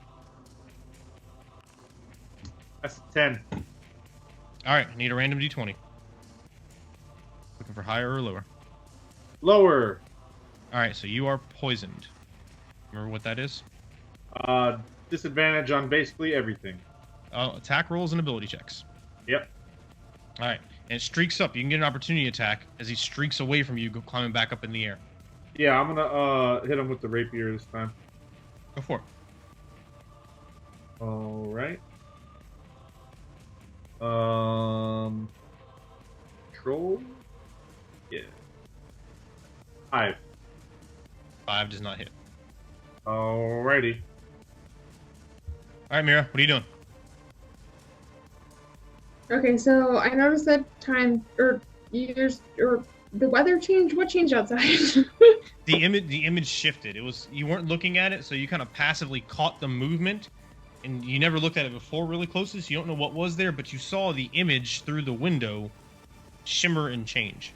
That's a 10. All right, I need a random d20. Looking for higher or lower. Lower. All right, so you are poisoned. Remember what that is? Disadvantage on basically everything. Attack rolls and ability checks. Yep. All right, and it streaks up. You can get an opportunity attack as he streaks away from you, climbing back up in the air. Yeah, I'm gonna hit him with the rapier this time. Go for it. All right. Control. Yeah. 5. 5 does not hit. Alrighty. All right, Mira, what are you doing? Okay, so I noticed that time or years or the weather changed. What changed outside? The image shifted. It was, you weren't looking at it, so you kind of passively caught the movement, and you never looked at it before really closely, so you don't know what was there, but you saw the image through the window shimmer and change.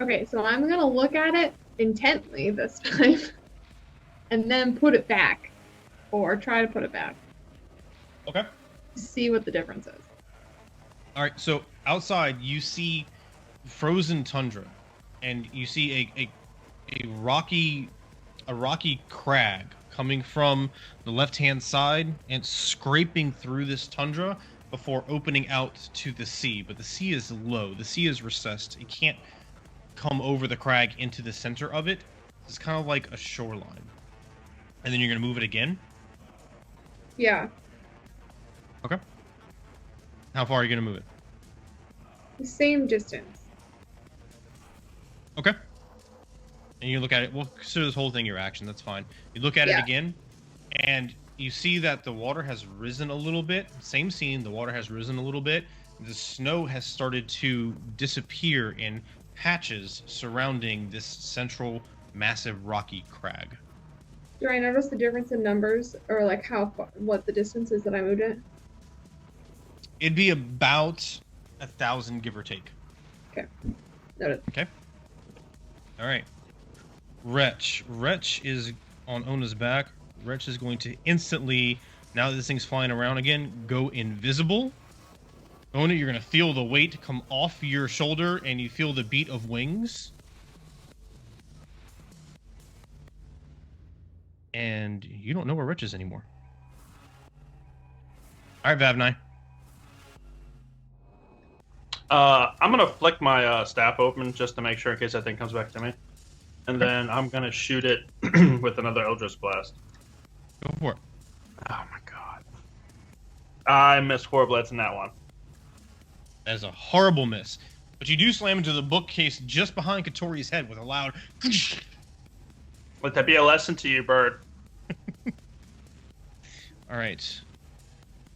Okay, so I'm gonna look at it intently this time, and then put it back, or try to put it back. Okay. See what the difference is. All right, so outside you see frozen tundra, and you see a rocky crag coming from the left-hand side and scraping through this tundra before opening out to the sea. But the sea is low. The sea is recessed. It can't come over the crag into the center of it. It's kind of like a shoreline. And then you're going to move it again? Yeah, Okay. How far are you going to move it? the same distance. Okay. And you look at it. We'll consider this whole thing your action. That's fine. You look at it Yeah. again, and you see that the water has risen a little bit. Same scene. The water has risen a little bit. The snow has started to disappear in patches surrounding this central massive rocky crag. Do I notice the difference in numbers, or like how far, what the distance is that I moved it? It'd be about 1,000, give or take. Okay. Noted. Okay. All right. Wretch. Wretch is on Ona's back. Wretch is going to instantly, now that this thing's flying around again, go invisible. Ona, you're going to feel the weight come off your shoulder, and you feel the beat of wings. And you don't know where Wretch is anymore. All right, Vavnai. I'm gonna flick my staff open just to make sure in case that thing comes back to me, and then I'm gonna shoot it with another Eldritch Blast. Go for it. Oh my god! I missed 4 blades in that one. That is a horrible miss. But you do slam into the bookcase just behind Katori's head with a loud... Let that be a lesson to you, bird. All right.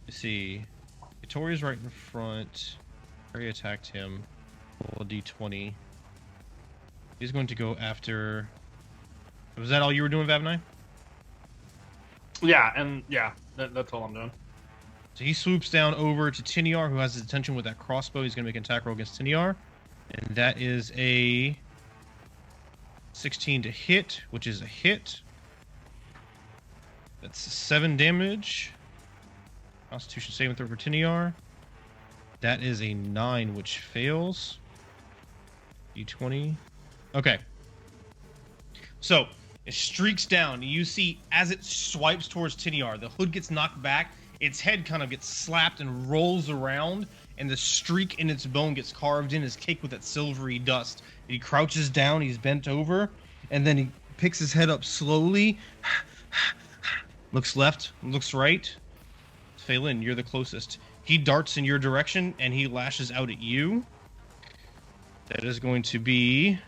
Let's see. Katori's right in front. Harry attacked him. Roll a d20. He's going to go after... Was that all you were doing, Vavnai? Yeah, that's all I'm doing. So he swoops down over to Tiniar, who has his attention with that crossbow. He's going to make an attack roll against Tiniar. And that is a 16 to hit, which is a hit. That's 7 damage. Constitution saving throw for Tiniar. That is a 9, which fails. D20. Okay. So, it streaks down. You see, as it swipes towards Tiniar, the hood gets knocked back. Its head kind of gets slapped and rolls around, and the streak in its bone gets carved in, is caked with that silvery dust. He crouches down, he's bent over, and then he picks his head up slowly, looks left, looks right. Phelan, you're the closest. He darts in your direction, and he lashes out at you. That is going to be...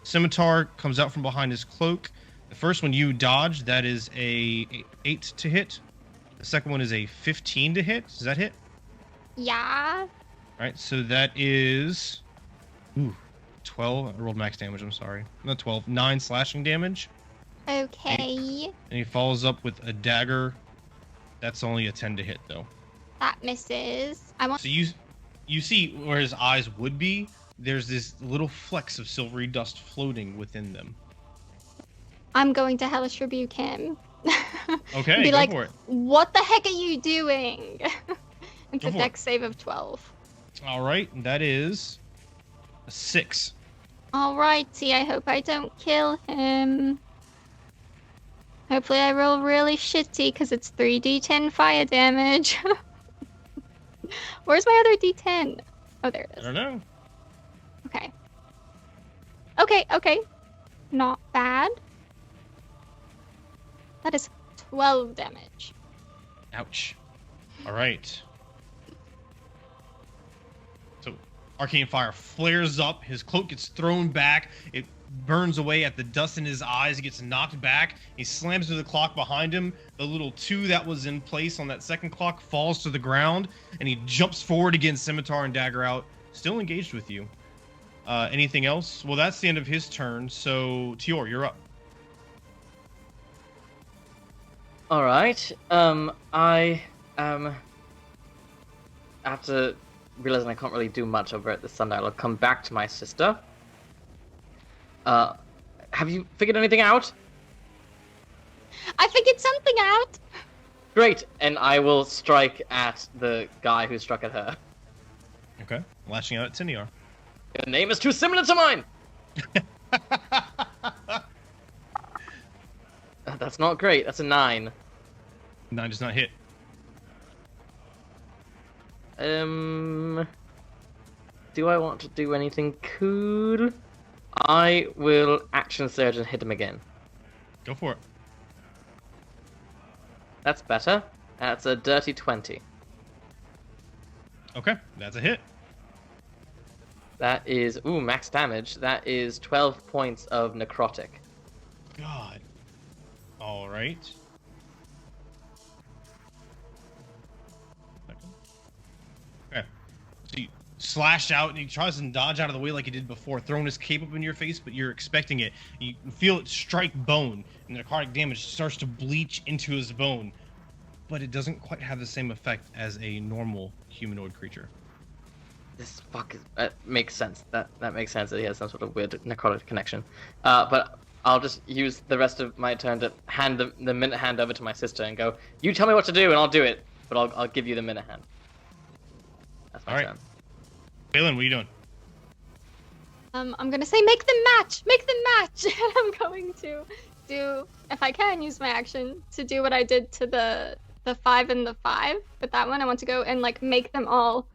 Scimitar comes out from behind his cloak. The first one you dodge, that is a 8 to hit. The second one is a 15 to hit. Does that hit? Yeah. Alright, so that is... Ooh, 12. I rolled max damage, I'm sorry. Not 12. 9 slashing damage. Okay. And he follows up with a dagger. That's only a 10 to hit, though. That misses. I want. So you see where his eyes would be, there's this little flecks of silvery dust floating within them. I'm going to hellish rebuke him. Okay, be go like, for it. What the heck are you doing? And Go a for dex save of 12. Alright, that is a 6. Alrighty, I hope I don't kill him. Hopefully I roll really shitty because it's 3d10 fire damage. Where's my other d10? Oh, there it I is. don't know. Okay. Not bad. That is 12 damage. Ouch. Alright. So, arcane fire flares up, his cloak gets thrown back, it burns away at the dust in his eyes, he gets knocked back, he slams to the clock behind him, the little 2 that was in place on that second clock falls to the ground, and he jumps forward against Scimitar and Dagger out, still engaged with you. Anything else? Well, that's the end of his turn, so Tior, you're up. Alright, after realizing I can't really do much over at the sundial, I'll come back to my sister. Have you figured anything out? I figured something out! Great, and I will strike at the guy who struck at her. Okay. Lashing out at Tiniar. Your name is too similar to mine! That's not great, that's a 9. 9 does not hit. Do I want to do anything cool? I will action surge and hit him again. Go for it. That's better. That's a dirty 20. Okay, that's a hit. That is, max damage. That is 12 points of necrotic. God. Alright. Okay. So slash out, and he tries to dodge out of the way like he did before, throwing his cape up in your face, but you're expecting it. You feel it strike bone, and the necrotic damage starts to bleach into his bone, but it doesn't quite have the same effect as a normal humanoid creature. This fuck is, makes sense. That makes sense that he has some sort of weird necrotic connection. But I'll just use the rest of my turn to hand the minute hand over to my sister and go, you tell me what to do and I'll do it, but I'll give you the minute hand. That's my turn. Balin, what are you doing? I'm gonna say make them match! Make them match! And I'm going to do, if I can, use my action to do what I did to the 5 and the 5. But that one, I want to go and like make them all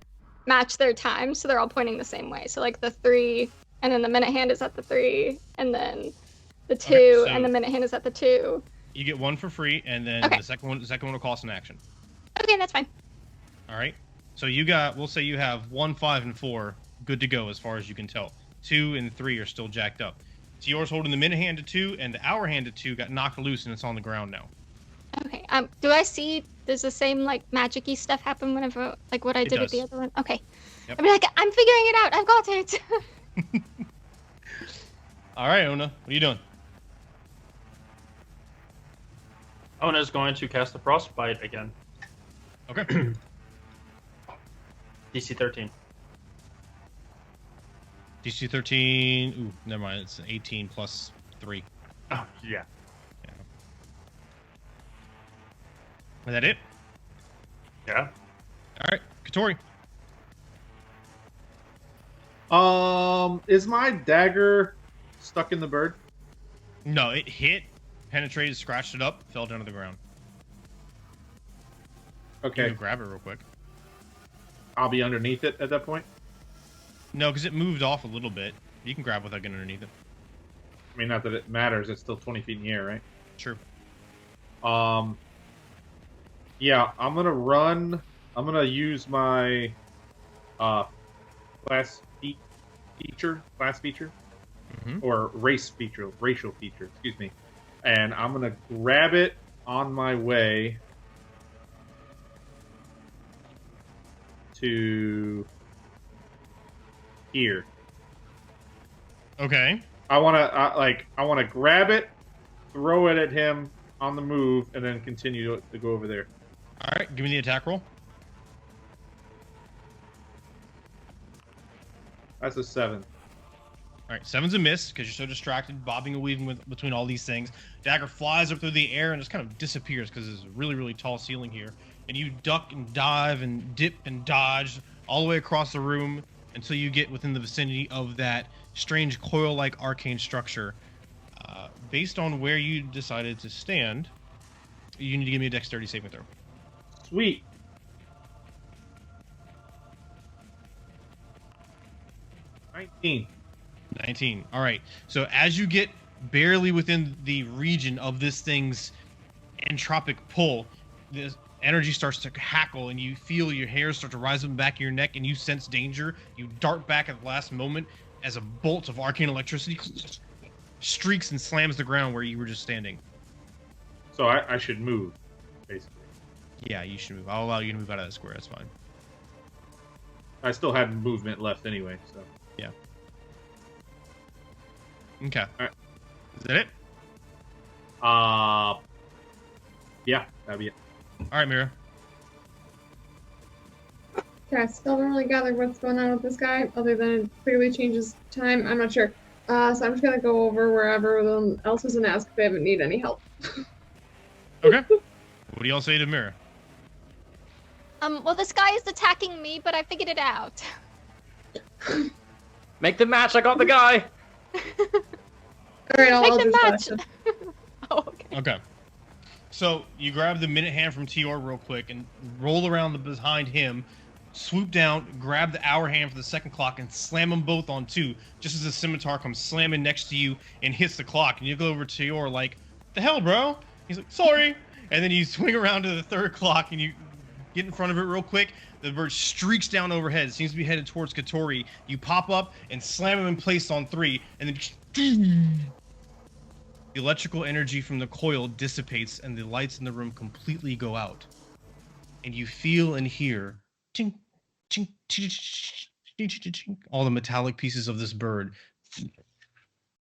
match their time so they're all pointing the same way. So like the 3, and then the minute hand is at the 3, and then the 2, Okay, so and the minute hand is at the 2. You get one for free, and then Okay. the second one will cost an action. Okay, that's fine. All right. So you got, we'll say you have 1, 5, and 4 good to go as far as you can tell. 2 and 3 are still jacked up. Tior's holding the minute hand to 2, and the hour hand to 2 got knocked loose, and it's on the ground now. Okay. Do I see? Does the same like magic-y stuff happen whenever like what I It did with does. the other one? Okay. Yep. I'll be like, I'm figuring it out. I've got it. All right, Ona, what are you doing? Ona's going to cast a frostbite again. Okay. DC 13. DC 13. Ooh, never mind. It's 18 plus 3. Oh, yeah. Is that it? Yeah. All right, Katori. Is my dagger stuck in the bird? No, it hit, penetrated, scratched it up, fell down to the ground. Okay. You can grab it real quick. I'll be underneath it at that point. No, because it moved off a little bit. You can grab without getting underneath it. I mean, not that it matters. It's still 20 feet in the air, right? True. Yeah, I'm gonna run. I'm gonna use my class feature, or racial feature. Excuse me. And I'm gonna grab it on my way to here. Okay. I wanna grab it, throw it at him on the move, and then continue to go over there. All right, give me the attack roll. That's a 7. All right, 7's a miss because you're so distracted, bobbing and weaving between all these things. Dagger flies up through the air and just kind of disappears because there's a really, really tall ceiling here. And you duck and dive and dip and dodge all the way across the room until you get within the vicinity of that strange coil-like arcane structure. Based on where you decided to stand, you need to give me a dexterity saving throw. Sweet. $19. 19. All right. So as you get barely within the region of this thing's entropic pull, this energy starts to hackle, and you feel your hair start to rise up in the back of your neck, and you sense danger. You dart back at the last moment as a bolt of arcane electricity streaks and slams the ground where you were just standing. So I should move, basically. Yeah, you should move. I'll allow you to move out of that square. That's fine. I still have movement left anyway, so. Yeah. Okay. All right. Is that it? Yeah, that'd be it. All right, Mira. Okay, I still haven't really gathered what's going on with this guy, other than it clearly changes time. I'm not sure. So I'm just gonna go over wherever everyone else is and ask if they haven't need any help. Okay. What do y'all say to Mira? Well, this guy is attacking me, but I figured it out. Make the match. I got the guy. Alright, Make I'll them just match. Oh, okay. Okay. So you grab the minute hand from Tior real quick and roll around behind him, swoop down, grab the hour hand for the second clock, and slam them both on 2, just as the scimitar comes slamming next to you and hits the clock. And you go over to Tior like, the hell, bro? He's like, sorry. And then you swing around to the third clock and you get in front of it real quick. The bird streaks down overhead. It seems to be headed towards Katori. You pop up and slam him in place on 3, and then the electrical energy from the coil dissipates and the lights in the room completely go out. And you feel and hear ting, ting, ting, all the metallic pieces of this bird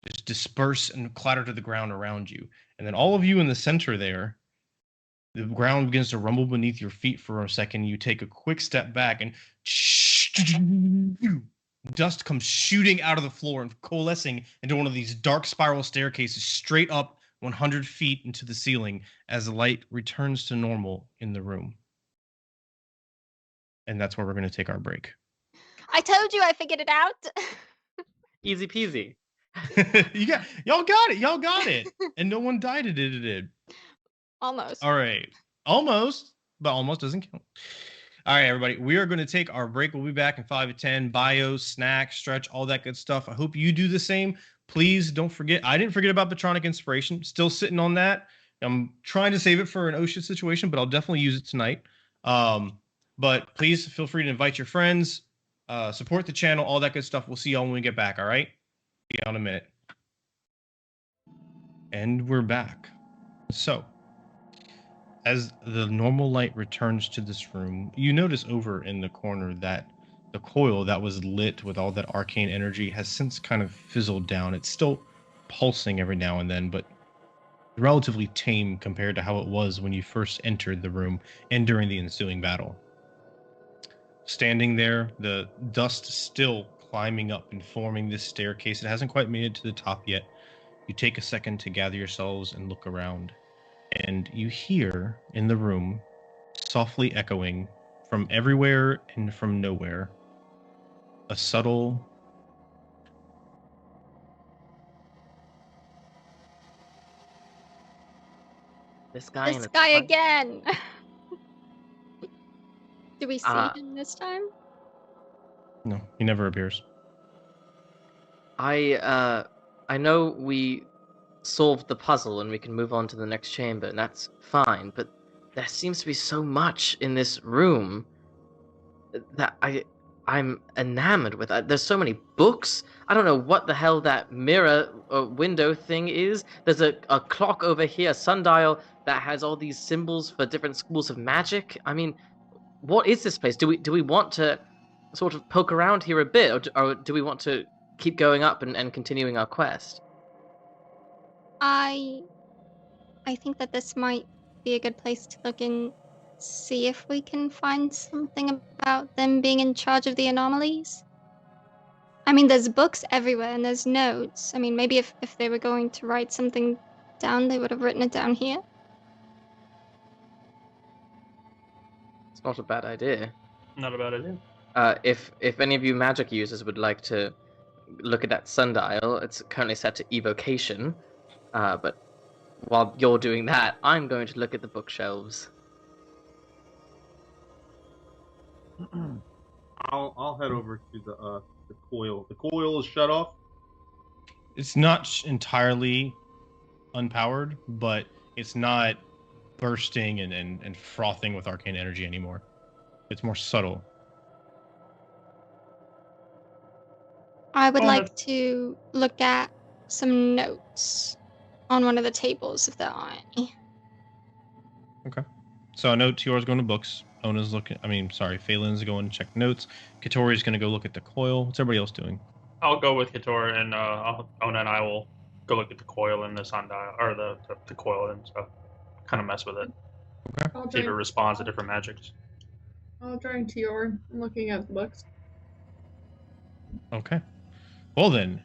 just disperse and clatter to the ground around you. And then all of you in the center there, the ground begins to rumble beneath your feet for a second. You take a quick step back, and dust comes shooting out of the floor and coalescing into one of these dark spiral staircases straight up 100 feet into the ceiling as the light returns to normal in the room. And that's where we're going to take our break. I told you I figured it out. Easy peasy. Y'all got it. And no one died. It did. Almost. All right. Almost, but almost doesn't count. All right, everybody. We are going to take our break. We'll be back in 5 to 10. Bio, snack, stretch, all that good stuff. I hope you do the same. Please don't forget. I didn't forget about Patronic Inspiration. Still sitting on that. I'm trying to save it for an ocean situation, but I'll definitely use it tonight. But please feel free to invite your friends, support the channel, all that good stuff. We'll see y'all when we get back, all right? See y'all in a minute. And we're back. So, as the normal light returns to this room, you notice over in the corner that the coil that was lit with all that arcane energy has since kind of fizzled down. It's still pulsing every now and then, but relatively tame compared to how it was when you first entered the room and during the ensuing battle. Standing there, the dust still climbing up and forming this staircase. It hasn't quite made it to the top yet. You take a second to gather yourselves and look around. And you hear in the room, softly echoing from everywhere and from nowhere, a subtle This guy again. Do we see him this time? No, he never appears. I know we solved the puzzle and we can move on to the next chamber, and that's fine, but there seems to be so much in this room that I'm enamored with. There's so many books. I don't know what the hell that mirror window thing is. There's a clock over here, a sundial that has all these symbols for different schools of magic. I mean, what is this place? Do we want to sort of poke around here a bit, or do we want to keep going up and continuing our quest? I think that this might be a good place to look and see if we can find something about them being in charge of the anomalies. I mean, there's books everywhere and there's notes. I mean, maybe if they were going to write something down, they would have written it down here. It's not a bad idea. Not a bad idea. If any of you magic users would like to look at that sundial, it's currently set to evocation. But while you're doing that, I'm going to look at the bookshelves. I'll head over to the coil. The coil is shut off. It's not entirely unpowered, but it's not bursting and frothing with arcane energy anymore. It's more subtle. I would like to look at some notes on one of the tables, if there are any. Okay. So a note to yours going to books. Ona's looking. Phelan's going to check notes. Katori's going to go look at the coil. What's everybody else doing? I'll go with Kator, and Ona and I will go look at the coil and the sundial, or the coil and stuff. Kind of mess with it. Okay. See if it responds to different magics. I'll join Tior. I'm looking at the books. Okay. Well then,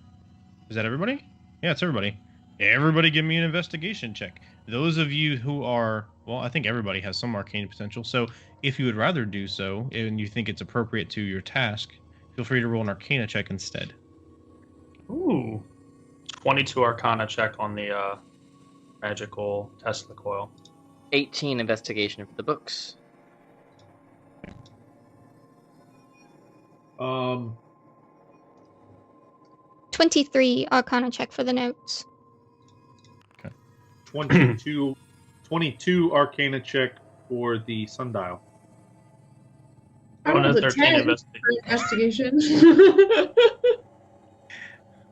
is that everybody? Yeah, it's everybody. Everybody give me an investigation check. Those of you who are, well, I think everybody has some arcane potential, so if you would rather do so, and you think it's appropriate to your task, feel free to roll an arcana check instead. Ooh. 22 arcana check on the magical test of the coil. 18 investigation for the books. 23 arcana check for the notes. Okay. 22 arcana check for the sundial. I rolled a 10 for investigation.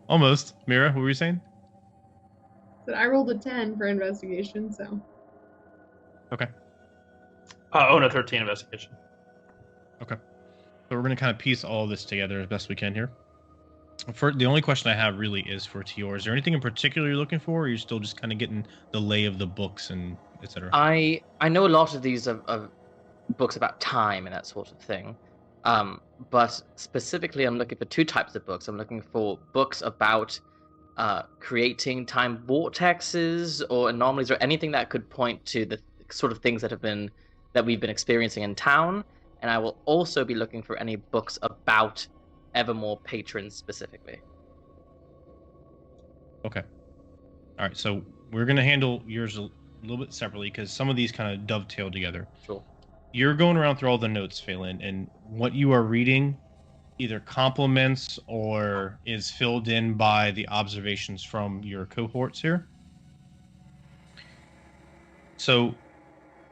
Almost. Mira, what were you saying? But I rolled a 10 for investigation, so. Okay. Ona 13 investigation. Okay. we're going to kind of piece all this together as best we can here. For the only question I have really is for Tior. Is there anything in particular you're looking for, or are you still just kind of getting the lay of the books and etc.? I know a lot of these are books about time and that sort of thing. But specifically, I'm looking for two types of books. I'm looking for books about creating time vortexes or anomalies or anything that could point to the sort of things that we've been experiencing in town. And I will also be looking for any books about Evermore patrons specifically. Okay. All right. So we're going to handle yours a little bit separately because some of these kind of dovetail together. Sure. You're going around through all the notes, Phelan, and what you are reading either complements or is filled in by the observations from your cohorts here. So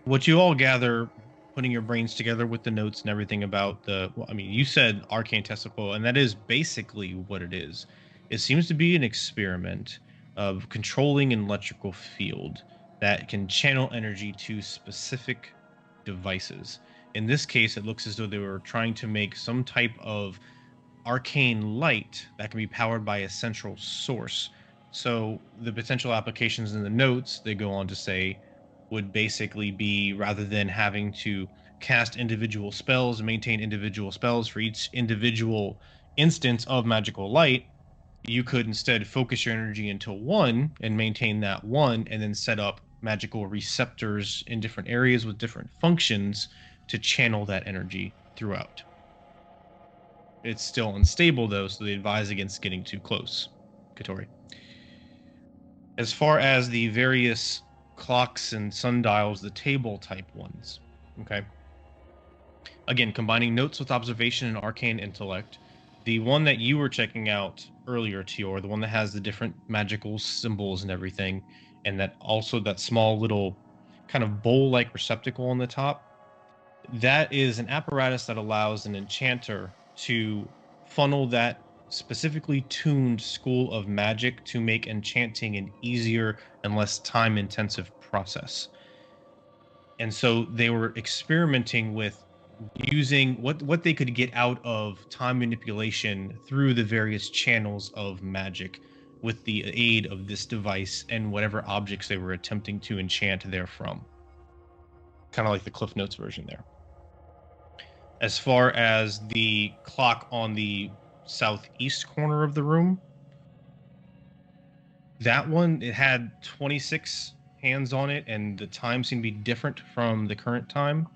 what you all gather, putting your brains together with the notes and everything about you said arcane testicle, and that is basically what it is. It seems to be an experiment of controlling an electrical field that can channel energy to specific devices. In this case, it looks as though they were trying to make some type of arcane light that can be powered by a central source. So the potential applications in the notes, they go on to say, would basically be, rather than having to cast individual spells and maintain individual spells for each individual instance of magical light, you could instead focus your energy into one and maintain that one, and then set up magical receptors in different areas with different functions to channel that energy throughout. It's still unstable though, so they advise against getting too close. Katori. As far as the various clocks and sundials, the table type ones, okay? Again, combining notes with observation and arcane intellect. The one that you were checking out earlier, Tior, the one that has the different magical symbols and everything, and that also that small little kind of bowl-like receptacle on the top, that is an apparatus that allows an enchanter to funnel that specifically tuned school of magic to make enchanting an easier and less time-intensive process. And so they were experimenting with using what they could get out of time manipulation through the various channels of magic with the aid of this device and whatever objects they were attempting to enchant therefrom. Kind of like the Cliff Notes version there. As far as the clock on the southeast corner of the room, that one, it had 26 hands on it, and the time seemed to be different from the current time.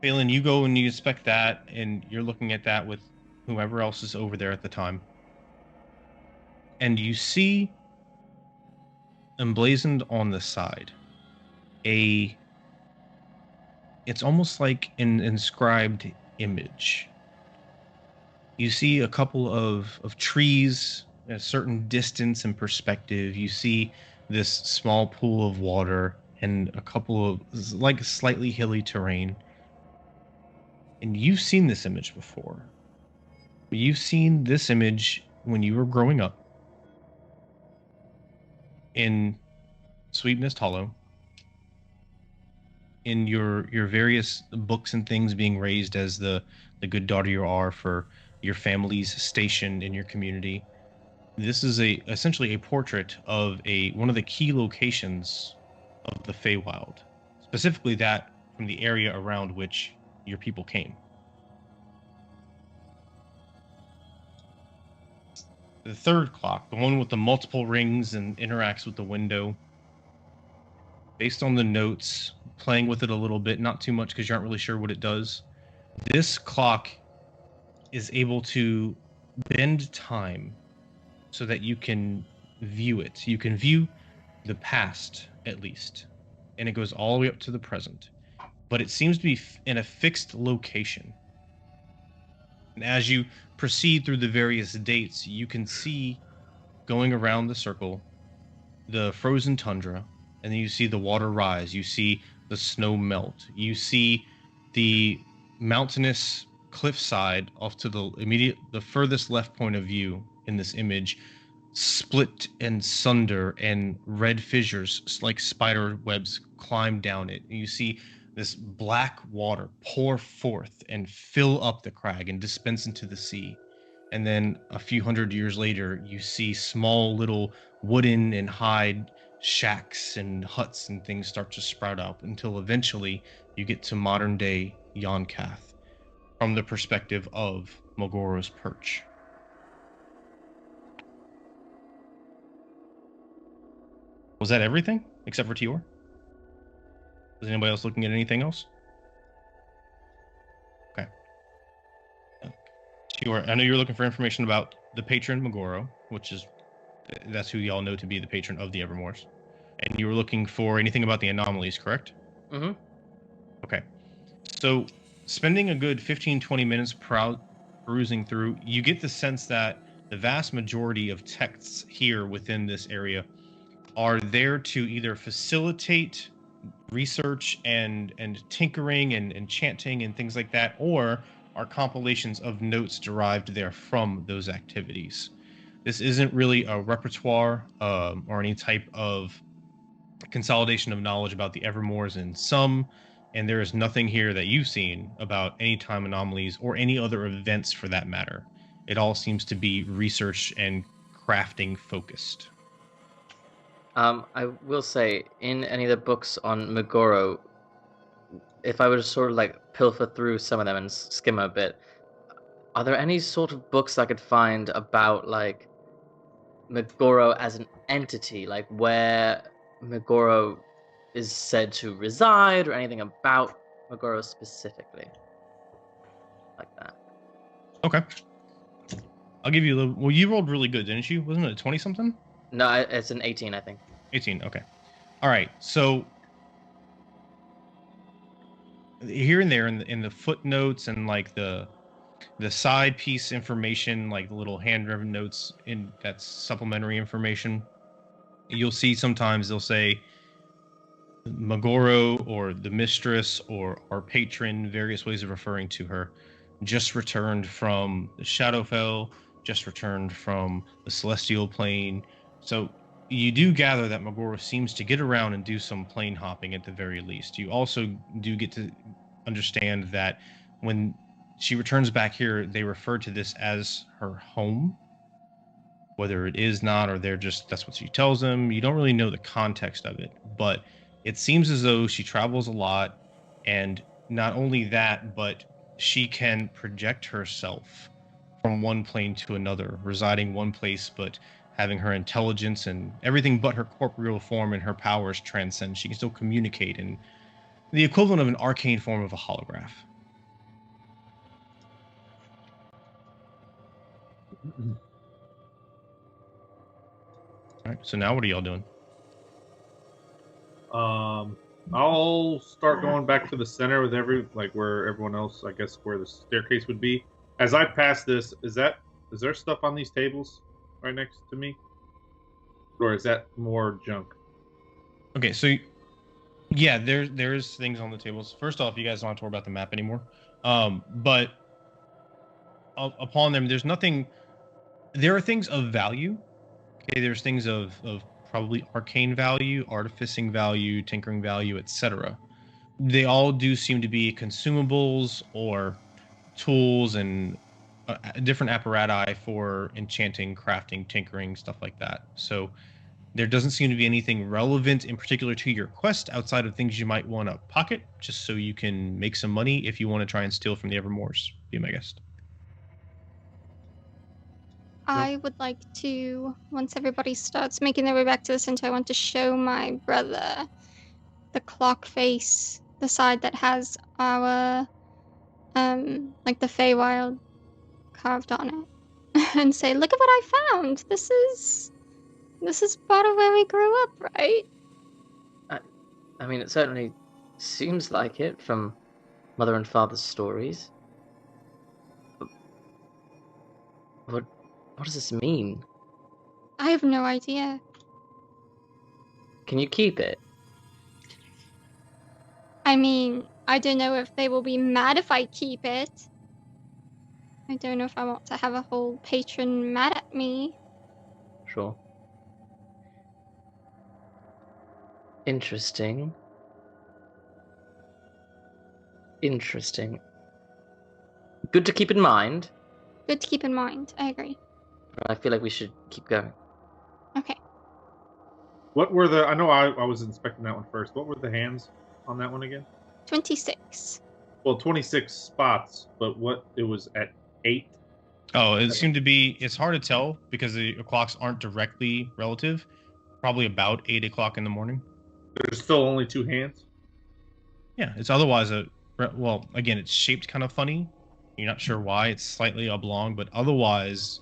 Phelan, you go and you inspect that, and you're looking at that with whoever else is over there at the time. And you see emblazoned on the side it's almost like an inscribed image. You see a couple of trees at a certain distance and perspective. You see this small pool of water and a couple of like slightly hilly terrain. And you've seen this image before. You've seen this image when you were growing up in Sweetness Hollow, in your various books and things being raised as the good daughter you are for your family's station in your community. This is essentially a portrait of one of the key locations of the Feywild, specifically that from the area around which your people came. The third clock, the one with the multiple rings and interacts with the window, based on the notes, playing with it a little bit, not too much because you aren't really sure what it does. This clock is able to bend time so that you can view it. You can view the past, at least, and it goes all the way up to the present. But it seems to be in a fixed location. And as you proceed through the various dates, you can see, going around the circle, the frozen tundra, and then you see the water rise, you see the snow melt, you see the mountainous cliffside off to the furthest left point of view in this image, split and sunder, and red fissures like spider webs climb down it. And you see this black water pour forth and fill up the crag and dispense into the sea. And then a few hundred years later, you see small little wooden and hide shacks and huts and things start to sprout up until eventually you get to modern day Yon'Cath from the perspective of Mogoro's Perch. Was that everything except for Tior? Was anybody else looking at anything else? Okay. Tior, I know you're looking for information about the patron Mogoro, that's who y'all know to be the patron of the Evermores. And you were looking for anything about the anomalies, correct? Mm-hmm. Okay. So, spending a good 15-20 minutes perusing through, you get the sense that the vast majority of texts here within this area are there to either facilitate research and tinkering and enchanting and things like that, or are compilations of notes derived there from those activities. This isn't really a repertoire or any type of consolidation of knowledge about the Evermores in some, and there is nothing here that you've seen about any time anomalies or any other events for that matter. It all seems to be research and crafting focused. I will say, in any of the books on Megoro, if I were to sort of like pilfer through some of them and skim a bit, are there any sort of books I could find about like Megoro as an entity, like where Megoro is said to reside, or anything about Megoro specifically, like that? Okay. I'll give you a little. Well, you rolled really good, didn't you? Wasn't it a 20 something? No, it's an 18, I think. 18. Okay. All right. So here and there in the footnotes and like the side piece information, like the little handwritten notes in that's supplementary information, you'll see sometimes they'll say Megoro or the mistress or our patron, various ways of referring to her, just returned from the Shadowfell, just returned from the Celestial Plane. So you do gather that Megoro seems to get around and do some plane hopping at the very least. You also do get to understand that when she returns back here, they refer to this as her home. Whether it is not, or that's what she tells them. You don't really know the context of it, but it seems as though she travels a lot, and not only that, but she can project herself from one plane to another, residing one place, but having her intelligence and everything but her corporeal form and her powers transcend. She can still communicate in the equivalent of an arcane form of a holograph. All right, so now what are y'all doing? I'll start going back to the center with where everyone else, I guess, where the staircase would be. As I pass this, is there stuff on these tables right next to me, or is that more junk? Okay, so yeah, there's things on the tables. First off, you guys don't have to worry about the map anymore. But upon them, there's nothing. There are things of value. Okay, there's things of probably arcane value, artificing value, tinkering value, etc. They all do seem to be consumables or tools and different apparati for enchanting, crafting, tinkering, stuff like that. So there doesn't seem to be anything relevant in particular to your quest outside of things you might want to pocket just so you can make some money if you want to try and steal from the Evermores. Be my guest. I would like to, once everybody starts making their way back to the center, I want to show my brother the clock face, the side that has our, like the Feywild carved on it, and say, look at what I found. This is part of where we grew up, right? I mean, it certainly seems like it from mother and father's stories. What does this mean? I have no idea. Can you keep it? I mean, I don't know if they will be mad if I keep it. I don't know if I want to have a whole patron mad at me. Sure. Interesting. Interesting. Good to keep in mind. Good to keep in mind. I agree. But I feel like we should keep going. Okay. What were the? I know I was inspecting that one first. What were the hands on that one again? 26. Well, 26 spots, but what it was at 8. Oh, it seemed to be. It's hard to tell because the clocks aren't directly relative. Probably about 8 o'clock in the morning. There's still only 2 hands. Yeah, it's otherwise a. Well, again, it's shaped kind of funny. You're not sure why. It's slightly oblong, but otherwise,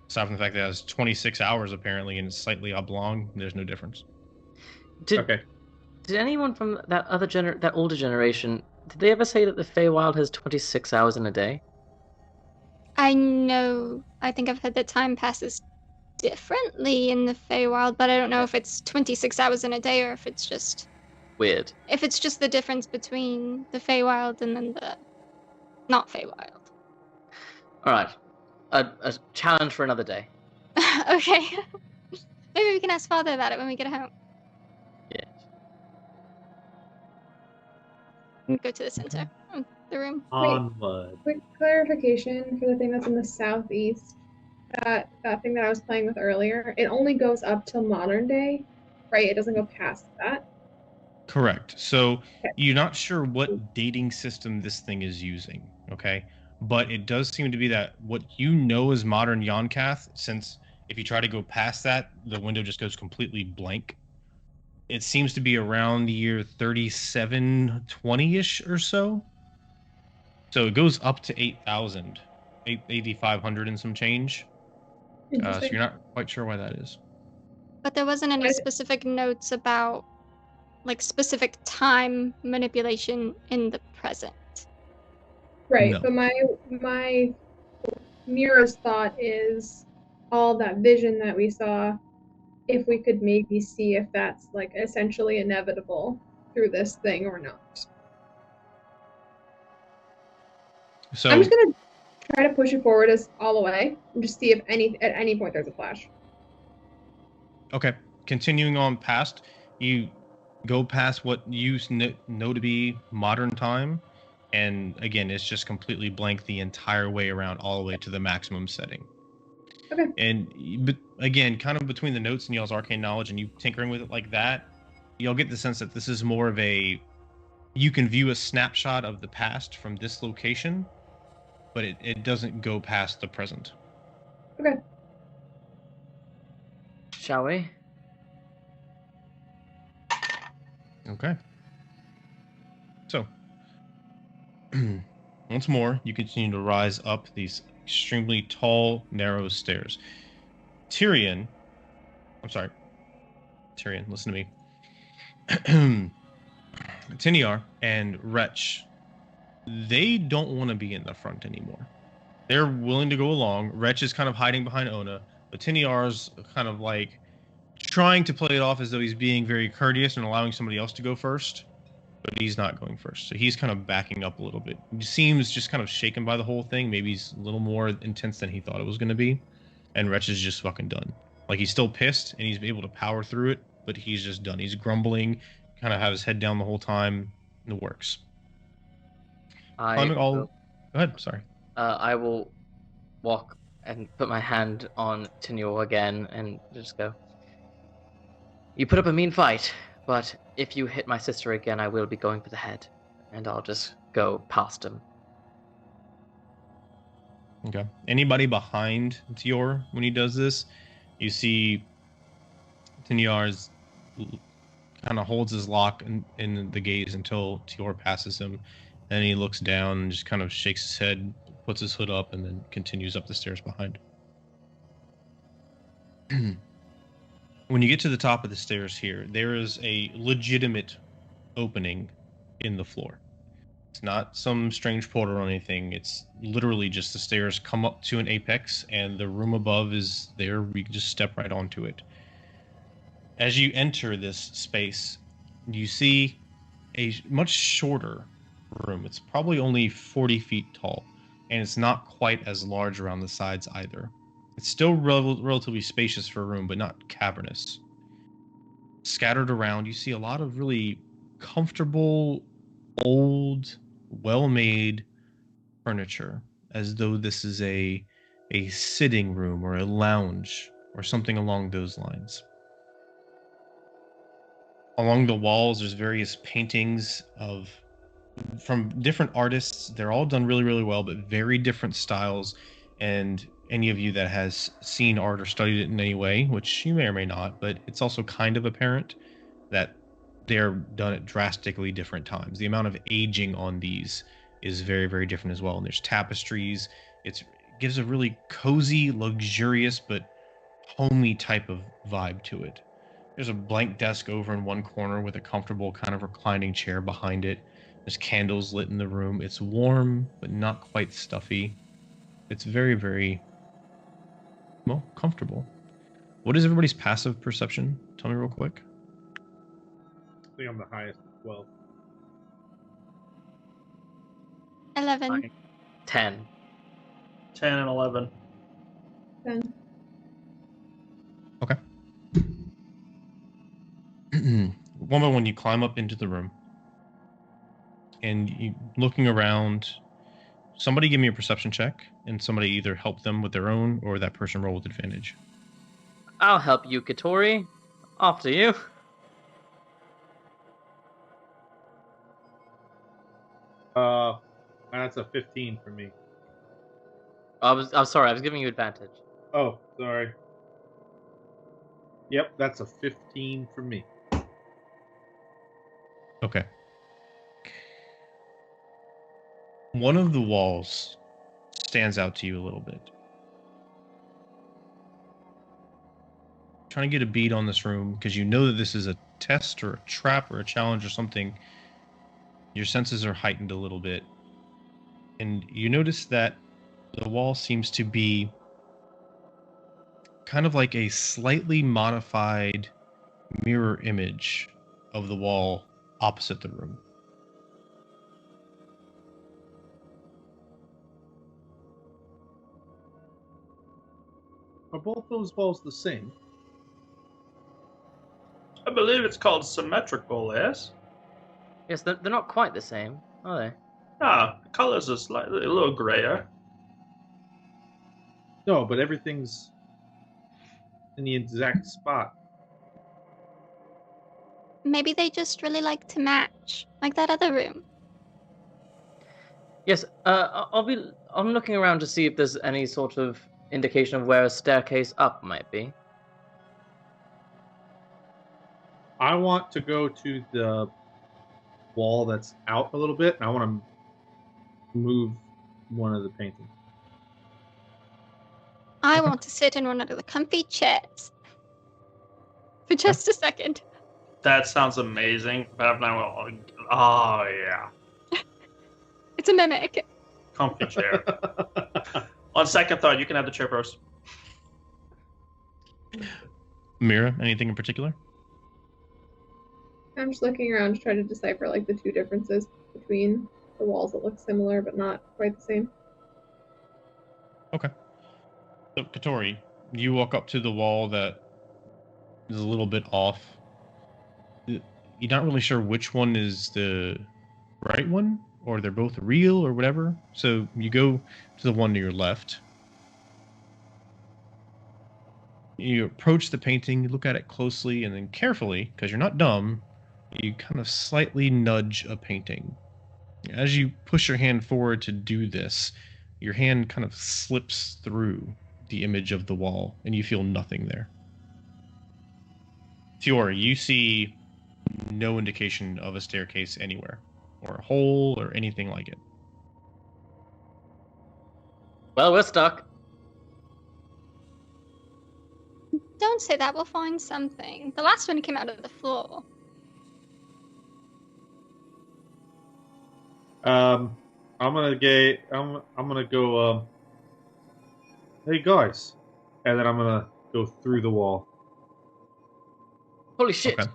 aside from the fact that it has 26 hours apparently and it's slightly oblong, there's no difference. Okay. Did anyone from that that older generation, did they ever say that the Feywild has 26 hours in a day? I know. I think I've heard that time passes differently in the Feywild, but I don't know if it's 26 hours in a day or if it's just Weird. If it's just the difference between the Feywild and then the not Feywild. All right. A challenge for another day. Okay. Maybe we can ask Father about it when we get home. Yeah. Go to the center of the room. Onward. Quick clarification for the thing that's in the southeast. That thing that I was playing with earlier, it only goes up till modern day, right? It doesn't go past that. Correct. So Okay. you're not sure what dating system this thing is using, okay? But it does seem to be that what you know is modern Yon'Cath, since if you try to go past that, the window just goes completely blank. It seems to be around the year 3720-ish or so. So it goes up to 8,000, 8,500 and some change. So Interesting. you're not quite sure why that is. But there wasn't any specific notes about like specific time manipulation in the present. Right, No. but my nearest thought is all that vision that we saw, if we could maybe see if that's like essentially inevitable through this thing or not. So I'm just gonna try to push it forward as all the way and just see if at any point there's a flash. okay, continuing on past, you go past what you know to be modern time, and again, it's just completely blank the entire way around, all the way to the maximum setting. Okay. And but again, kind of between the notes and y'all's arcane knowledge and you tinkering with it like that, you'll get the sense that this is more of a you can view a snapshot of the past from this location, but it doesn't go past the present. Okay. Shall we? Okay. So, once more, you continue to rise up these extremely tall, narrow stairs. Tyrion, listen to me. Tiniar and Wretch, they don't want to be in the front anymore. They're willing to go along. Wretch is kind of hiding behind Ona, but Tiniar's kind of like trying to play it off as though he's being very courteous and allowing somebody else to go first, but he's not going first. So he's kind of backing up a little bit. He seems just kind of shaken by the whole thing. Maybe he's a little more intense than he thought it was going to be. And Wretch is just fucking done. Like, he's still pissed and he's able to power through it, but he's just done. He's grumbling, kind of have his head down the whole time. It works. Go ahead, sorry. I will walk and put my hand on Tinior again and just go. You put up a mean fight, but if you hit my sister again, I will be going for the head, and I'll just go past him. Okay. Anybody behind Tior when he does this, you see Tiniar's kind of holds his lock in the gaze until Tior passes him. Then he looks down and just kind of shakes his head, puts his hood up, and then continues up the stairs behind. When you get to the top of the stairs here, there is a legitimate opening in the floor. It's not some strange portal or anything. It's literally just the stairs come up to an apex, and the room above is there. We can just step right onto it. As you enter this space, you see a much shorter room. It's probably only 40 feet tall, and it's not quite as large around the sides either. It's still relatively spacious for a room, but not cavernous. Scattered around, you see a lot of really comfortable, old, well-made furniture, as though this is a sitting room or a lounge or something along those lines. Along the walls, there's various paintings from different artists. They're all done really, really well, but very different styles. And any of you that has seen art or studied it in any way, which you may or may not, but it's also kind of apparent that they're done at drastically different times. The amount of aging on these is very, very different as well. And there's tapestries. It gives a really cozy, luxurious, but homey type of vibe to it. There's a blank desk over in one corner with a comfortable kind of reclining chair behind it. There's candles lit in the room. It's warm, but not quite stuffy. It's very, very, well, comfortable. What is everybody's passive perception? Tell me real quick. I think I'm the highest, 12. 11. 10. 10 and 11. 10. Okay. One by one, you climb up into the room. And you looking around, somebody give me a perception check, and somebody either help them with their own, or that person roll with advantage. I'll help you, Katori. After you. That's a 15 for me. I'm sorry, I was giving you advantage. Oh, sorry. Yep, that's a 15 for me. Okay. One of the walls stands out to you a little bit. Trying to get a bead on this room because you know that this is a test or a trap or a challenge or something. Your senses are heightened a little bit. And you notice that the wall seems to be kind of like a slightly modified mirror image of the wall opposite the room. Are both those walls the same? I believe it's called symmetrical, yes? Yes, they're not quite the same, are they? Ah, the colors are slightly a little grayer. No, but everything's in the exact spot. Maybe they just really like to match, like that other room. Yes, I'm looking around to see if there's any sort of indication of where a staircase up might be. I want to go to the wall that's out a little bit, and I want to move one of the paintings. I want to sit in one of the comfy chairs. For just a second. That sounds amazing. Oh, yeah. It's a mimic. Comfy chair. On second thought, you can have the chair first. Mira, anything in particular? I'm just looking around to try to decipher like the two differences between the walls that look similar but not quite the same. Okay. So, Katori, you walk up to the wall that is a little bit off. You're not really sure which one is the right one, or they're both real, or whatever. So you go to the one to your left. You approach the painting, you look at it closely, and then carefully, because you're not dumb, you kind of slightly nudge a painting. As you push your hand forward to do this, your hand kind of slips through the image of the wall, and you feel nothing there. Fiora, you see no indication of a staircase anywhere, or a hole, or anything like it. Well, we're stuck. Don't say that, we'll find something. The last one came out of the floor. I'm gonna go. Hey guys, and then I'm gonna go through the wall. Holy shit! Okay.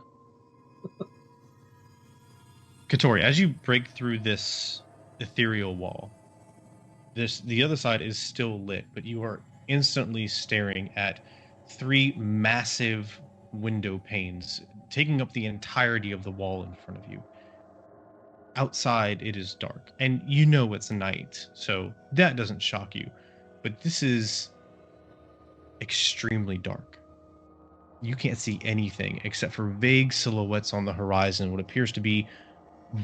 Katori, as you break through this ethereal wall, the other side is still lit, but you are instantly staring at 3 massive window panes, taking up the entirety of the wall in front of you. outside it is dark, and you know it's night, so that doesn't shock you. But this is extremely dark. You can't see anything except for vague silhouettes on the horizon, what appears to be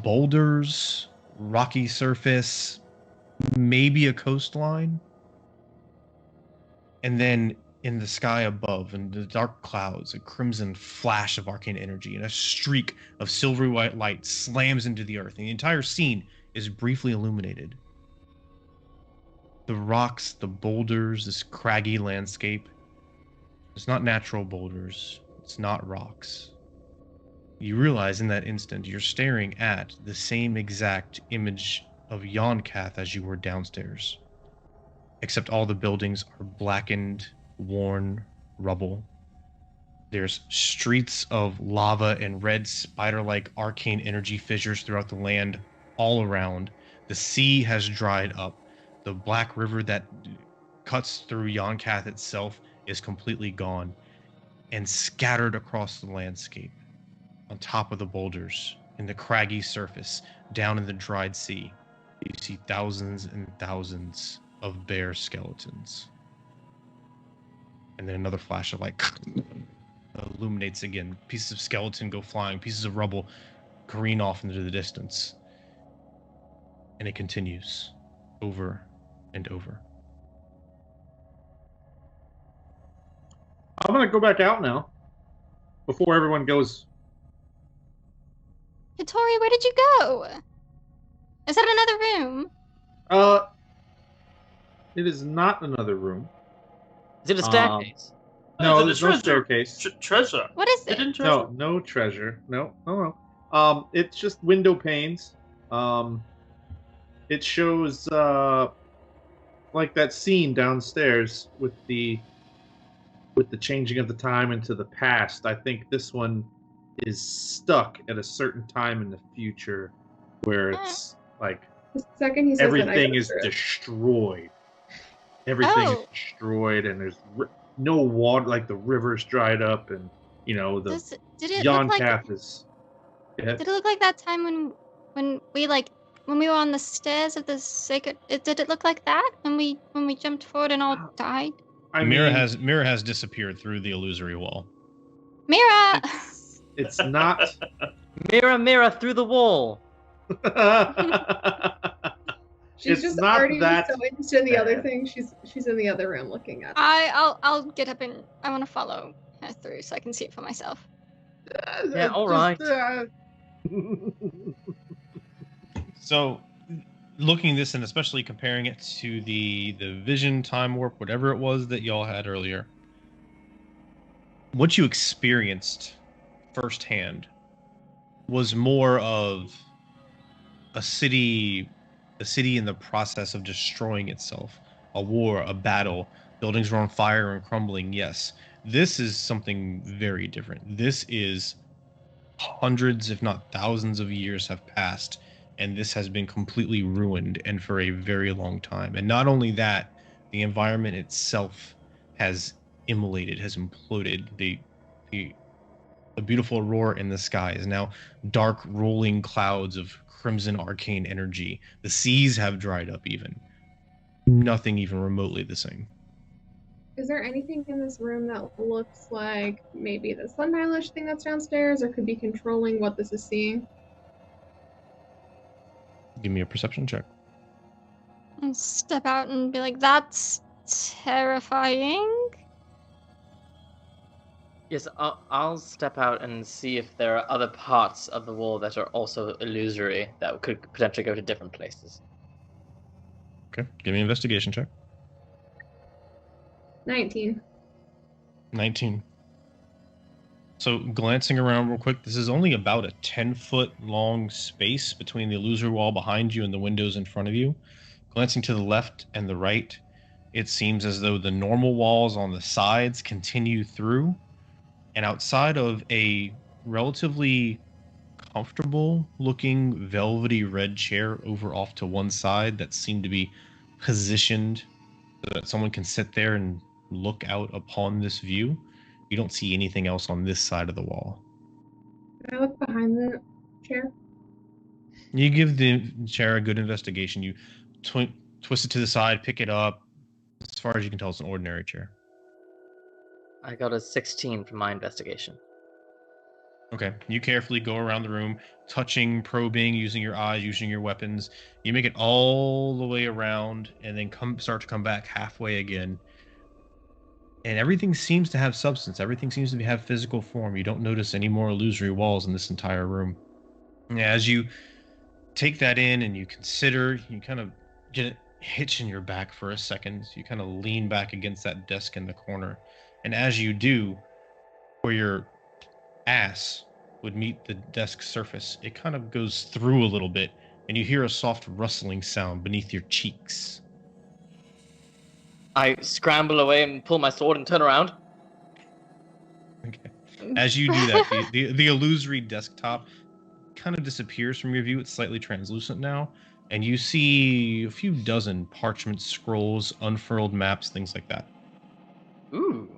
boulders, rocky surface, maybe a coastline. And then in the sky above, in the dark clouds, a crimson flash of arcane energy and a streak of silvery white light slams into the earth, and the entire scene is briefly illuminated. The rocks, the boulders, this craggy landscape. It's not natural boulders. It's not rocks. You realize in that instant you're staring at the same exact image of Yon'Cath as you were downstairs. Except all the buildings are blackened, worn rubble. There's streets of lava and red spider-like arcane energy fissures throughout the land all around. The sea has dried up. The black river that cuts through Yon'Cath itself is completely gone, and scattered across the landscape, on top of the boulders, in the craggy surface, down in the dried sea, you see thousands and thousands of bear skeletons. And then another flash of light illuminates again. Pieces of skeleton go flying, pieces of rubble careen off into the distance. And it continues over and over. I'm gonna go back out now before everyone goes. Hattori, where did you go? Is that another room? It is not another room. Is it a staircase? No, It's there's a no treasure. staircase. Treasure. What is it? Hidden treasure. No treasure. No. It's just window panes. It shows like that scene downstairs with the changing of the time into the past. I think this one is stuck at a certain time in the future where it's like The second he says that, I everything go is through it. destroyed. Everything is destroyed, and there's no water. Like the river's dried up, and you know the Did it look like? Yon'Cath is. Yeah. Did it look like that time when we were on the stairs of the sacred? Did it look like that when we jumped forward and all died? Mira has disappeared through the illusory wall. Mira. It's not. Mirror, mirror through the wall. She's It's just not already that so interested in the other bad. thing. She's in the other room looking at it. I'll get up and I want to follow her through so I can see it for myself. Yeah, all right. So, looking this and especially comparing it to the vision time warp, whatever it was that y'all had earlier, what you experienced firsthand was more of a city in the process of destroying itself, a war, a battle, buildings were on fire and crumbling. Yes, this is something very different. This is hundreds, if not thousands of years have passed, and this has been completely ruined, and for a very long time. And not only that, the environment itself has immolated, has imploded. The beautiful aurora in the sky is now dark rolling clouds of crimson arcane energy. The seas have dried up even. Nothing even remotely the same. Is there anything in this room that looks like maybe the sundialish thing that's downstairs, or could be controlling what this is seeing? Give me a perception check. And step out and be like, "That's terrifying." Yes, I'll step out and see if there are other parts of the wall that are also illusory that could potentially go to different places. Okay, give me an investigation check. 19. 19. So glancing around real quick, this is only about a 10-foot long space between the illusory wall behind you and the windows in front of you. Glancing to the left and the right, it seems as though the normal walls on the sides continue through, and outside of a relatively comfortable looking velvety red chair over off to one side that seemed to be positioned so that someone can sit there and look out upon this view, you don't see anything else on this side of the wall. Can I look behind the chair? You give the chair a good investigation. You twist it to the side, pick it up. As far as you can tell, it's an ordinary chair. I got a 16 from my investigation. Okay. You carefully go around the room, touching, probing, using your eyes, using your weapons. You make it all the way around, and then start to come back halfway again. And everything seems to have substance. Everything seems to have physical form. You don't notice any more illusory walls in this entire room. And as you take that in and you consider, you kind of get a hitch in your back for a second. You kind of lean back against that desk in the corner. And as you do, where your ass would meet the desk surface, it kind of goes through a little bit, and you hear a soft rustling sound beneath your cheeks. I scramble away and pull my sword and turn around. Okay. As you do that, the illusory desktop kind of disappears from your view. It's slightly translucent now, and you see a few dozen parchment scrolls, unfurled maps, things like that. Ooh.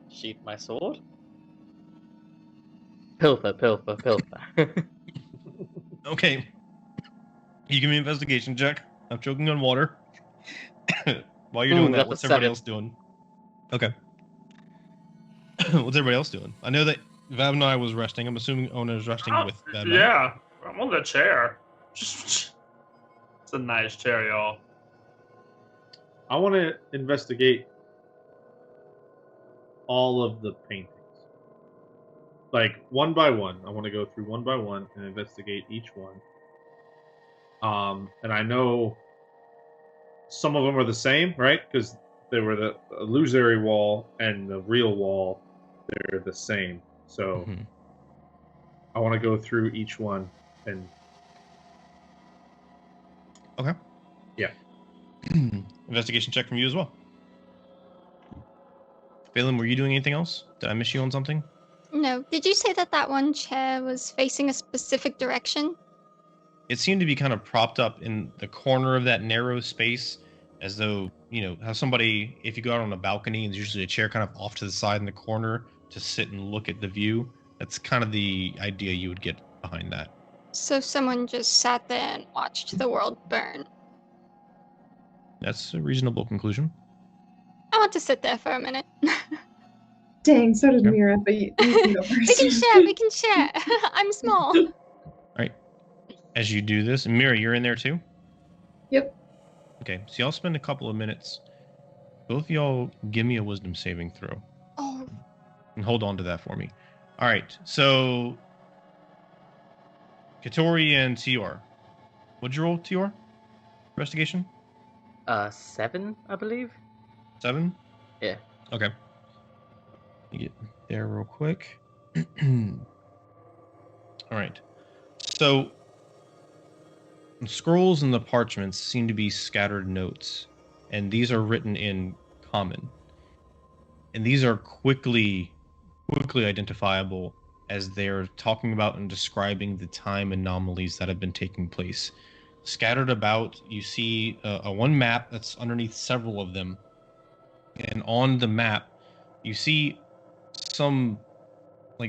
Sheath my sword. Pilfer, pilfer, pilfer. Okay. You give me an investigation check. I'm choking on water. While you're doing that, that's what's a everybody 7. else doing? Okay. What's everybody else doing? I know that Vab and I was resting. I'm assuming Ona's resting with Vab. Yeah, I'm on the chair. It's a nice chair, y'all. I want to investigate all of the paintings. Like, one by one. I want to go through one by one and investigate each one. And I know some of them are the same, right? Because they were the illusory wall and the real wall. They're the same. So I want to go through each one and... Okay. Yeah. Investigation check from you as well. Phelan, were you doing anything else? Did I miss you on something? No. Did you say that one chair was facing a specific direction? It seemed to be kind of propped up in the corner of that narrow space, as though, how somebody, if you go out on a balcony, and there's usually a chair kind of off to the side in the corner to sit and look at the view. That's kind of the idea you would get behind that. So someone just sat there and watched the world burn. That's a reasonable conclusion. I want to sit there for a minute. Dang, so does Mira, but you can go first. We can share. I'm small. Alright. As you do this, and Mira, you're in there too? Yep. Okay, so y'all spend a couple of minutes. Both of y'all give me a wisdom saving throw. Oh. And hold on to that for me. Alright, so... Katori and Tior. What'd you roll, Tior? Investigation? 7, I believe. 7? Yeah. Okay. Let me get there real quick. Alright. So... the scrolls and the parchments seem to be scattered notes, and these are written in common. And these are quickly identifiable as they're talking about and describing the time anomalies that have been taking place. Scattered about, you see a one map that's underneath several of them, and on the map, you see some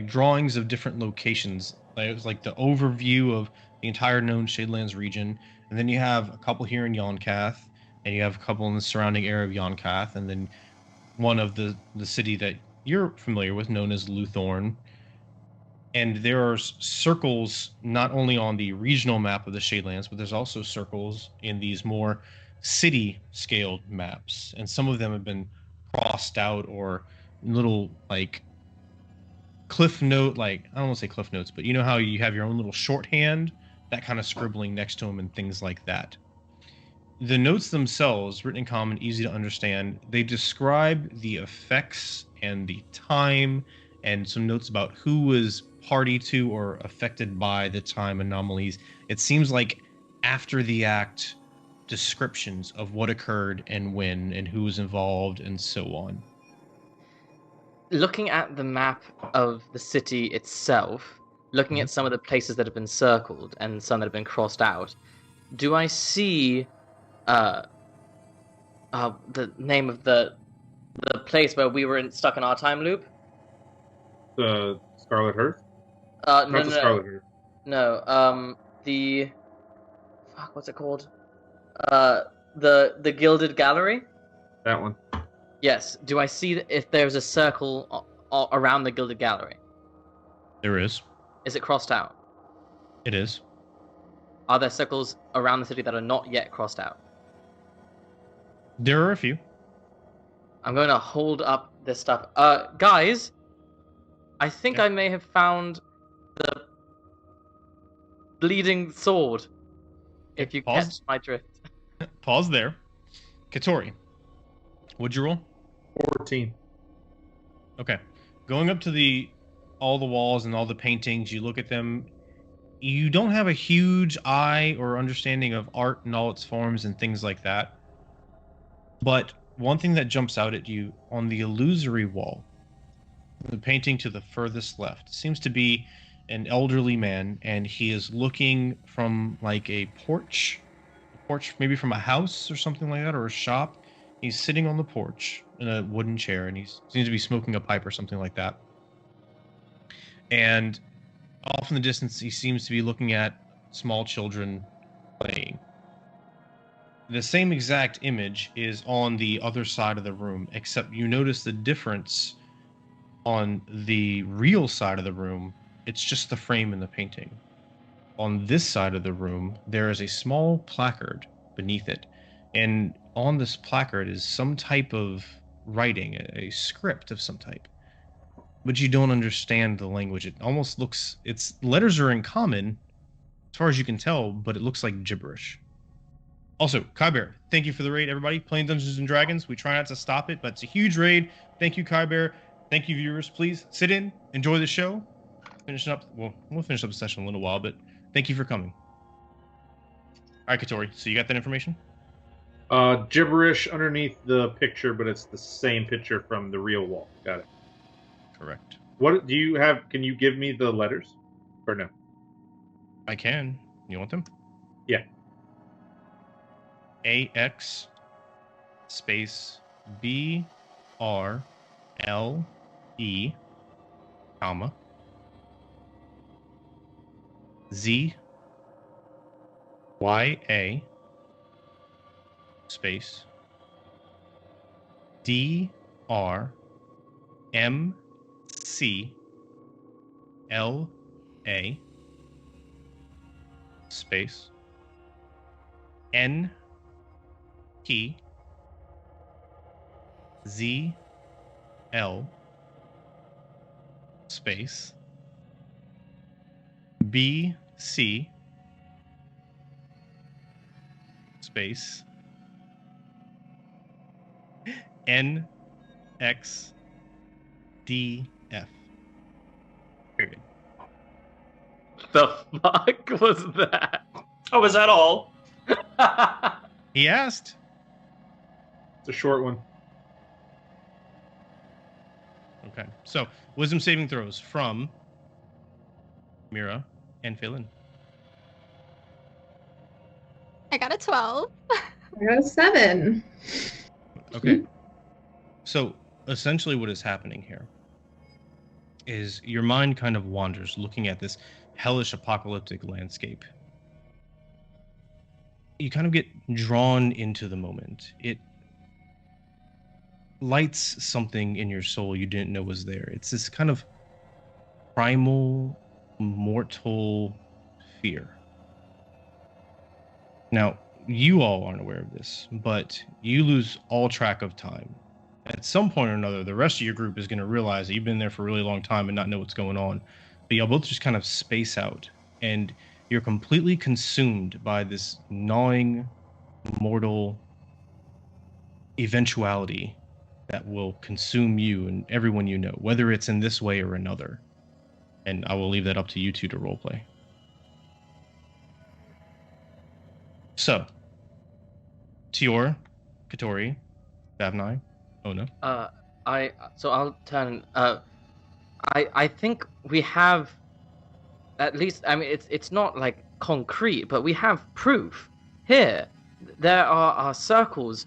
drawings of different locations. It's like the overview of the entire known Shadelands region, and then you have a couple here in Yon'Cath, and you have a couple in the surrounding area of Yon'Cath, and then one of the city that you're familiar with, known as Luthorn. And there are circles not only on the regional map of the Shadelands, but there's also circles in these more city-scaled maps, and some of them have been crossed out or little cliff note, I don't want to say cliff notes, but you know how you have your own little shorthand, that kind of scribbling next to them and things like that. The notes themselves, written in common, easy to understand, they describe the effects and the time, and some notes about who was party to or affected by the time anomalies. It seems like after the act, descriptions of what occurred and when and who was involved and so on. Looking at the map of the city itself, looking at some of the places that have been circled and some that have been crossed out, do I see the name of the place where we were stuck in our time loop? The Scarlet Hearth? No, Not the Scarlet Hearth. No, the fuck, what's it called? The Gilded Gallery? That one. Yes. Do I see if there's a circle around the Gilded Gallery? There is. Is it crossed out? It is. Are there circles around the city that are not yet crossed out? There are a few. I'm going to hold up this stuff. Guys, I think I may have found the bleeding sword. If you catch my drift. Pause there. Katori, what'd you roll? 14. Okay. Going up to all the walls and all the paintings, you look at them. You don't have a huge eye or understanding of art in all its forms and things like that. But one thing that jumps out at you on the illusory wall, the painting to the furthest left, seems to be an elderly man, and he is looking from like a porch maybe from a house or something like that, or a shop. He's sitting on the porch in a wooden chair, and he seems to be smoking a pipe or something like that. And off in the distance, he seems to be looking at small children playing. The same exact image is on the other side of the room, except you notice the difference on the real side of the room. It's just the frame in the painting. On this side of the room, there is a small placard beneath it. And on this placard is some type of writing, a script of some type. But you don't understand the language. It almost looks... its letters are in common, as far as you can tell, but it looks like gibberish. Also, Kybear, thank you for the raid, everybody. Playing Dungeons & Dragons. We try not to stop it, but it's a huge raid. Thank you, Kybear. Thank you, viewers. Please sit in, enjoy the show. Finishing up... well, we'll finish up the session in a little while, but thank you for coming. All right, Katori, so you got that information? Gibberish underneath the picture, but it's the same picture from the real wall. Got it. Correct. What do you have? Can you give me the letters? Or no? I can. You want them? Yeah. AX space BRLE, comma, ZYA space DRMCLA space NP ZL space BC space NXDF. Period. The fuck was that? Oh, is that all? He asked. It's a short one. Okay, so wisdom saving throws from Mira and Phelan. I got a 12. I got a 7. Okay. So essentially what is happening here is your mind kind of wanders looking at this hellish apocalyptic landscape. You kind of get drawn into the moment. It lights something in your soul you didn't know was there. It's this kind of primal, mortal fear. Now, you all aren't aware of this, but you lose all track of time. At some point or another, the rest of your group is going to realize that you've been there for a really long time and not know what's going on. But y'all both just kind of space out, and you're completely consumed by this gnawing, mortal eventuality that will consume you and everyone you know, whether it's in this way or another. And I will leave that up to you two to roleplay. So, Tior, Katori, Davnai, Ona. So I'll turn. I think we have, at least. I mean, it's not like concrete, but we have proof here. There are circles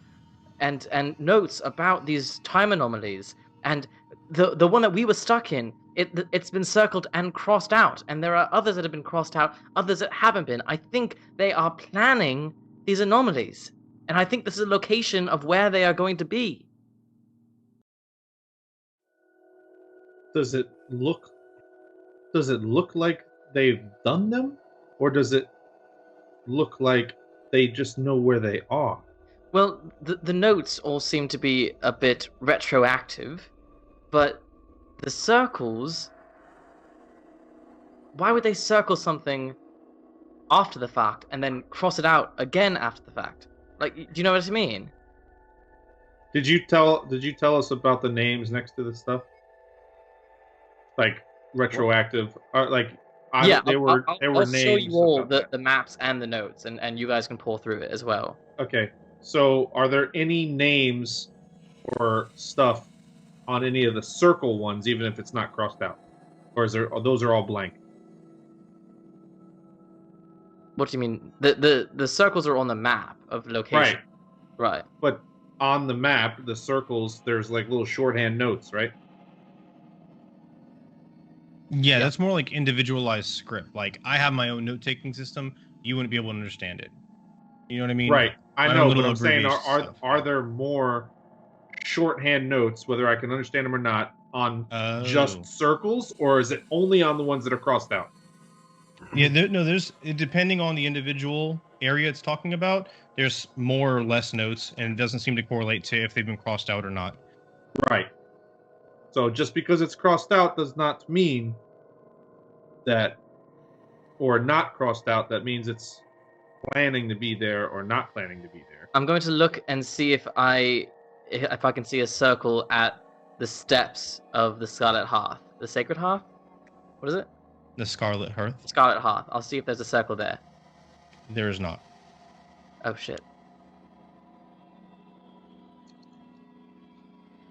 and notes about these time anomalies, and the one that we were stuck in it's been circled and crossed out, and there are others that have been crossed out, others that haven't been. I think they are planning these anomalies, and I think this is a location of where they are going to be. Does it look like they've done them, or does it look like they just know where they are? Well, the notes all seem to be a bit retroactive, but the circles... Why would they circle something after the fact and then cross it out again after the fact? Like, do you know what I mean? Did you tell us about the names next to the stuff? Like retroactive, they were I'll names. show you all the maps and the notes, and you guys can pour through it as well. Okay, so are there any names or stuff on any of the circle ones, even if it's not crossed out, or those are all blank? What do you mean? The circles are on the map of location. Right. But on the map, the circles, there's like little shorthand notes, right? Yeah, that's more like individualized script. Like, I have my own note-taking system. You wouldn't be able to understand it. You know what I mean? Right. I know, but I'm saying, stuff. are there more shorthand notes, whether I can understand them or not, on just circles, or is it only on the ones that are crossed out? Yeah, there's depending on the individual area it's talking about, there's more or less notes, and it doesn't seem to correlate to if they've been crossed out or not. Right. So just because it's crossed out does not mean that, or not crossed out, that means it's planning to be there or not planning to be there. I'm going to look and see if I can see a circle at the steps of the Scarlet Hearth. The Sacred Hearth? What is it? The Scarlet Hearth? Scarlet Hearth. I'll see if there's a circle there. There is not. Oh, shit.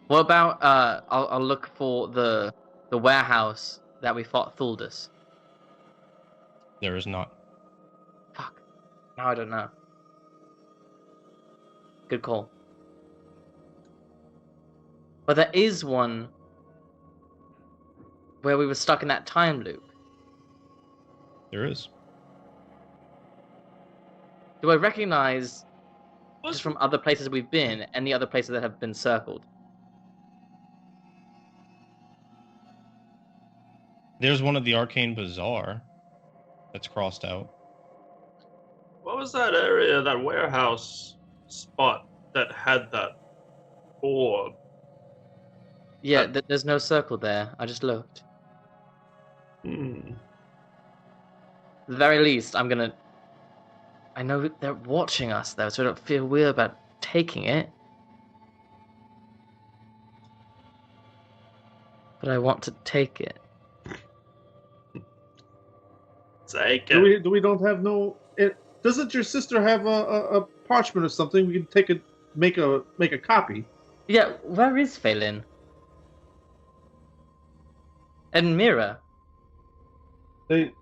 What about, I'll look for the warehouse that we fought Thuldus. There is not. Fuck. Now I don't know. Good call. But there is one where we were stuck in that time loop. There is. Do I recognize, just from other places we've been, any other places that have been circled? There's one at the Arcane Bazaar that's crossed out. What was that area, that warehouse spot that had that orb? Yeah, there's no circle there. I just looked. At the very least, I know they're watching us, though, so I don't feel weird about taking it. But I want to take it. Take it. Do we don't have no? Doesn't your sister have a parchment or something? We can make a copy. Yeah, where is Phelan? And Mira? They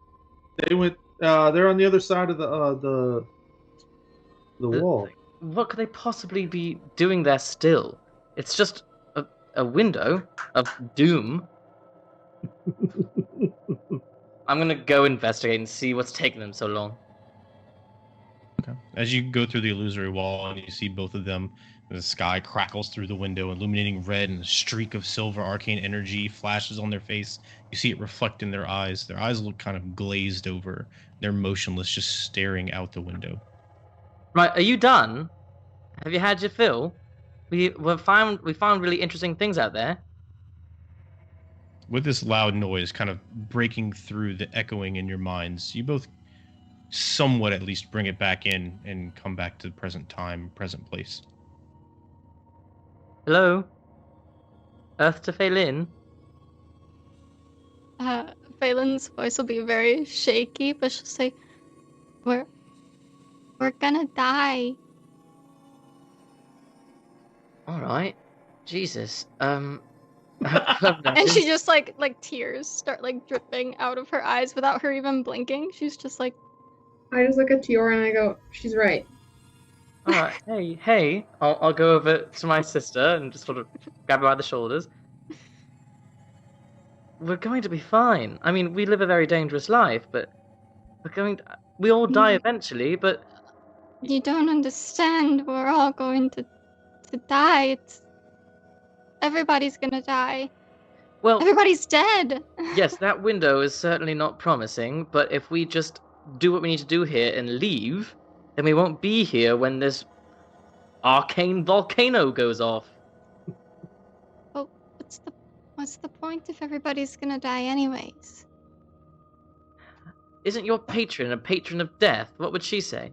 went. They're on the other side of the wall. What could they possibly be doing there still? It's just a window of doom. I'm gonna go investigate and see what's taking them so long. Okay. As you go through the illusory wall and you see both of them, the sky crackles through the window, illuminating red, and a streak of silver arcane energy flashes on their face. You see it reflect in their eyes. Their eyes look kind of glazed over. They're motionless, just staring out the window. Right, are you done? Have you had your fill? We found really interesting things out there. With this loud noise kind of breaking through the echoing in your minds, you both somewhat at least bring it back in and come back to the present time, present place. Hello? Earth to Phelan? Phelan's voice will be very shaky, but she'll say, We're gonna die. Alright. Jesus. And she just like tears start like dripping out of her eyes without her even blinking. She's just like, I just look at Tiora and I go, she's right. Alright, hey. I'll go over to my sister and just sort of grab her by the shoulders. we're going to be fine. I mean, we live a very dangerous life, but we all die eventually, but You don't understand. We're all going to die. Everybody's gonna die. well, Everybody's dead. yes, that window is certainly not promising, but if we just do what we need to do here and leave, then we won't be here when this arcane volcano goes off. Well, what's the point if everybody's gonna die anyways? Isn't your patron a patron of death? What would she say?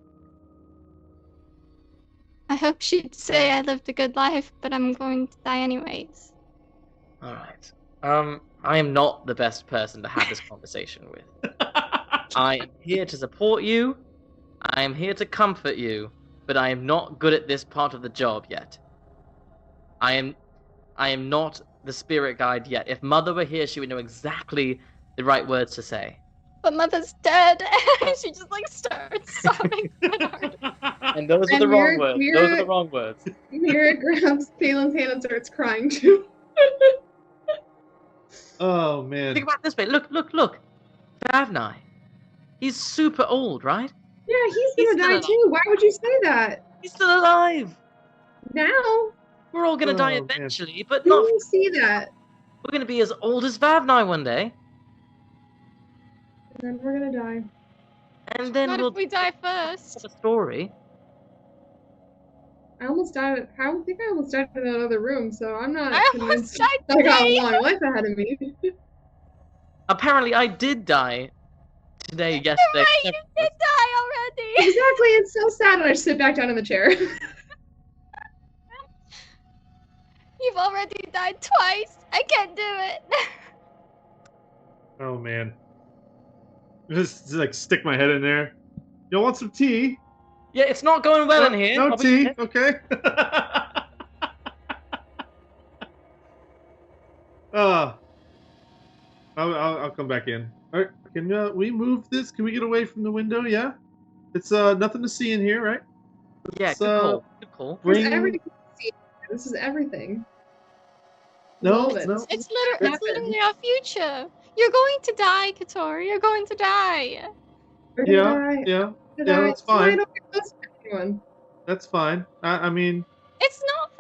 I hope she'd say I lived a good life, but I'm going to die anyways. Alright. I am not the best person to have this conversation with. I am here to support you. I am here to comfort you, but I am not good at this part of the job yet. I am not the spirit guide yet. If Mother were here, she would know exactly the right words to say. But Mother's dead. She just starts sobbing. And those are the wrong words. Those are the wrong words. Mira grabs Palin's hand and starts crying too. Oh man. Think about it this way. Look. Favnai. He's super old, right? Yeah, he's gonna die too. Why would you say that? He's still alive. Now? We're all gonna die man. eventually, but You not. don't see that. We're gonna be as old as Favnai one day. And then we're gonna die. And then What we'll if we die first? have a story. I almost died. I think I almost died in another room, so I'm not I almost convinced died that I got today. a long life ahead of me. Apparently, I did die today, yesterday. Right, you did die already. Exactly, it's so sad, and I just sit back down in the chair. You've already died twice. I can't do it. Oh man. Just stick my head in there. You want some tea? Yeah, it's not going well in here. No I'll be- tea, okay? I'll come back in. All right, can we move this? Can we get away from the window? Yeah, it's nothing to see in here, right? Yeah, Let's, good call. Good call. There's bring- everything to see. This is everything. No, All of it. no. It's literally our future. You're going to die, Katori. You're going to die. We're gonna Yeah, die. yeah, We're gonna yeah. die. That's Why fine. don't we go to anyone? That's fine. I mean, It's not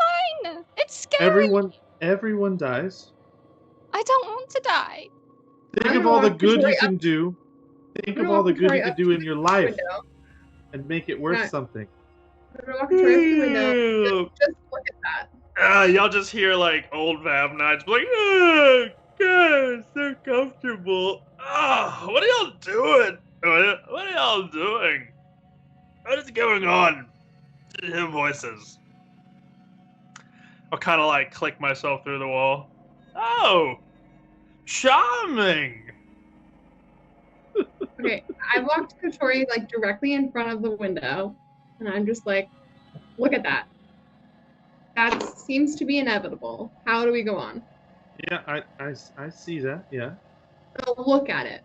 fine. It's scary. everyone dies. I don't want to die. Think I'm of gonna all the walk good you Victoria can do. Think I'm of gonna all the walk good you Victoria can up do to in your the life window. and make it worth Right. something. I'm gonna walk Victoria up to the window. Just look at that. Y'all just hear old Vav Knights oh, God, so comfortable. Oh, what are y'all doing? What are y'all doing? What is going on? I hear voices. I'll kind of click myself through the wall. Oh, charming. Okay, I walked Katori directly in front of the window, and I'm just look at that. That seems to be inevitable. How do we go on? Yeah, I see that. Yeah. So look at it.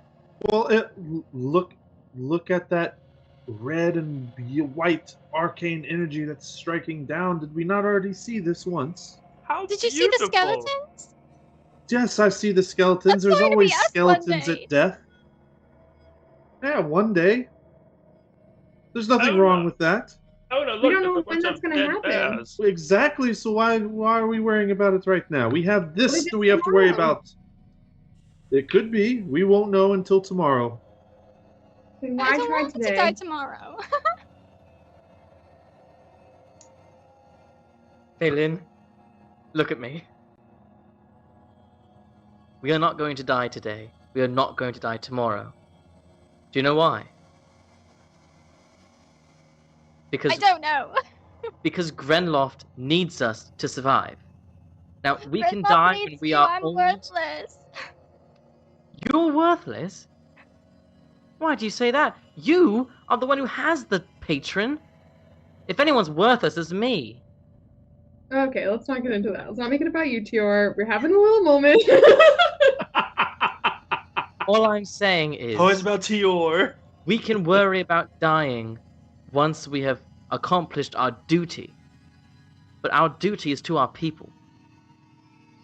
Well, look at that red and white arcane energy that's striking down. Did we not already see this once? How Did you see the beautiful. skeletons? Yes, I see the skeletons. That's There's going to be always us one skeletons day. at death. Yeah, one day. There's nothing Oh, wrong no. with that. Oh no! Look, We don't know there's a when bunch that's of gonna dead happen. bears. Exactly. So why are we worrying about it right now? We have this. Maybe Do we have to worry tomorrow. about? It could be. We won't know until tomorrow. Okay, I why don't try want today? to die tomorrow. Phelan, look at me. We are not going to die today. We are not going to die tomorrow. Do you know why? Because I don't know. because Grenloft needs us to survive. Now we can Grimlock die when needs we you, are I'm old. worthless. You're worthless? Why do you say that? You are the one who has the patron. If anyone's worthless, it's me. Okay, let's not get into that. Let's not make it about you, Tior. We're having a little moment. All I'm saying is Oh, it's about Tior. we can worry about dying once we have accomplished our duty. But our duty is to our people.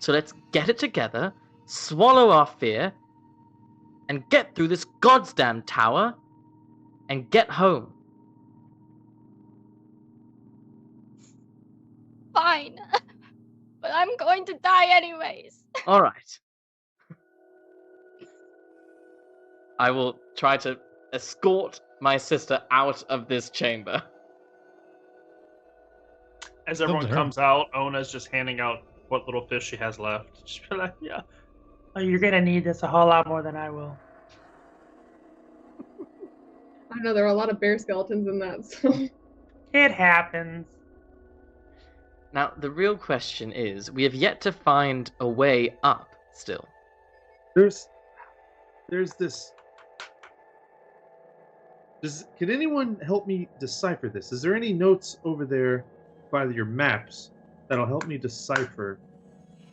So let's get it together, swallow our fear, and get through this goddamn tower, and get home. Fine. But I'm going to die anyways. All right. I will try to escort my sister out of this chamber. As everyone comes out, Ona's just handing out what little fish she has left. Just be like, yeah. Oh, you're gonna need this a whole lot more than I will. I don't know, there are a lot of bear skeletons in that, so... It happens. Now, the real question is, we have yet to find a way up still. There's this... Can anyone help me decipher this? Is there any notes over there by your maps that'll help me decipher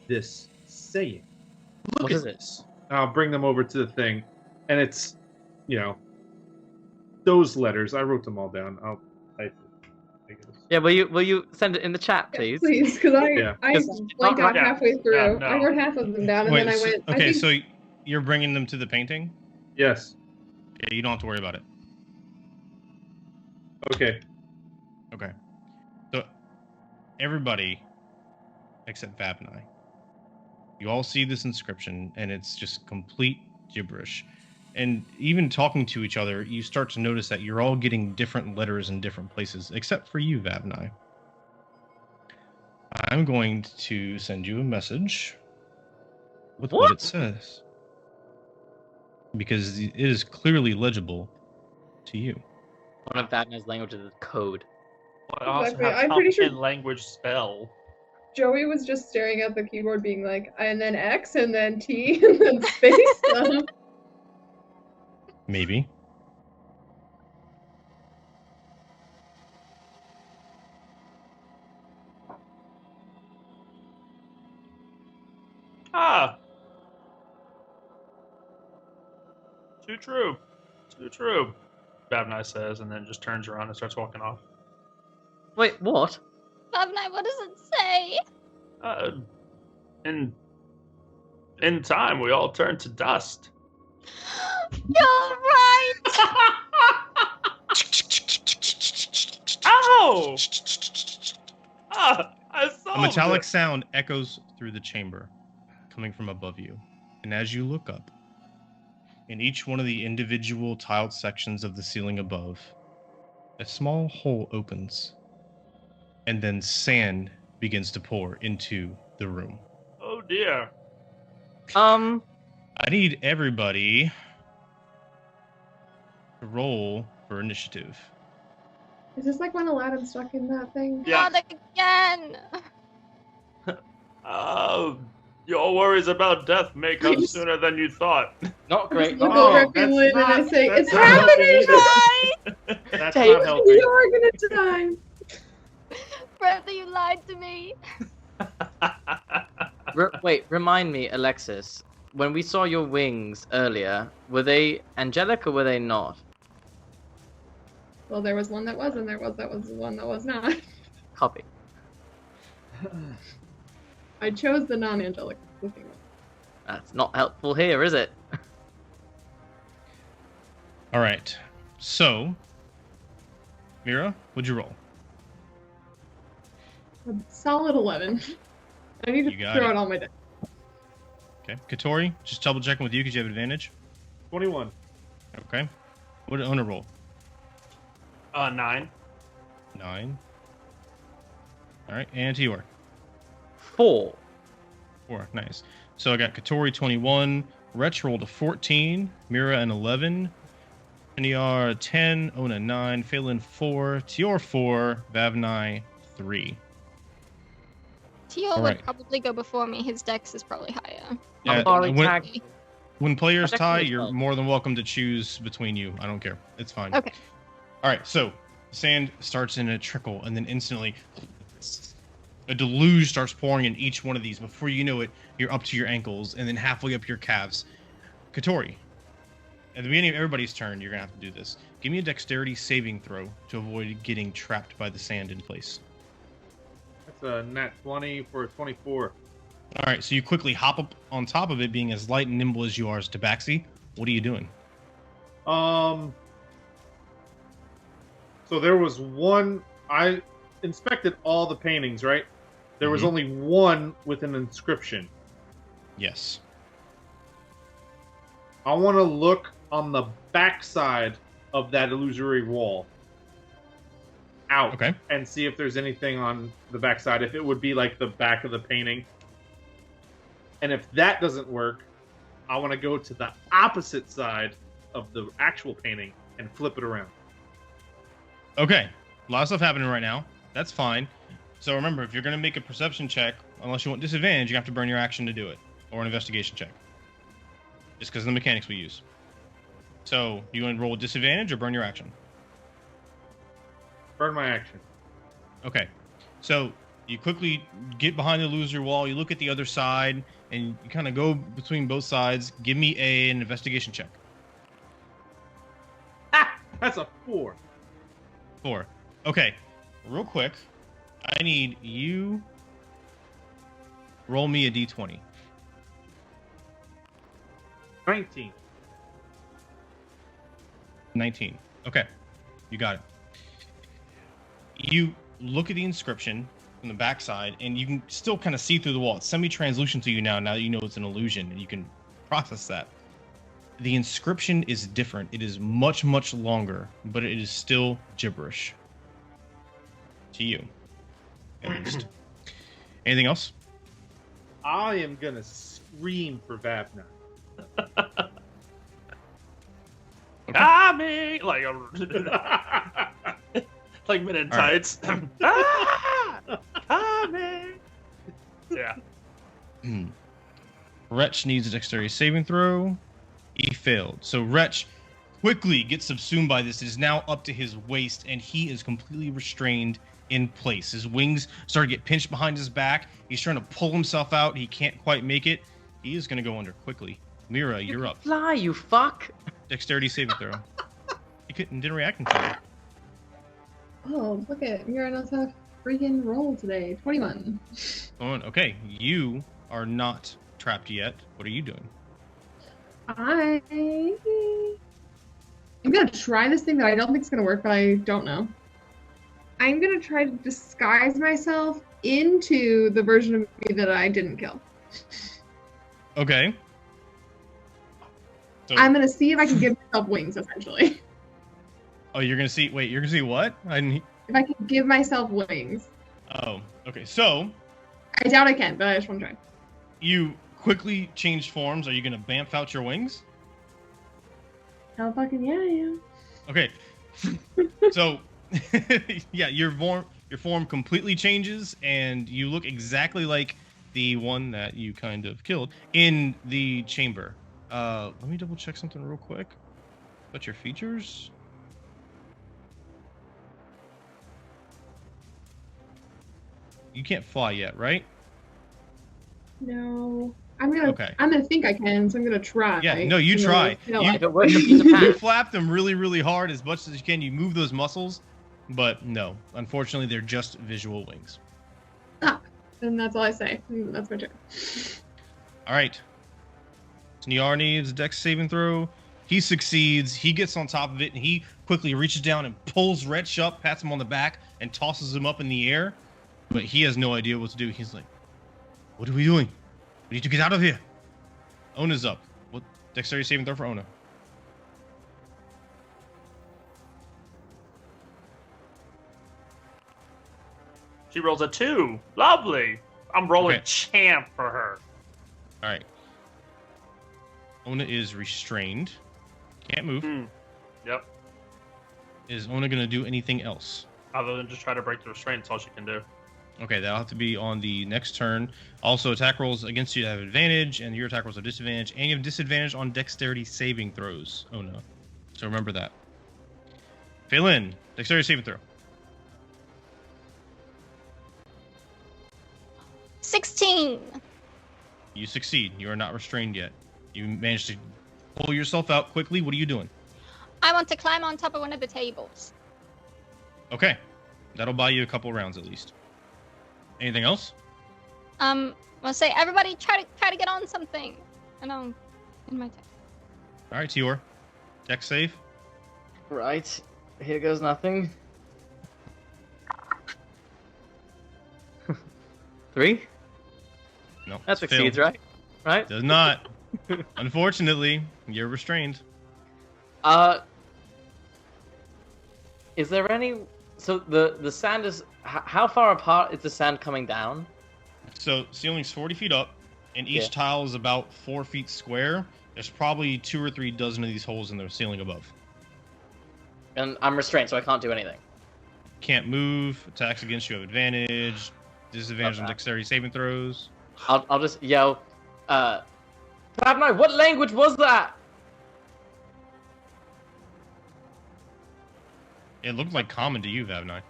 this saying? Look at this. I'll bring them over to the thing, and it's, those letters. I wrote them all down. I'll type it, I guess. Yeah, will you send it in the chat, please? Yeah, please, because I blanked out halfway through. Yeah, no. I wrote half of them down, and then I went... Okay, so you're bringing them to the painting? Yes. Yeah, you don't have to worry about it. Okay. Okay. So, everybody, except Fab and I, you all see this inscription, and it's just complete gibberish. And even talking to each other, you start to notice that you're all getting different letters in different places, except for you, Vab and I. I'm going to send you a message with what it says. Because it is clearly legible to you. One of Vabna's languages is code. I also Exactly. have I'm pretty sure- language spell. Joey was just staring at the keyboard being like, and then X, and then T, and then space. Maybe. Ah! Too true. Too true, Babnai says, and then just turns around and starts walking off. Wait, what? Babnai, what does it say? In time, we all turn to dust. You're right! Ow! Ah, I saw A metallic sound echoes through the chamber, coming from above you. And as you look up, in each one of the individual tiled sections of the ceiling above, a small hole opens, and then sand begins to pour into the room. Oh dear. I need everybody to roll for initiative. Is this like when Aladdin stuck in that thing? Yeah. Not again! Your worries about death may come sooner than you thought. Not great. Look over at Finland and I say, it's happening! That's Take- not helping. You're gonna die! Brother, you lied to me. Wait, remind me, Alexis. When we saw your wings earlier, were they angelic or were they not? Well, there was one that was, and there was one that was not. Copy. I chose the non-angelic looking one. That's not helpful here, is it? All right. So, Mira, what'd you roll? A solid 11. I need to You got throw it. it on my deck. Okay. Katori, just double checking with you because you have advantage. 21. Okay. What did Ona roll? 9. 9. All right. And Tior. 4. 4. Nice. So I got Katori 21, Wretch rolled a 14, Mira an 11, Niar 10, Ona 9, Phelan 4, Tior 4, Vavnai 3. Tio Alright. would probably go before me. His dex is probably higher. Yeah, I'm already when, tagged. when players That's tie, actually you're 12. more than welcome to choose between you. I don't care. It's fine. Okay. All right, so sand starts in a trickle, and then instantly a deluge starts pouring in each one of these. Before you know it, you're up to your ankles, and then halfway up your calves. Katori, at the beginning of everybody's turn, you're going to have to do this. Give me a dexterity saving throw to avoid getting trapped by the sand in place. That's a nat 20 for a 24. All right, so you quickly hop up on top of it, being as light and nimble as you are as Tabaxi. What are you doing? So there was one. I inspected all the paintings, right? There was Mhm. only one with an inscription. Yes. I want to look on the backside of that illusory wall out Okay. and see if there's anything on the backside, if it would be like the back of the painting. And if that doesn't work, I want to go to the opposite side of the actual painting and flip it around. Okay. A lot of stuff happening right now. That's fine. So remember, if you're going to make a perception check, unless you want disadvantage, you have to burn your action to do it. Or an investigation check. Just because of the mechanics we use. So, do you want to roll with disadvantage or burn your action? Burn my action. Okay. So, you quickly get behind the illusory wall, you look at the other side, and you kind of go between both sides. Give me an investigation check. Ah! That's a 4. 4. Okay. Real quick, I need you roll me a d20. 19. 19. Okay. You got it. You look at the inscription from the backside, and you can still kind of see through the wall. It's semi-translucent to you now that you know it's an illusion, and you can process that. The inscription is different. It is much, much longer, but it is still gibberish. To you, at least. Anything else? I am going to scream for Vapna. Coming! Like, like men in All right. tights. Ah! Coming! Yeah. Wretch needs a dexterity saving throw. He failed. So Wretch quickly gets subsumed by this. It is now up to his waist, and he is completely restrained in place. His wings start to get pinched behind his back. He's trying to pull himself out. He can't quite make it. He is going to go under quickly. Mira, you're up. Fly, you fuck! Dexterity saving throw. He didn't react in time. Oh, look at Mira knows how to freaking roll today. 21. Okay, you are not trapped yet. What are you doing? I'm gonna try this thing that I don't think is gonna work, but I don't know. I'm gonna try to disguise myself into the version of me that I didn't kill. Okay. So, I'm gonna see if I can give myself wings, essentially. oh, you're gonna see. Wait, you're gonna see what? If I can give myself wings. Oh, okay. So I doubt I can, but I just want to try. you quickly changed forms. Are you gonna bamf out your wings? Hell fucking yeah, I am. Okay. So, yeah, your form completely changes, and you look exactly like the one that you kind of killed in the chamber. Let me double check something real quick. What's your features? You can't fly yet, right? No. I'm gonna Okay. I'm gonna think I can, so I'm gonna try. Yeah, no, you And then try. I'll- You- If it works, a piece of You pan. flap them really, really hard as much as you can. You move those muscles, but no, unfortunately, they're just visual wings. Then that's all I say. That's my turn. All right. Sniar needs a dex saving throw. He succeeds. He gets on top of it, and he quickly reaches down and pulls Wretch up, pats him on the back, and tosses him up in the air. But he has no idea what to do. He's like, "What are we doing? We need to get out of here." Ona's up. What dexterity saving throw for Ona? She rolls a 2. Lovely. I'm rolling Okay. champ for her. All right. Ona is restrained. Can't move. Yep. Is Ona going to do anything else? Other than just try to break the restraint, that's all she can do. Okay, that'll have to be on the next turn. Also, attack rolls against you have advantage, and your attack rolls have disadvantage, and you have disadvantage on dexterity saving throws. Oh no. So remember that. Phelan, dexterity saving throw. 16. You succeed. You are not restrained yet. You managed to pull yourself out quickly. What are you doing? I want to climb on top of one of the tables. Okay. That'll buy you a couple rounds at least. Anything else? gonna say, everybody try to get on something. And I'll in my text. All right, Tior. Deck save. Right. Here goes nothing. 3? No. That succeeds, right? Right? Does not. Unfortunately, you're restrained. Is there any... So the sand is... How far apart is the sand coming down? So ceiling's 40 feet up, and each Yeah. tile is about 4 feet square. There's probably 2 or 3 dozen of these holes in the ceiling above. And I'm restrained, so I can't do anything. Can't move. Attacks against you have advantage. Disadvantage on Okay. dexterity saving throws. I'll just yell, Fabnai, what language was that? It looked like common to you, Vavnai.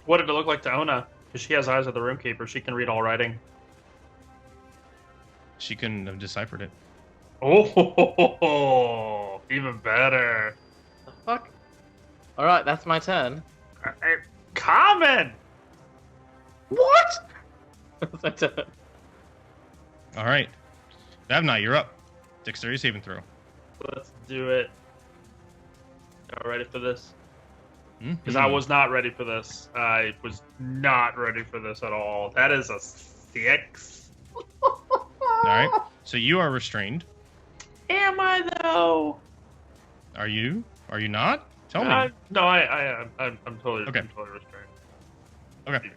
What did it look like to Ona? Because she has eyes of the room keeper. She can read all writing. She couldn't have deciphered it. Oh, even better. The fuck? Alright, that's my turn. Common! What? That's my turn. All right. Vavnai, you're up. Dexterity saving throw. Let's do it. Y'all ready for this? Because Mhm. I was not ready for this. I was not ready for this at all. That is a 6. All right. So you are restrained. Am I though? Are you? Are you not? Tell me. No, I am. I'm totally, Okay. I'm totally restrained. Okay.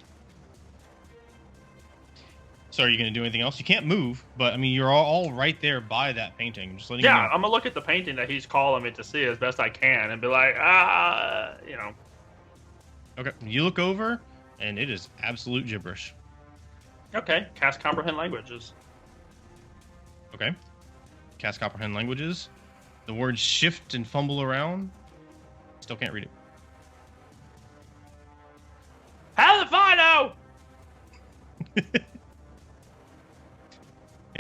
So are you going to do anything else? You can't move, but I mean, you're all right there by that painting. Just letting you Yeah, know. I'm gonna look at the painting that he's calling me to see as best I can and be like, you know. Okay. You look over, and it is absolute gibberish. Okay, cast comprehend languages. Okay. Cast comprehend languages. The words shift and fumble around. Still can't read it. How the final?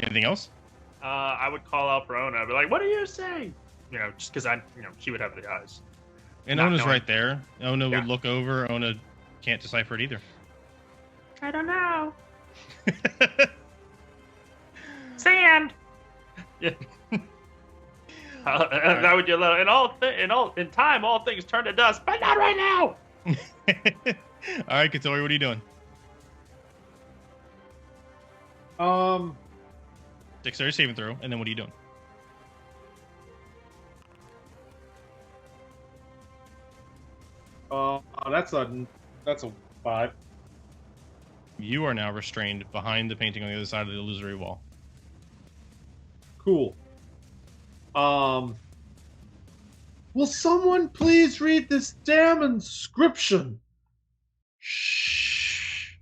Anything else? I would call out Rona. I'd be like, what do you say? You know, just because she would have the eyes. And Not Ona's knowing. right there. Ona Yeah. would look over. Ona can't decipher it either. I don't know. Sand. Yeah. That would yell out. In time, all things turn to dust, but not right now. All right, Katori, what are you doing? Dexterity saving throw, and then what are you doing? That's a 5. You are now restrained behind the painting on the other side of the illusory wall. Cool. Will someone please read this damn inscription? Shh.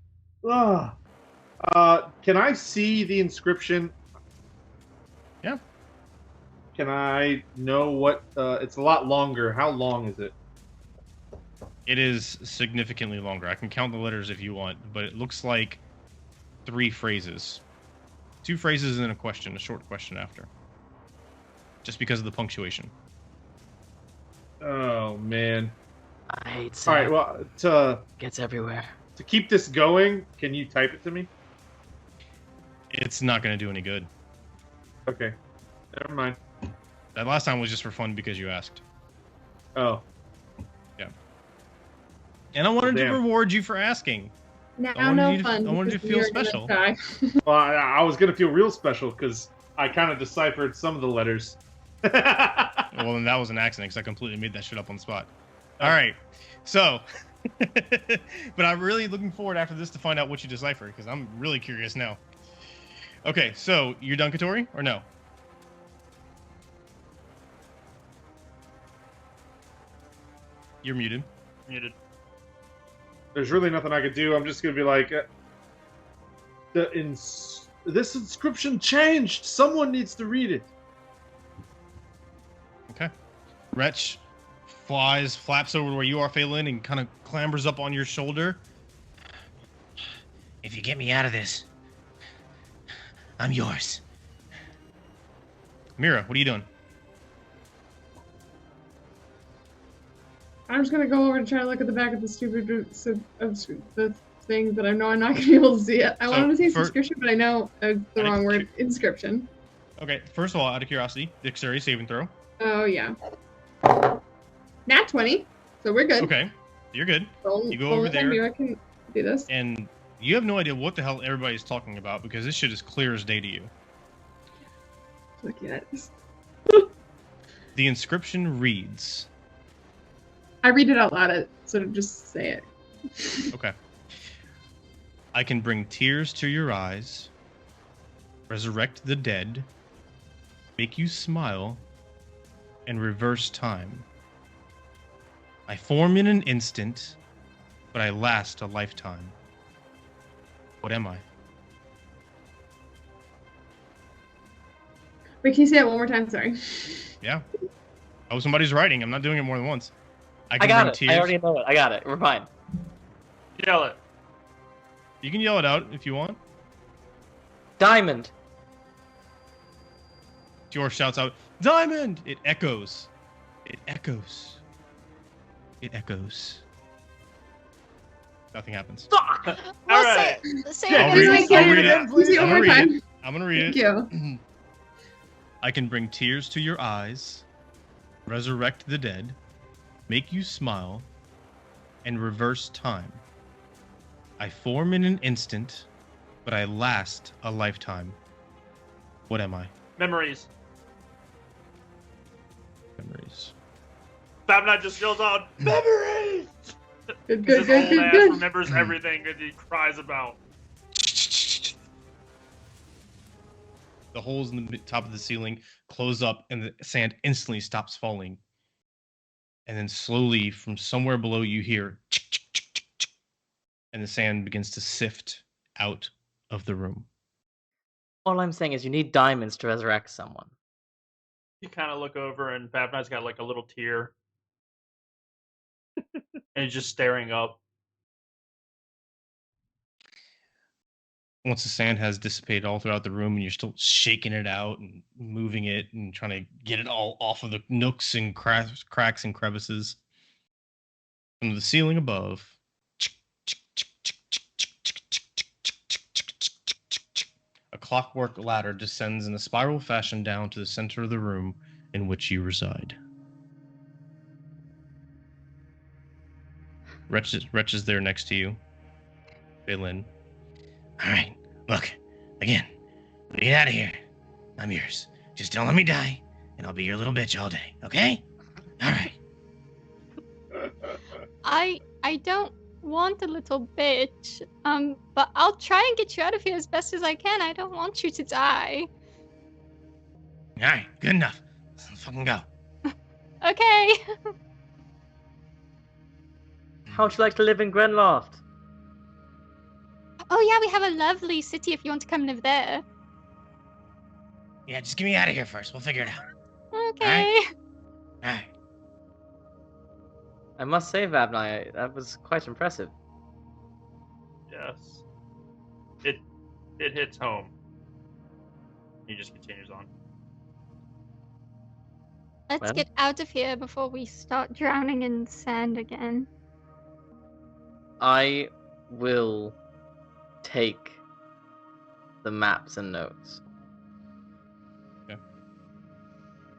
Can I see the inscription? Yeah. Can I know what? It's a lot longer. How long is it? It is significantly longer. I can count the letters if you want, but it looks like 3 phrases. 2 phrases and a question, a short question after. Just because of the punctuation. Oh man. I hate All sand. right. Well, Gets everywhere. to keep this going, can you type it to me? It's not going to do any good. Okay. Never mind. That last time was just for fun because you asked. Oh. And I wanted to Damn. reward you for asking. Now I wanted no you to- fun. I wanted you to because feel we are special. gonna die. Well, I was gonna feel real special because I kind of deciphered some of the letters. Well, then that was an accident because I completely made that shit up on the spot. All right. So, but I'm really looking forward after this to find out what you deciphered because I'm really curious now. Okay, so you're done, Katori, or no? You're muted. Muted. There's really nothing I could do. I'm just gonna be like, this inscription changed. Someone needs to read it. Okay. Wretch flaps over to where you are, Phelan, and kind of clambers up on your shoulder. If you get me out of this, I'm yours. Mira, what are you doing? I'm just gonna go over and try to look at the back of the thing, but I know I'm not going to be able to see it. I So, wanted to say for- subscription, but I know the wrong word. Inscription. Okay, first of all, out of curiosity, dexterity saving throw. Oh, yeah. Nat 20, so we're good. Okay, you're good. Only- You go over only time there. you can do this. And you have no idea what the hell everybody's talking about because this shit is clear as day to you. Look at it. The inscription reads, I read it out loud, so just say it. okay. I can bring tears to your eyes, resurrect the dead, make you smile, and reverse time. I form in an instant, but I last a lifetime. What am I? Wait, can you say it one more time? Sorry. Yeah. Oh, somebody's writing. I'm not doing it more than once. I can got bring it. tears. I already know it. I got it. We're fine. Yell it. You can yell it out if you want. Diamond. George shouts out, "Diamond!" It echoes. It echoes. It echoes. Nothing happens. All right. Say I'll it read it. again. I'll read it. Please say it I'm one gonna more read time. it. I'm gonna read Thank it. you. I can bring tears to your eyes, resurrect the dead, make you smile, and reverse time. I form in an instant, but I last a lifetime. What am I? Memories. Memories. Babnut just yells out, memories! Good, His good, old good, ass good. remembers everything that he cries about. The holes in the top of the ceiling close up and the sand instantly stops falling. And then slowly from somewhere below you hear and the sand begins to sift out of the room. All I'm saying is you need diamonds to resurrect someone. You kind of look over and Babnut's got like a little tear. And he's just staring up. Once the sand has dissipated all throughout the room and you're still shaking it out and moving it and trying to get it all off of the nooks and cracks and crevices, from the ceiling above, a clockwork ladder descends in a spiral fashion down to the center of the room in which you reside. Wretch is there next to you. Balin. All right, look, again, we get out of here. I'm yours. Just don't let me die, and I'll be your little bitch all day, okay? All right. I don't want a little bitch. But I'll try and get you out of here as best as I can. I don't want you to die. All right, good enough. Let's fucking go. Okay. How'd you like to live in Grenloft? Oh yeah, we have a lovely city if you want to come live there. Yeah, just get me out of here first. We'll figure it out. Okay. All right. I must say, Vabnai, that was quite impressive. Yes. It hits home. He just continues on. Let's Well. get out of here before we start drowning in sand again. I will take the maps and notes. Okay.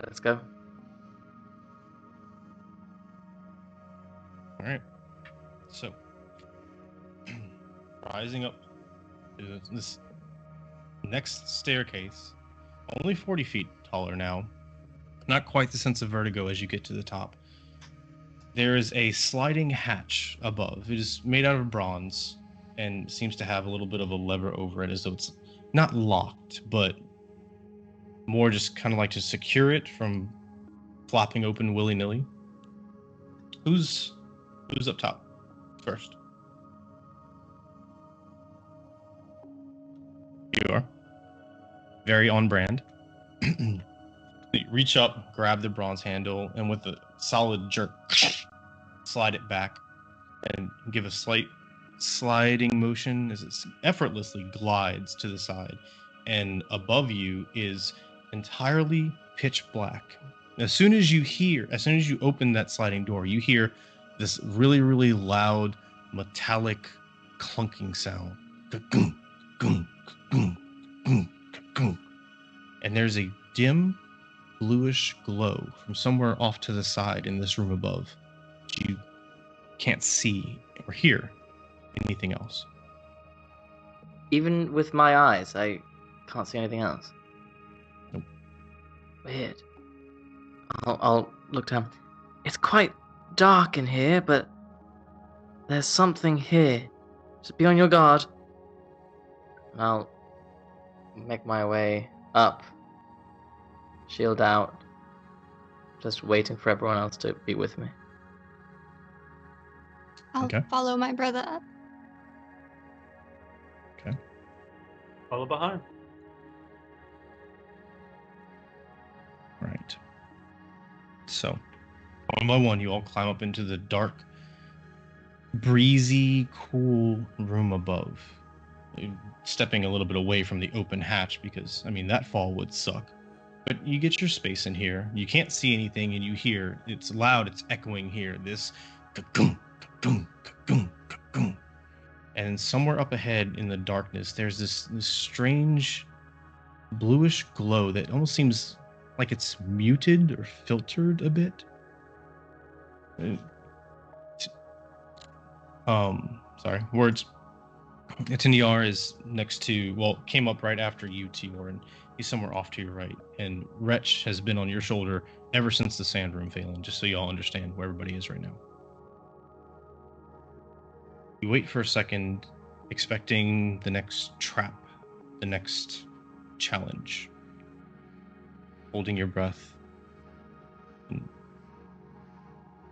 Let's go. All right. So, rising up to this next staircase, only 40 feet taller now, not quite the sense of vertigo as you get to the top. There is a sliding hatch above. It is made out of bronze and seems to have a little bit of a lever over it as though it's not locked, but more just kind of like to secure it from flopping open willy-nilly. Who's up top first? You are. Very on brand. You reach up, grab the bronze handle, and with a solid jerk, slide it back and give a slight sliding motion as it effortlessly glides to the side. And above you is entirely pitch black. As soon as you open that sliding door, you hear this really, really loud, metallic clunking sound. Ka-gung, gung, gung, gung, gung. And there's a dim, bluish glow from somewhere off to the side in this room above. You can't see or hear anything else. Even with my eyes, I can't see anything else. Nope. Weird. I'll look down. It's quite dark in here, but there's something here. Just be on your guard. And I'll make my way up, shield out, just waiting for everyone else to be with me. I'll Okay. follow my brother up. Okay. Follow behind. Right. So, one by one, you all climb up into the dark, breezy, cool room above. Stepping a little bit away from the open hatch because, I mean, that fall would suck. But you get your space in here. You can't see anything, and you hear, it's loud, it's echoing here. This ka-gung, ka-gung, ka-gung, ka-gung. And somewhere up ahead in the darkness, there's this strange bluish glow that almost seems like it's muted or filtered a bit. Sorry, words. Tiniar is next to, well, came up right after you, Tior, and he's somewhere off to your right. And Wretch has been on your shoulder ever since the sand room failing, just so you all understand where everybody is right now. You wait for a second, expecting the next trap, the next challenge. Holding your breath. And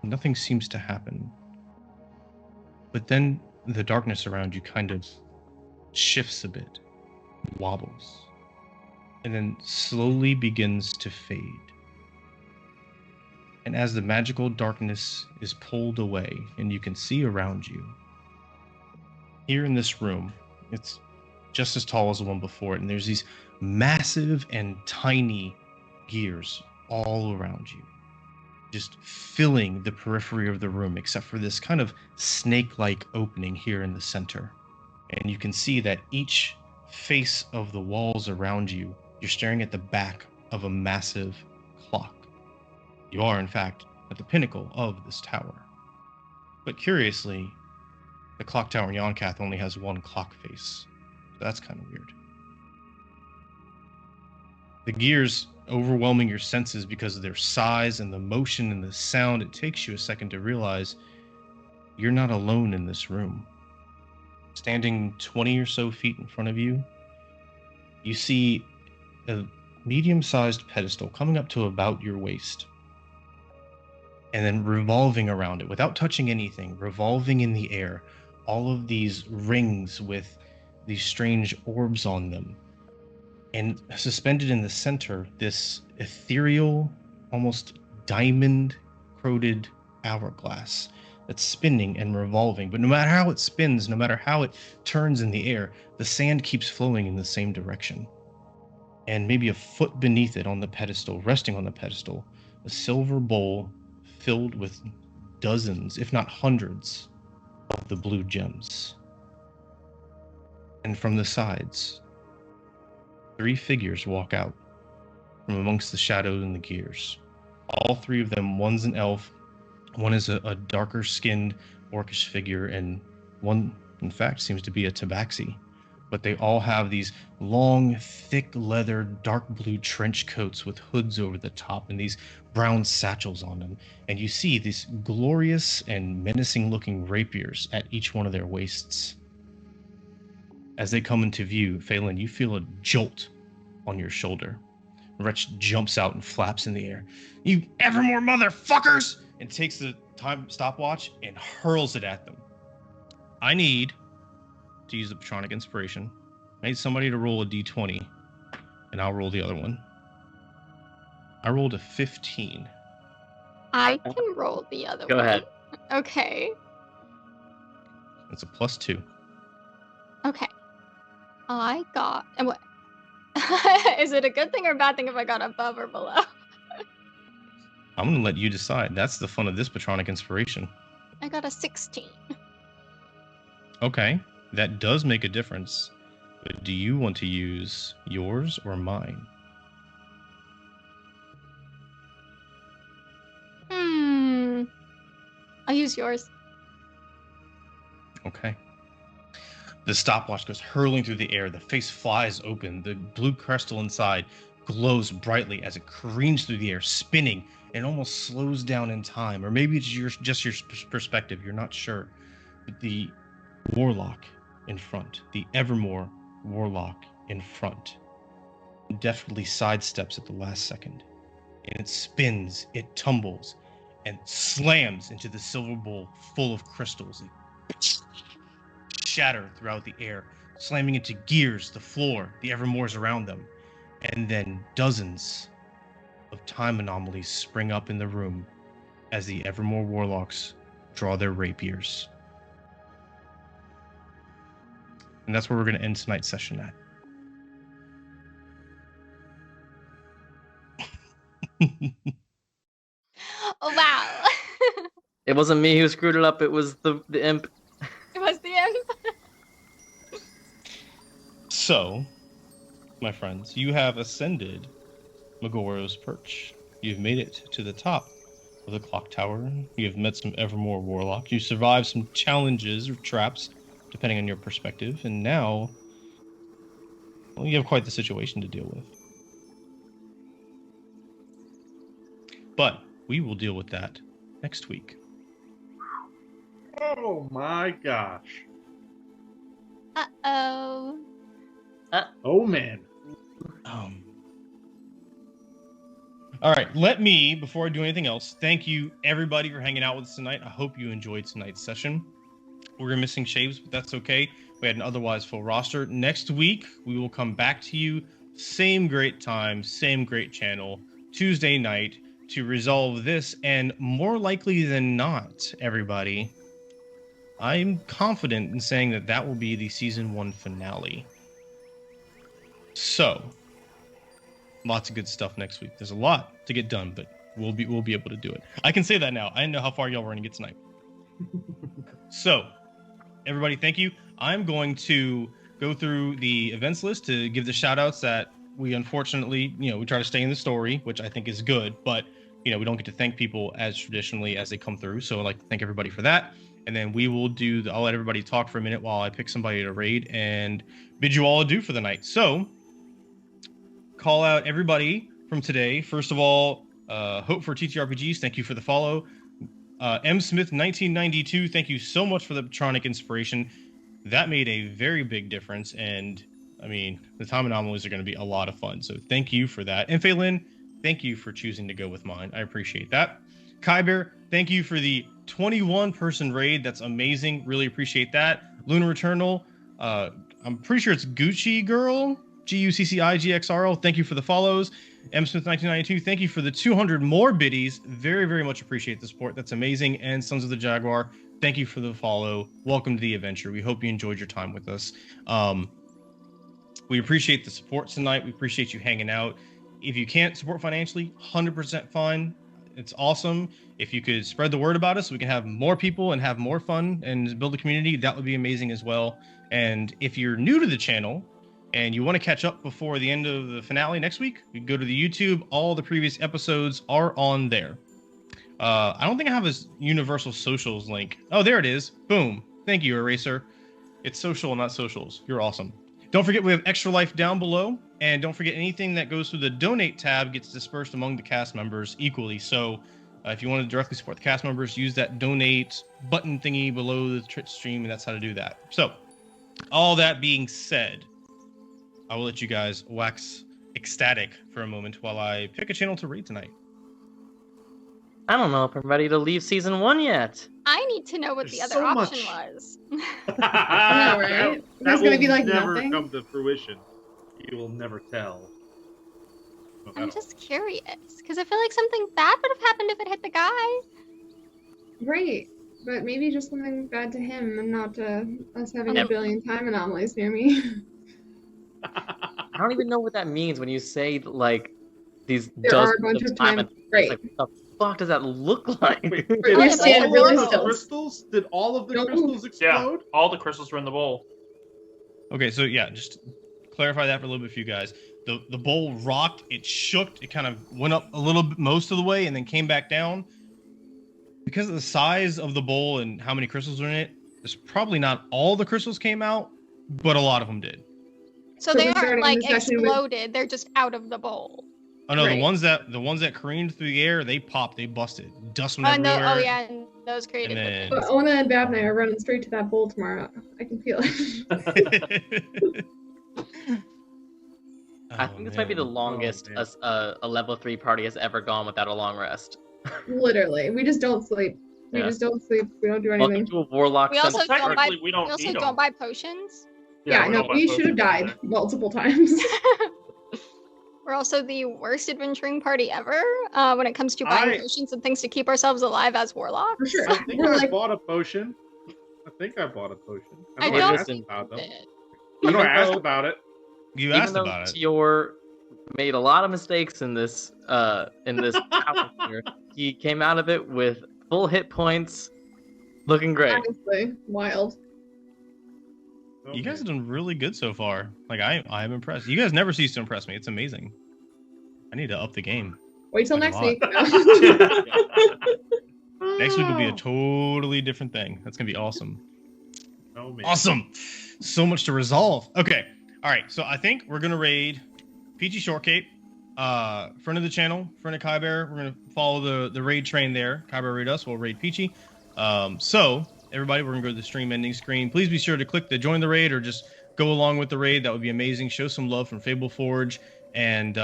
nothing seems to happen. But then the darkness around you kind of shifts a bit, wobbles, and then slowly begins to fade. And as the magical darkness is pulled away and you can see around you, here in this room, it's just as tall as the one before it, and there's these massive and tiny gears all around you, just filling the periphery of the room, except for this kind of snake-like opening here in the center. And you can see that each face of the walls around you, you're staring at the back of a massive clock. You are, in fact, at the pinnacle of this tower. But curiously, the clock tower in Yon'Cath only has one clock face. So that's kind of weird. The gears overwhelming your senses because of their size and the motion and the sound, it takes you a second to realize you're not alone in this room. Standing 20 or so feet in front of you, you see a medium-sized pedestal coming up to about your waist. And then revolving around it, without touching anything, revolving in the air, all of these rings with these strange orbs on them. And suspended in the center, this ethereal, almost diamond-coated hourglass that's spinning and revolving. But no matter how it spins, no matter how it turns in the air, the sand keeps flowing in the same direction. And maybe a foot beneath it on the pedestal, resting on the pedestal, a silver bowl filled with dozens, if not hundreds, of the blue gems. And from the sides, 3 figures walk out from amongst the shadows and the gears. All 3 of them, one's an elf, one is a darker skinned orcish figure, and one, in fact, seems to be a tabaxi. But they all have these long, thick leather, dark blue trench coats with hoods over the top and these brown satchels on them. And you see these glorious and menacing looking rapiers at each one of their waists. As they come into view, Phelan, you feel a jolt on your shoulder. Wretch jumps out and flaps in the air. "You Evermore motherfuckers!" and takes the time stopwatch and hurls it at them. I need to use the Patronic Inspiration. I need somebody to roll a d20, and I'll roll the other one. I rolled a 15. I can roll the other Go one. ahead. Okay. It's a +2. Okay. I got. And what? Is it a good thing or a bad thing if I got above or below? I'm going to let you decide. That's the fun of this Patronic Inspiration. I got a 16. Okay. That does make a difference. But do you want to use yours or mine? I'll use yours. Okay. The stopwatch goes hurling through the air. The face flies open. The blue crystal inside glows brightly as it careens through the air, spinning, and almost slows down in time. Or maybe it's just your perspective. You're not sure. But the warlock in front, the Evermore Warlock in front, definitely sidesteps at the last second. And it spins, it tumbles, and slams into the silver bowl full of crystals. It shatter throughout the air, slamming into gears, the floor, the Evermores around them. And then dozens of time anomalies spring up in the room as the Evermore Warlocks draw their rapiers. And that's where we're going to end tonight's session at. Oh, wow. It wasn't me who screwed it up, it was the imp. It was the end. So, my friends, you have ascended Megoro's perch. You've made it to the top of the clock tower. You have met some Evermore Warlocks. You survived some challenges or traps, depending on your perspective. And now, well, you have quite the situation to deal with. But we will deal with that next week. Oh my gosh. Uh-oh. Oh man. All right, let me, before I do anything else, thank you everybody for hanging out with us tonight. I hope you enjoyed tonight's session. We're missing Shaves, but that's okay. We had an otherwise full roster. Next week, we will come back to you, same great time, same great channel, Tuesday night, to resolve this, and more likely than not, everybody, I'm confident in saying that that will be the Season 1 finale. So, lots of good stuff next week. There's a lot to get done, but we'll be able to do it. I can say that now. I didn't know how far y'all were going to get tonight. So, everybody, thank you. I'm going to go through the events list to give the shout-outs that we unfortunately, we try to stay in the story, which I think is good, but, we don't get to thank people as traditionally as they come through. So I'd like to thank everybody for that. And then we will I'll let everybody talk for a minute while I pick somebody to raid and bid you all adieu for the night. So, call out everybody from today. First of all, Hope for TTRPGs, thank you for the follow. M. Smith 1992, thank you so much for the Patronic inspiration. That made a very big difference, and the time anomalies are going to be a lot of fun. So thank you for that. And Phelan, thank you for choosing to go with mine. I appreciate that. Kyber, thank you for the 21-person raid. That's amazing. Really appreciate that. Lunar Eternal, I'm pretty sure it's Gucci Girl. GUCCIGXRL, thank you for the follows. M. Smith 1992, thank you for the 200 more biddies. Very, very much appreciate the support. That's amazing. And Sons of the Jaguar, thank you for the follow. Welcome to the adventure. We hope you enjoyed your time with us. We appreciate the support tonight. We appreciate you hanging out. If you can't support financially, 100% fine. It's awesome. If you could spread the word about us, so we can have more people and have more fun and build a community, that would be amazing as well. And if you're new to the channel, and you want to catch up before the end of the finale next week, you can go to the YouTube. All the previous episodes are on there. I don't think I have a universal socials link. Oh, there it is. Boom. Thank you, Eraser. It's social, not socials. You're awesome. Don't forget we have Extra Life down below. And don't forget anything that goes through the donate tab gets dispersed among the cast members equally. So if you want to directly support the cast members, use that donate button thingy below the Twitch stream, and that's how to do that. So all that being said, I will let you guys wax ecstatic for a moment while I pick a channel to read tonight. I don't know if I'm ready to leave Season 1 yet. I need to know what There's the other so option much. was. I know, right? There's will gonna be like never nothing. come to fruition. You will never tell. I'm just curious, because I feel like something bad would have happened if it hit the guy. Right. But maybe just something bad to him and not to us having Yep. a billion time anomalies near me. I don't even know what that means when you say, like, these There are a dozens bunch of time. time. It's Right. like, what the fuck does that look like? Wait, Oh, all yeah, of really the still. crystals? Did all of the No. crystals Yeah, explode? all the crystals were in the bowl. Okay, so yeah, just clarify that for a little bit for you guys. The bowl rocked, it shook, it kind of went up a little bit, most of the way, and then came back down. Because of the size of the bowl and how many crystals are in it, there's probably not all the crystals came out, but a lot of them did. So So they we're aren't starting like the session with- exploded; they're just out of the bowl. Oh no, Right. the ones that careened through the air, they popped, they busted, dust went Oh no! everywhere. Oh yeah, and those created. And the then- things. But Ona and Bab and I are running straight to that bowl tomorrow. I can feel it. I think this might be the longest man. a level 3 party has ever gone without a long rest. Literally, we just don't sleep. We Yeah. just don't sleep. We don't do Welcome anything. to a Warlock We also Central don't buy. Technically, we We don't also need don't them. buy potions. Yeah, we no, don't buy we should have potions died either. multiple times. We're also the worst adventuring party ever when it comes to buying I- potions and things to keep ourselves alive as warlocks. For sure. I think We're I like, bought a potion. I think I bought a potion. I know don't asked think about them. Did. I know I Even asked though- about it. You Even asked though about it. Tior made a lot of mistakes in this battle here, he came out of it with full hit points, looking great. honestly, wild. You guys have done really good so far. Like I'm impressed. You guys never cease to impress me. It's amazing. I need to up the game. Wait till Like next a week. Next week will be a totally different thing. That's gonna be awesome. Oh, man. Awesome. So much to resolve. Okay. All right. So I think we're gonna raid Peachy Shortcape, friend of the channel, friend of Kai Bear. We're gonna follow the raid train there. Kai Bear raid us. We'll raid Peachy. So everybody, we're gonna go to the stream ending screen. Please be sure to click the join the raid or just go along with the raid. That would be amazing. Show some love from Fableforge. And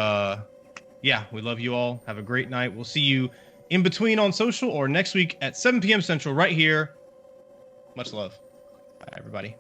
yeah, we love you all. Have a great night. We'll see you in between on social or next week at 7 p.m. Central right here. Much love. Bye, everybody.